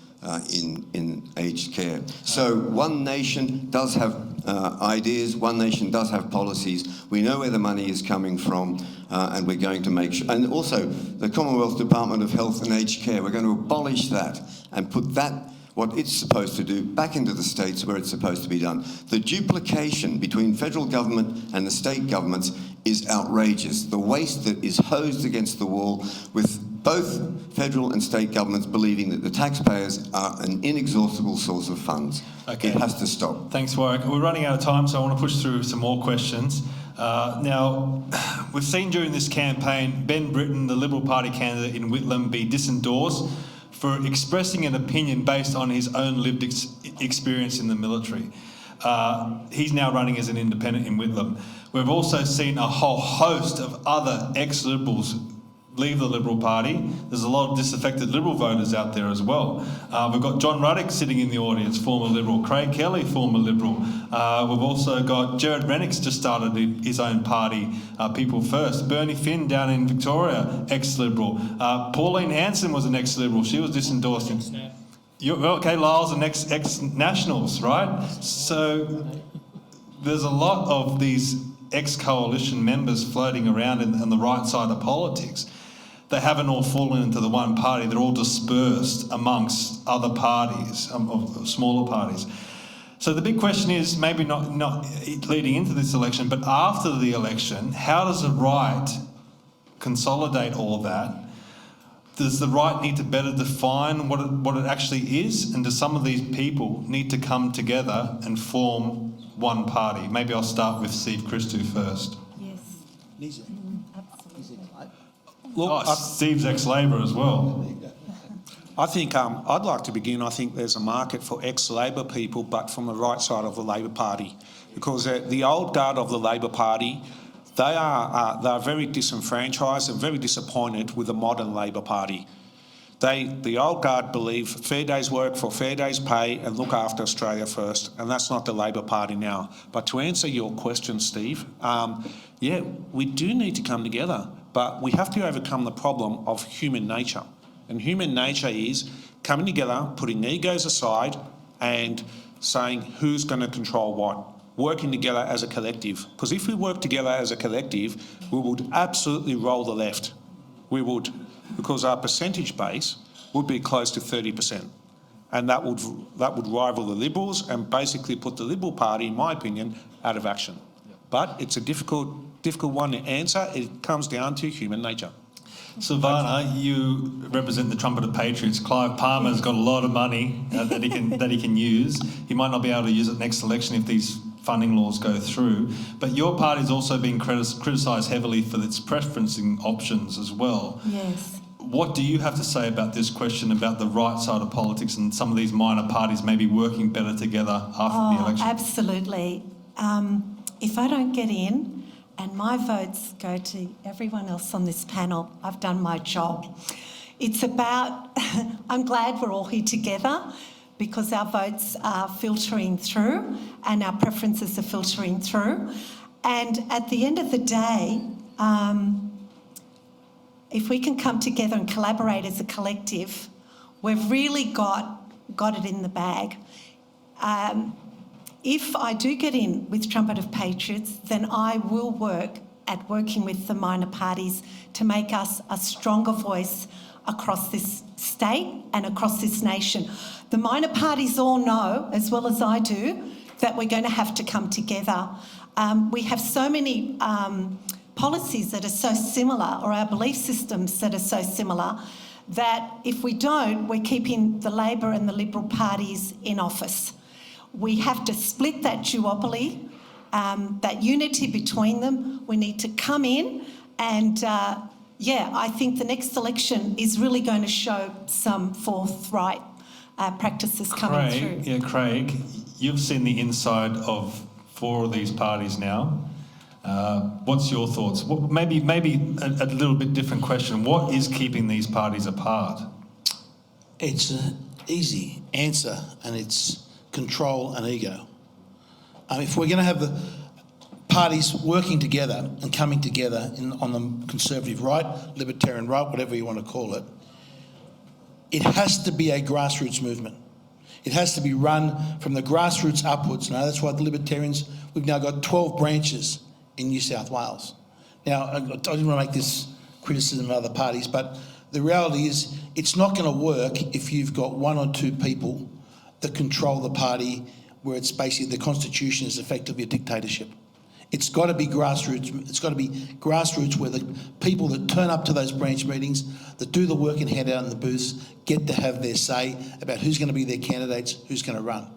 in aged care. So One Nation does have ideas, One Nation does have policies. We know where the money is coming from, and we're going to make sure. And also the Commonwealth Department of Health and Aged Care, we're going to abolish that and put that, what it's supposed to do, back into the states where it's supposed to be done. The duplication between federal government and the state governments is outrageous. The waste that is hosed against the wall, with both federal and state governments believing that the taxpayers are an inexhaustible source of funds. Okay. It has to stop. Thanks, Warwick. We're running out of time, so I want to push through some more questions. Now, we've seen during this campaign Ben Britton, the Liberal Party candidate in Whitlam, be disendorsed for expressing an opinion based on his own lived experience in the military. He's now running as an independent in Whitlam. We've also seen a whole host of other ex-Liberals leave the Liberal Party. There's a lot of disaffected Liberal voters out there as well. We've got John Ruddock sitting in the audience, former Liberal. Craig Kelly, former Liberal. We've also got Gerard Rennick's just started his own party, People First. Bernie Finn down in Victoria, ex-Liberal. Pauline Hanson was an ex-Liberal. She was disendorsed. Okay, Lyle's an ex-Nationals, right? So there's a lot of these ex-coalition members floating around on the right side of politics. They haven't all fallen into the one party. They're all dispersed amongst other parties, of smaller parties. So the big question is, maybe not leading into this election, but after the election, how does the right consolidate all of that? Does the right need to better define what it actually is? And do some of these people need to come together and form one party? Maybe I'll start with Steve Christou first. Yes. Look, Steve's ex-Labor as well. I think I'd like to begin. I think there's a market for ex-Labor people, but from the right side of the Labor Party, because the old guard of the Labor Party, they are very disenfranchised and very disappointed with the modern Labor Party. The old guard believe fair day's work for fair day's pay and look after Australia first, and that's not the Labor Party now. But to answer your question, Steve, yeah, we do need to come together, but we have to overcome the problem of human nature. And human nature is coming together, putting egos aside and saying who's going to control what, working together as a collective. Because if we work together as a collective, we would absolutely roll the left. We would, because our percentage base would be close to 30%. And that would rival the Liberals and basically put the Liberal Party, in my opinion, out of action. But it's a difficult one to answer. It comes down to human nature. Silvana, you represent the Trumpet of Patriots. Clive Palmer's got a lot of money that he can use. He might not be able to use it next election if these funding laws go through. But your party's also been criticised heavily for its preferencing options as well. Yes. What do you have to say about this question about the right side of politics and some of these minor parties maybe working better together after the election? Absolutely. If I don't get in, and my votes go to everyone else on this panel, I've done my job. It's about, I'm glad we're all here together because our votes are filtering through and our preferences are filtering through. And at the end of the day, if we can come together and collaborate as a collective, we've really got it in the bag. If I do get in with Trumpet of Patriots, then I will work at working with the minor parties to make us a stronger voice across this state and across this nation. The minor parties all know, as well as I do, that we're going to have to come together. We have so many policies that are so similar, or our belief systems that are so similar, that if we don't, we're keeping the Labor and the Liberal parties in office. We have to split that duopoly, that unity between them. We need to come in and, I think the next election is really going to show some forthright practices coming through. Yeah, Craig, you've seen the inside of 4 of these parties now. What's your thoughts? Maybe a little bit different question. What is keeping these parties apart? It's an easy answer, and it's control and ego. If we're going to have the parties working together and coming together on the conservative right, libertarian right, whatever you want to call it, it has to be a grassroots movement. It has to be run from the grassroots upwards. Now, that's why the Libertarians, we've now got 12 branches in New South Wales. Now, I didn't want to make this criticism of other parties, but the reality is it's not going to work if you've got 1 or 2 people that control the party where it's basically the constitution is effectively a dictatorship. It's got to be grassroots. It's got to be grassroots where the people that turn up to those branch meetings, that do the work and head out in the booths, get to have their say about who's going to be their candidates, who's going to run.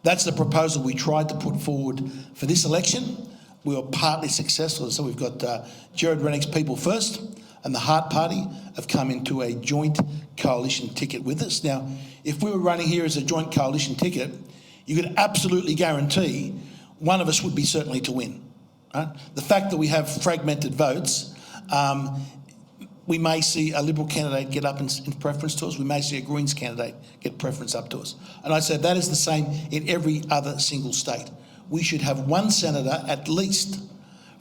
That's the proposal we tried to put forward for this election. We were partly successful. So we've got Gerard Rennick's People First. and the Heart Party have come into a joint coalition ticket with us. Now, if we were running here as a joint coalition ticket, you could absolutely guarantee one of us would be certainly to win. Right? The fact that we have fragmented votes, we may see a Liberal candidate get up in preference to us. We may see a Greens candidate get preference up to us. And I said that is the same in every other single state. We should have one senator at least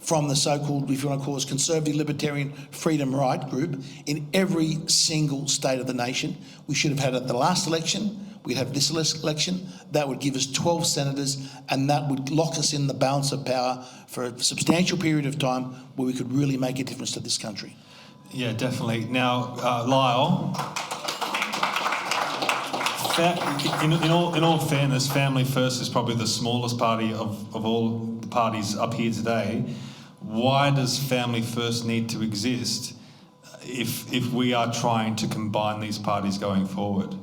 from the so-called, if you want to call us Conservative Libertarian Freedom Right group in every single state of the nation. We should have had it at the last election. We'd have this election. That would give us 12 senators, and that would lock us in the balance of power for a substantial period of time where we could really make a difference to this country. Yeah, definitely. Now, Lyle, in all fairness, Family First is probably the smallest party of all the parties up here today. Why does Family First need to exist if we are trying to combine these parties going forward?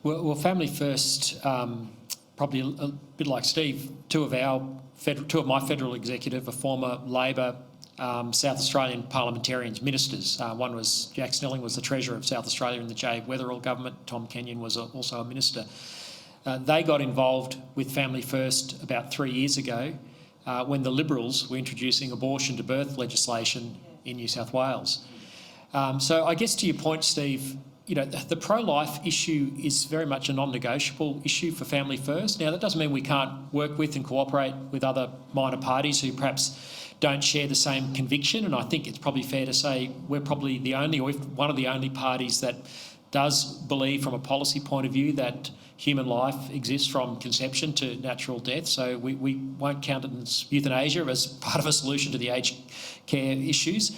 Well, Family First, probably a bit like Steve, two of my federal executive are former Labor South Australian parliamentarians, ministers. One was Jack Snelling, was the Treasurer of South Australia in the J. Weatherill government. Tom Kenyon was also a minister. They got involved with Family First about 3 years ago when the Liberals were introducing abortion to birth legislation in New South Wales. So I guess to your point, Steve, you know, the pro-life issue is very much a non-negotiable issue for Family First. Now, that doesn't mean we can't work with and cooperate with other minor parties who perhaps don't share the same conviction, and I think it's probably fair to say we're probably the only, or one of the only parties that does believe from a policy point of view that human life exists from conception to natural death. So we won't count it as euthanasia as part of a solution to the aged care issues.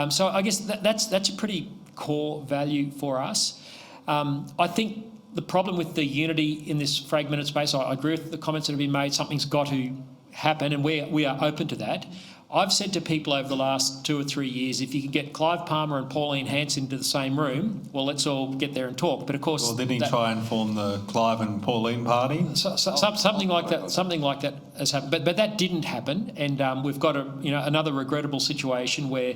So I guess that's a pretty core value for us. I think the problem with the unity in this fragmented space, I agree with the comments that have been made, something's got to happen, and we are open to that. I've said to people over the last 2 or 3 years, if you can get Clive Palmer and Pauline Hanson into the same room, well, let's all get there and talk. But of course, well, didn't he try and form the Clive and Pauline party? Something like that has happened, but that didn't happen, and we've got another regrettable situation where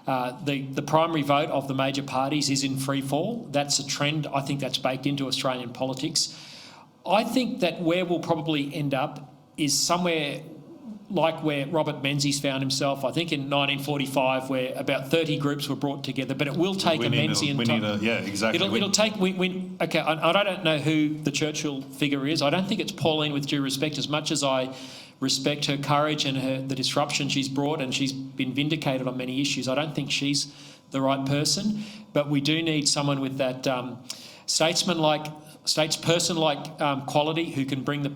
the primary vote of the major parties is in free fall. That's a trend. I think that's baked into Australian politics. I think that where we'll probably end up is somewhere like where Robert Menzies found himself, I think in 1945, where about 30 groups were brought together. But it will take a Menzian time. Yeah, exactly. It'll take. Okay, I don't know who the Churchill figure is. I don't think it's Pauline, with due respect, as much as I respect her courage and the disruption she's brought, and she's been vindicated on many issues. I don't think she's the right person, but we do need someone with that statesperson-like quality who can bring the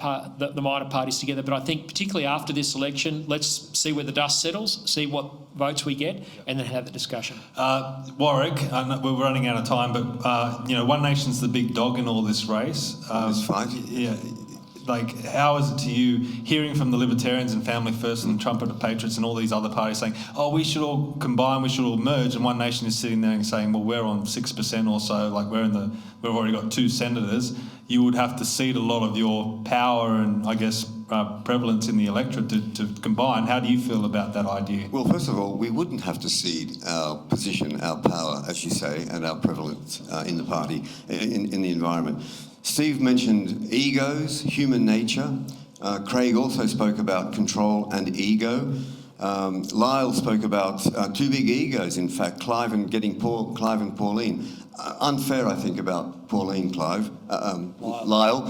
minor parties together. But I think particularly after this election, let's see where the dust settles, see what votes we get, and then have the discussion. Warwick, we're running out of time, but One Nation's the big dog in all this race. This fight? Yeah. Like, how is it to you hearing from the Libertarians and Family First and Trumpet and Patriots and all these other parties saying, oh, we should all combine, we should all merge, and One Nation is sitting there and saying, well, we're on 6% or so, like we've already got 2 senators. You would have to cede a lot of your power and, I guess, prevalence in the electorate to combine. How do you feel about that idea? Well, first of all, we wouldn't have to cede our position, our power, as you say, and our prevalence in the party, in the environment. Steve mentioned egos, human nature. Craig also spoke about control and ego. Lyle spoke about 2 big egos, in fact, Clive and Pauline. Unfair, I think, about Pauline, Clive. Lyle,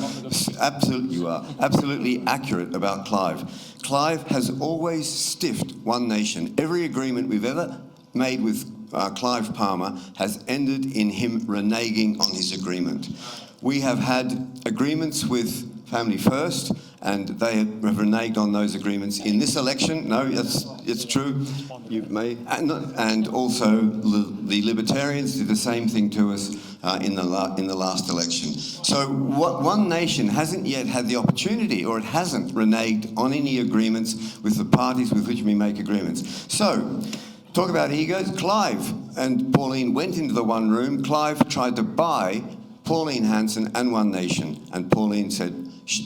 absolutely, you are. Absolutely accurate about Clive. Clive has always stiffed One Nation. Every agreement we've ever made with Clive Palmer has ended in him reneging on his agreement. We have had agreements with Family First, and they have reneged on those agreements in this election. No, it's true. You may, and also the Libertarians did the same thing to us in the last election. So One Nation hasn't yet had the opportunity, or it hasn't reneged on any agreements with the parties with which we make agreements. So, talk about egos. Clive and Pauline went into the one room. Clive tried to buy Pauline Hanson and One Nation, and Pauline said,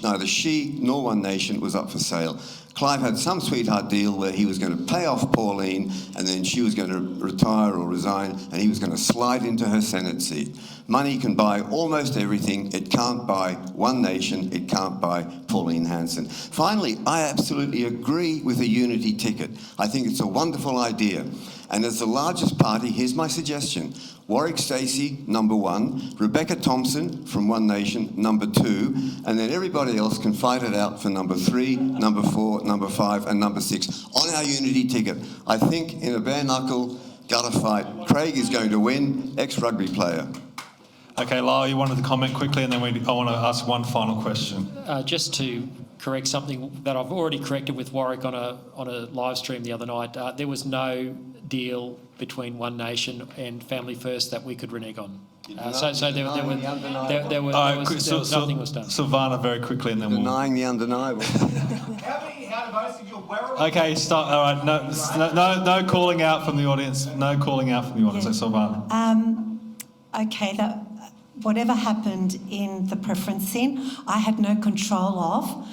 neither she nor One Nation was up for sale. Clive had some sweetheart deal where he was going to pay off Pauline and then she was going to retire or resign and he was going to slide into her Senate seat. Money can buy almost everything. It can't buy One Nation. It can't buy Pauline Hanson. Finally, I absolutely agree with a unity ticket. I think it's a wonderful idea. And as the largest party, here's my suggestion. Warwick Stacey, number 1, Rebecca Thompson from One Nation, number 2, and then everybody else can fight it out for number 3, number 4, number 5, and number 6 on our unity ticket. I think in a bare knuckle gutter fight, Craig is going to win, ex-rugby player. Okay, Lyle, you wanted to comment quickly, and then I want to ask one final question. Just to correct something that I've already corrected with Warwick on a live stream the other night. There was no deal between One Nation and Family First that we could renege on. Nothing was done. Silvana, very quickly, and then we'll... Denying the undeniable. Okay, stop. All right, no calling out from the audience. No calling out from the audience. So, Silvana. Okay, whatever happened in the preferencing, I had no control of.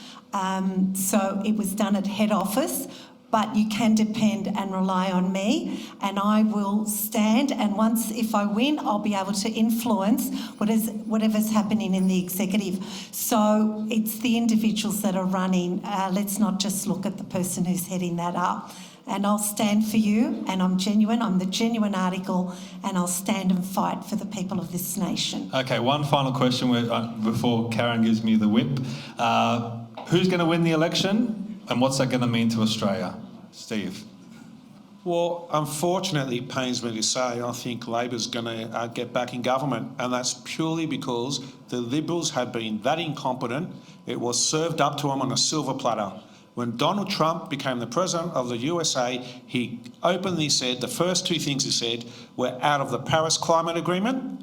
So it was done at head office, but you can depend and rely on me, and I will stand, and if I win, I'll be able to influence whatever's happening in the executive. So it's the individuals that are running. Let's not just look at the person who's heading that up. And I'll stand for you, and I'm genuine. I'm the genuine article, and I'll stand and fight for the people of this nation. Okay, one final question before Karen gives me the whip. Who's going to win the election, and what's that going to mean to Australia? Steve. Well, unfortunately, it pains me to say, I think Labor's going to get back in government, and that's purely because the Liberals have been that incompetent. It was served up to them on a silver platter. When Donald Trump became the president of the USA, he openly said, the first 2 things he said were out of the Paris Climate Agreement,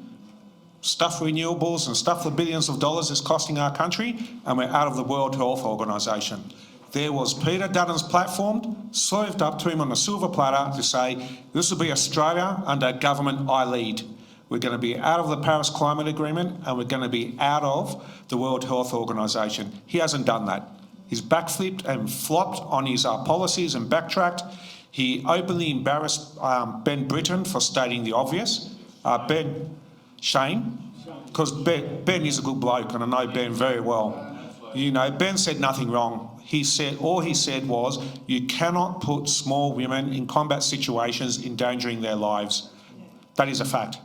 stuff renewables and stuff for billions of dollars is costing our country, and we're out of the World Health Organization. There was Peter Dutton's platform, served up to him on a silver platter to say, this will be Australia under government I lead. We're going to be out of the Paris Climate Agreement and we're going to be out of the World Health Organization. He hasn't done that. He's backflipped and flopped on his policies and backtracked. He openly embarrassed Ben Britton for stating the obvious. Shane, because Ben is a good bloke and I know Ben very well. You know, Ben said nothing wrong. All he said was, you cannot put small women in combat situations endangering their lives. That is a fact.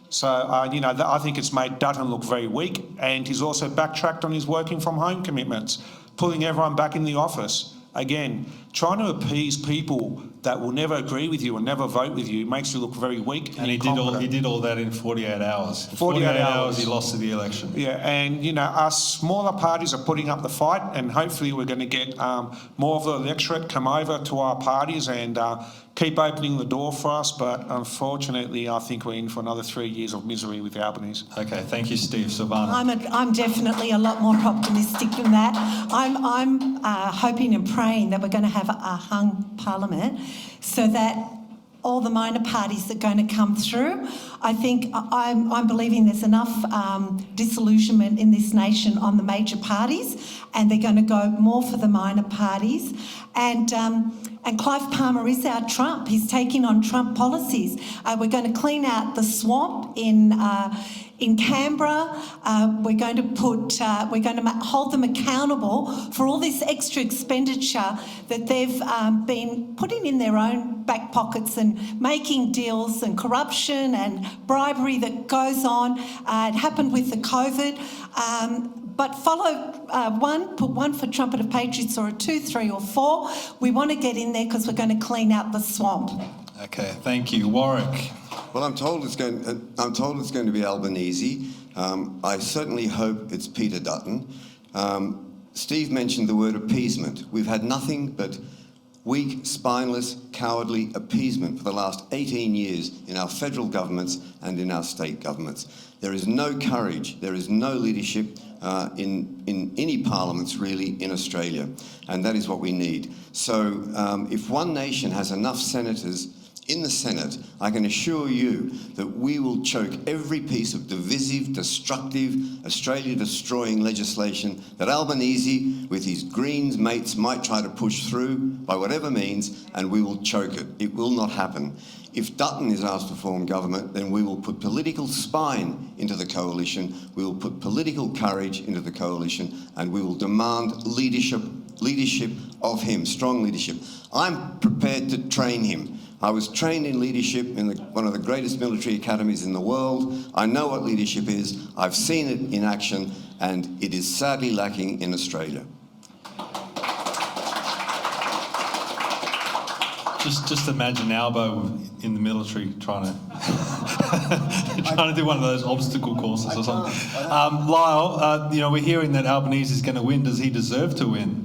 So, I think it's made Dutton look very weak, and he's also backtracked on his working from home commitments, pulling everyone back in the office. Again, trying to appease people that will never agree with you and never vote with you makes you look very weak and incompetent. He did all that in 48 hours. 48 hours. He lost the election. Yeah, and, us smaller parties are putting up the fight, and hopefully we're going to get more of the electorate come over to our parties and keep opening the door for us, but unfortunately I think we're in for another 3 years of misery with Albanese. Okay, thank you, Steve. Silvana. I'm definitely a lot more optimistic than that. I'm hoping and praying that we're going to have a hung parliament so that all the minor parties that are going to come through, I think I'm believing there's enough disillusionment in this nation on the major parties, and they're going to go more for the minor parties. And Clive Palmer is our Trump. He's taking on Trump policies. We're going to clean out the swamp in Canberra. We're going to hold them accountable for all this extra expenditure that they've been putting in their own back pockets and making deals and corruption and bribery that goes on. It happened with the COVID. But put one for Trumpet of Patriots, or a 2, 3 or 4. We want to get in there because we're going to clean out the swamp. Okay, thank you. Warwick. Well, I'm told it's going to be Albanese. I certainly hope it's Peter Dutton. Steve mentioned the word appeasement. We've had nothing but weak, spineless, cowardly appeasement for the last 18 years in our federal governments and in our state governments. There is no courage, there is no leadership in any parliaments really in Australia, and that is what we need. So if One Nation has enough senators In the Senate, I can assure you that we will choke every piece of divisive, destructive, Australia-destroying legislation that Albanese, with his Greens mates, might try to push through by whatever means, and we will choke it. It will not happen. If Dutton is asked to form government, then we will put political spine into the coalition, we will put political courage into the coalition, and we will demand leadership of him, strong leadership. I'm prepared to train him. I was trained in leadership in one of the greatest military academies in the world. I know what leadership is. I've seen it in action, and it is sadly lacking in Australia. Just imagine Albo in the military trying to do one of those obstacle courses or something. Lyle, we're hearing that Albanese is going to win. Does he deserve to win?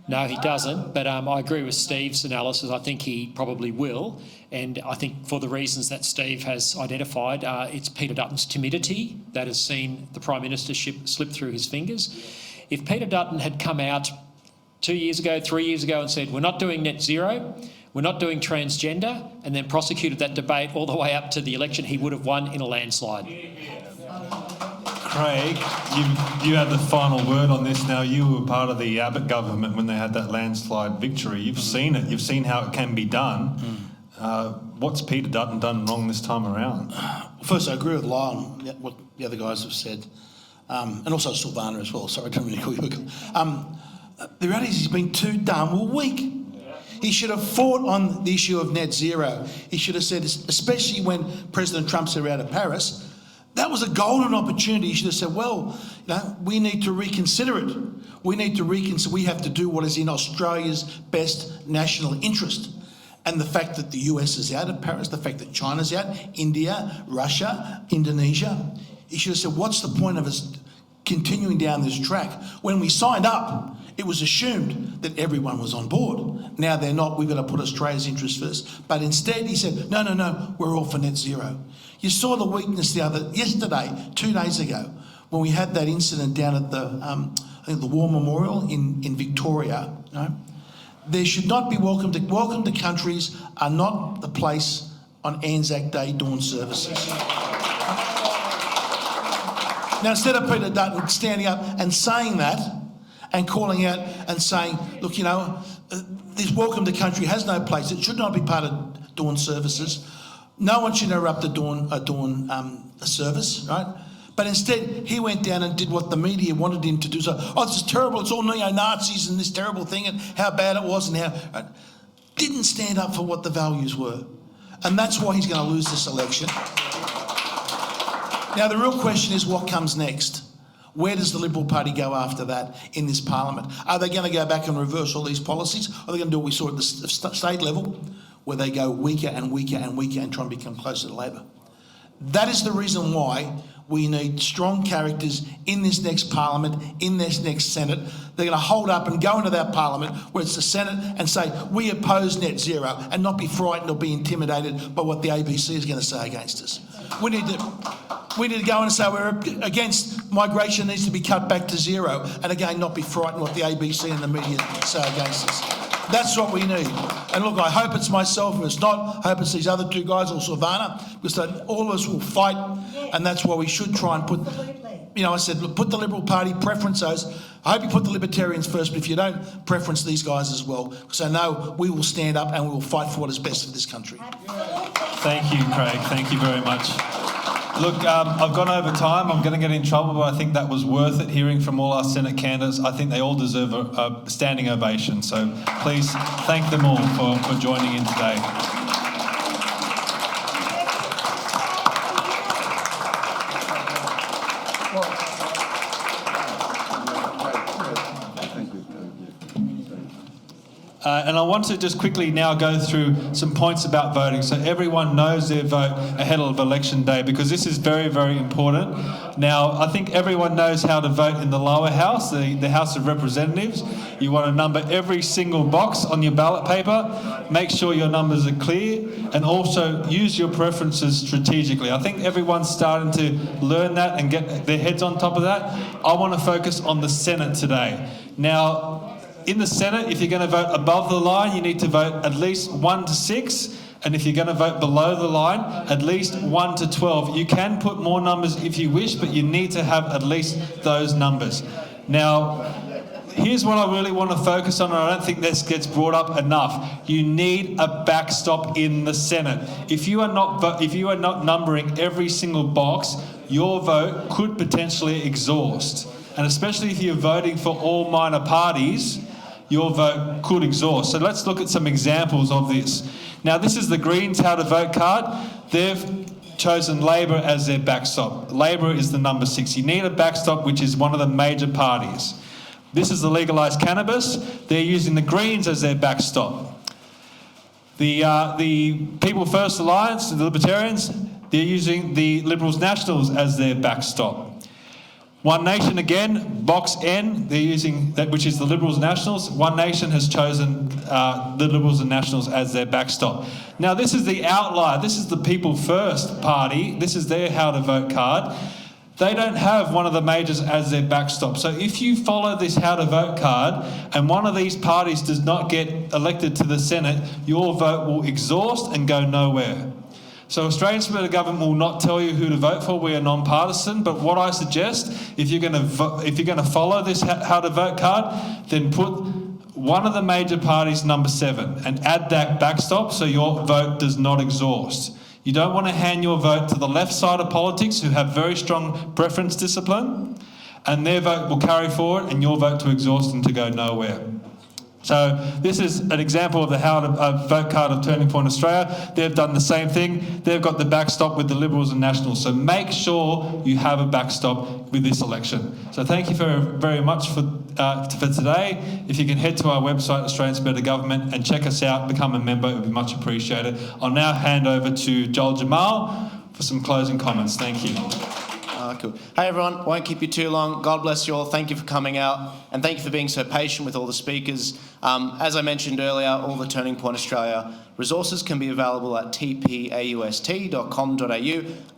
No, he doesn't, but I agree with Steve's analysis. I think he probably will, and I think for the reasons that Steve has identified, it's Peter Dutton's timidity that has seen the Prime Ministership slip through his fingers. If Peter Dutton had come out 2 years ago, 3 years ago and said, we're not doing net zero, we're not doing transgender, and then prosecuted that debate all the way up to the election, he would have won in a landslide. Craig, you had the final word on this now. You were part of the Abbott government when they had that landslide victory. You've seen it. You've seen how it can be done. What's Peter Dutton done wrong this time around? First, I agree with Lyle and what the other guys have said, and also Silvana as well. Sorry, I don't really call you. The reality is he's been too damn weak. He should have fought on the issue of net zero. He should have said, especially when President Trump said out of Paris, that was a golden opportunity. He should have said, well, we need to reconsider it. We have to do what is in Australia's best national interest. And the fact that the US is out of Paris, the fact that China's out, India, Russia, Indonesia, he should have said, what's the point of us continuing down this track? When we signed up, it was assumed that everyone was on board. Now they're not. We've got to put Australia's interests first. But instead he said, no, we're all for net zero. You saw the weakness yesterday, 2 days ago, when we had that incident down at the War Memorial in Victoria. There should not be welcome to countries are not the place on Anzac Day dawn services. Now, instead of Peter Dutton standing up and saying that and calling out and saying, look, this welcome to country has no place. It should not be part of dawn services. No one should interrupt a dawn service, right? But instead, he went down and did what the media wanted him to do. So, this is terrible. It's all neo-Nazis and this terrible thing and how bad it was and how... Right? Didn't stand up for what the values were. And that's why he's going to lose this election. Now, the real question is what comes next? Where does the Liberal Party go after that in this parliament? Are they going to go back and reverse all these policies? Or are they going to do what we saw at the state level, where they go weaker and weaker and weaker and try and become closer to Labor? That is the reason why we need strong characters in this next parliament, in this next Senate. They're going to hold up and go into that parliament where it's the Senate and say, we oppose net zero, and not be frightened or be intimidated by what the ABC is going to say against us. We need to go and say we're against migration needs to be cut back to zero, and again, not be frightened what the ABC and the media say against us. That's what we need. And look, I hope it's myself. If it's not, I hope it's these other two guys or Silvana, because all of us will fight, and that's why we should try and put... I said, look, put the Liberal Party, preference those. I hope you put the Libertarians first, but if you don't, preference these guys as well, because I know we will stand up and we will fight for what is best for this country. Thank you, Craig. Thank you very much. Look, I've gone over time. I'm going to get in trouble, but I think that was worth it, hearing from all our Senate candidates. I think they all deserve a standing ovation. So please thank them all for joining in today. And I want to just quickly now go through some points about voting so everyone knows their vote ahead of Election Day, because this is very, very important. Now, I think everyone knows how to vote in the lower house, the House of Representatives. You want to number every single box on your ballot paper, make sure your numbers are clear, and also use your preferences strategically. I think everyone's starting to learn that and get their heads on top of that. I want to focus on the Senate today. Now, in the Senate, if you're going to vote above the line, you need to vote at least 1 to 6, And if you're going to vote below the line, at least 1 to 12. You can put more numbers if you wish, but you need to have at least those numbers. Now, here's what I really want to focus on, and I don't think this gets brought up enough. You need a backstop in the Senate. If you are not numbering every single box, your vote could potentially exhaust. And especially if you're voting for all minor parties, your vote could exhaust. So let's look at some examples of this. Now, this is the Greens how to vote card. They've chosen Labor as their backstop. Labor is the number 6. You need a backstop, which is one of the major parties. This is the legalised cannabis. They're using the Greens as their backstop. The People First Alliance, the Libertarians, they're using the Liberals Nationals as their backstop. One Nation again, box N, they're using that, which is the Liberals Nationals. One Nation has chosen the Liberals and Nationals as their backstop. Now, this is the outlier. This is the People First Party. This is their how to vote card. They don't have one of the majors as their backstop. So if you follow this how to vote card and one of these parties does not get elected to the Senate, your vote will exhaust and go nowhere. So Australian Supported Government will not tell you who to vote for. We are non-partisan. But what I suggest, if you're going to follow this how to vote card, then put one of the major parties number 7 and add that backstop so your vote does not exhaust. You don't want to hand your vote to the left side of politics who have very strong preference discipline, and their vote will carry forward and your vote to exhaust and to go nowhere. So this is an example of the how to vote card of Turning Point Australia. They've done the same thing. They've got the backstop with the Liberals and Nationals. So make sure you have a backstop with this election. So thank you very much for today. If you can head to our website, Australian Supported Government, and check us out, become a member, it would be much appreciated. I'll now hand over to Joel Jamal for some closing comments. Thank you. Cool. Hey everyone, won't keep you too long. God bless you all. Thank you for coming out, and thank you for being so patient with all the speakers. As I mentioned earlier, all the Turning Point Australia resources can be available at tpaust.com.au.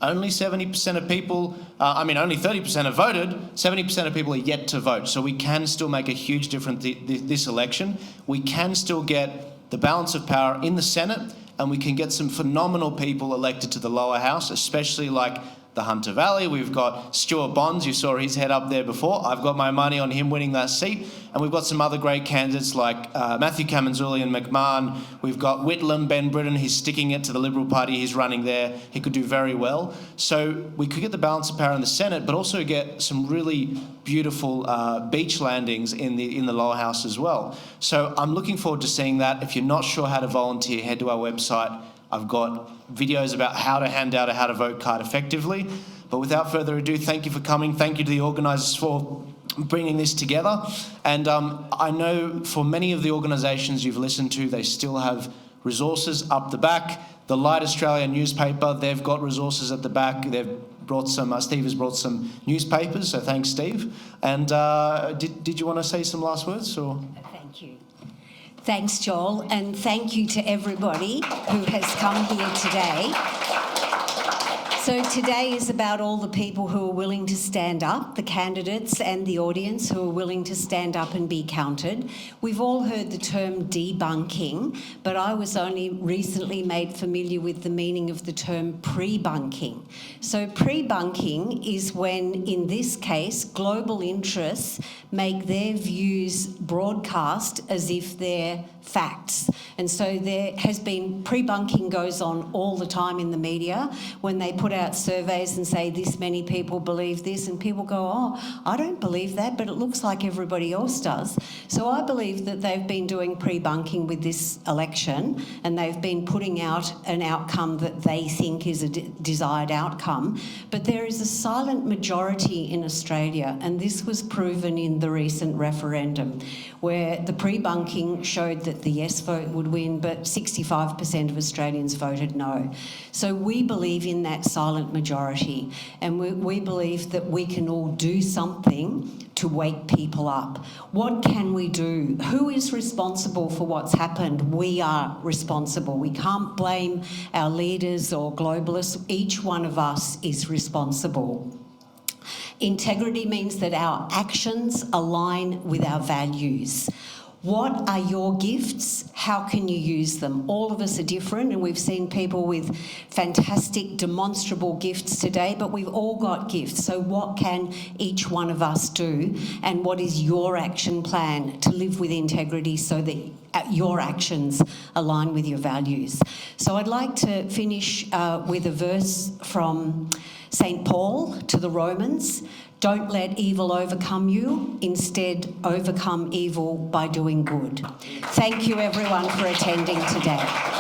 Only 70% of people, only 30% have voted. 70% of people are yet to vote. So we can still make a huge difference this election. We can still get the balance of power in the Senate, and we can get some phenomenal people elected to the lower house, especially like the Hunter Valley. We've got Stuart Bonds. You saw his head up there before. I've got my money on him winning that seat. And we've got some other great candidates like Matthew Kamanzuli and McMahon. We've got Whitlam, Ben Britton. He's sticking it to the Liberal Party. He's running there. He could do very well. So we could get the balance of power in the Senate, but also get some really beautiful beach landings in the lower house as well. So I'm looking forward to seeing that. If you're not sure how to volunteer, head to our website. I've got videos about how to hand out a how to vote card effectively. But without further ado, thank you for coming. Thank you to the organisers for bringing this together. And I know for many of the organisations you've listened to, they still have resources up the back. The Light Australia newspaper, they've got resources at the back. They've brought some, Steve has brought some newspapers, so thanks, Steve. And did you want to say some last words? Or? Thank you. Thanks, Joel, and thank you to everybody who has come here today. So today is about all the people who are willing to stand up, the candidates and the audience who are willing to stand up and be counted. We've all heard the term debunking, but I was only recently made familiar with the meaning of the term pre-bunking. So pre-bunking is when, in this case, global interests make their views broadcast as if they're facts. And so there has been pre-bunking goes on all the time in the media when they put out surveys and say this many people believe this, and people go, oh, I don't believe that, but it looks like everybody else does. So I believe that they've been doing pre-bunking with this election, and they've been putting out an outcome that they think is a desired outcome. But there is a silent majority in Australia, and this was proven in the recent referendum, where the pre-bunking showed that the yes vote would win, but 65% of Australians voted no. So we believe in that silent majority, and we believe that we can all do something to wake people up. What can we do? Who is responsible for what's happened? We are responsible. We can't blame our leaders or globalists. Each one of us is responsible. Integrity means that our actions align with our values. What are your gifts? How can you use them? All of us are different, and we've seen people with fantastic, demonstrable gifts today, but we've all got gifts. So what can each one of us do? And what is your action plan to live with integrity so that your actions align with your values? So I'd like to finish with a verse from St. Paul to the Romans. Don't let evil overcome you. Instead, overcome evil by doing good. Thank you, everyone, for attending today.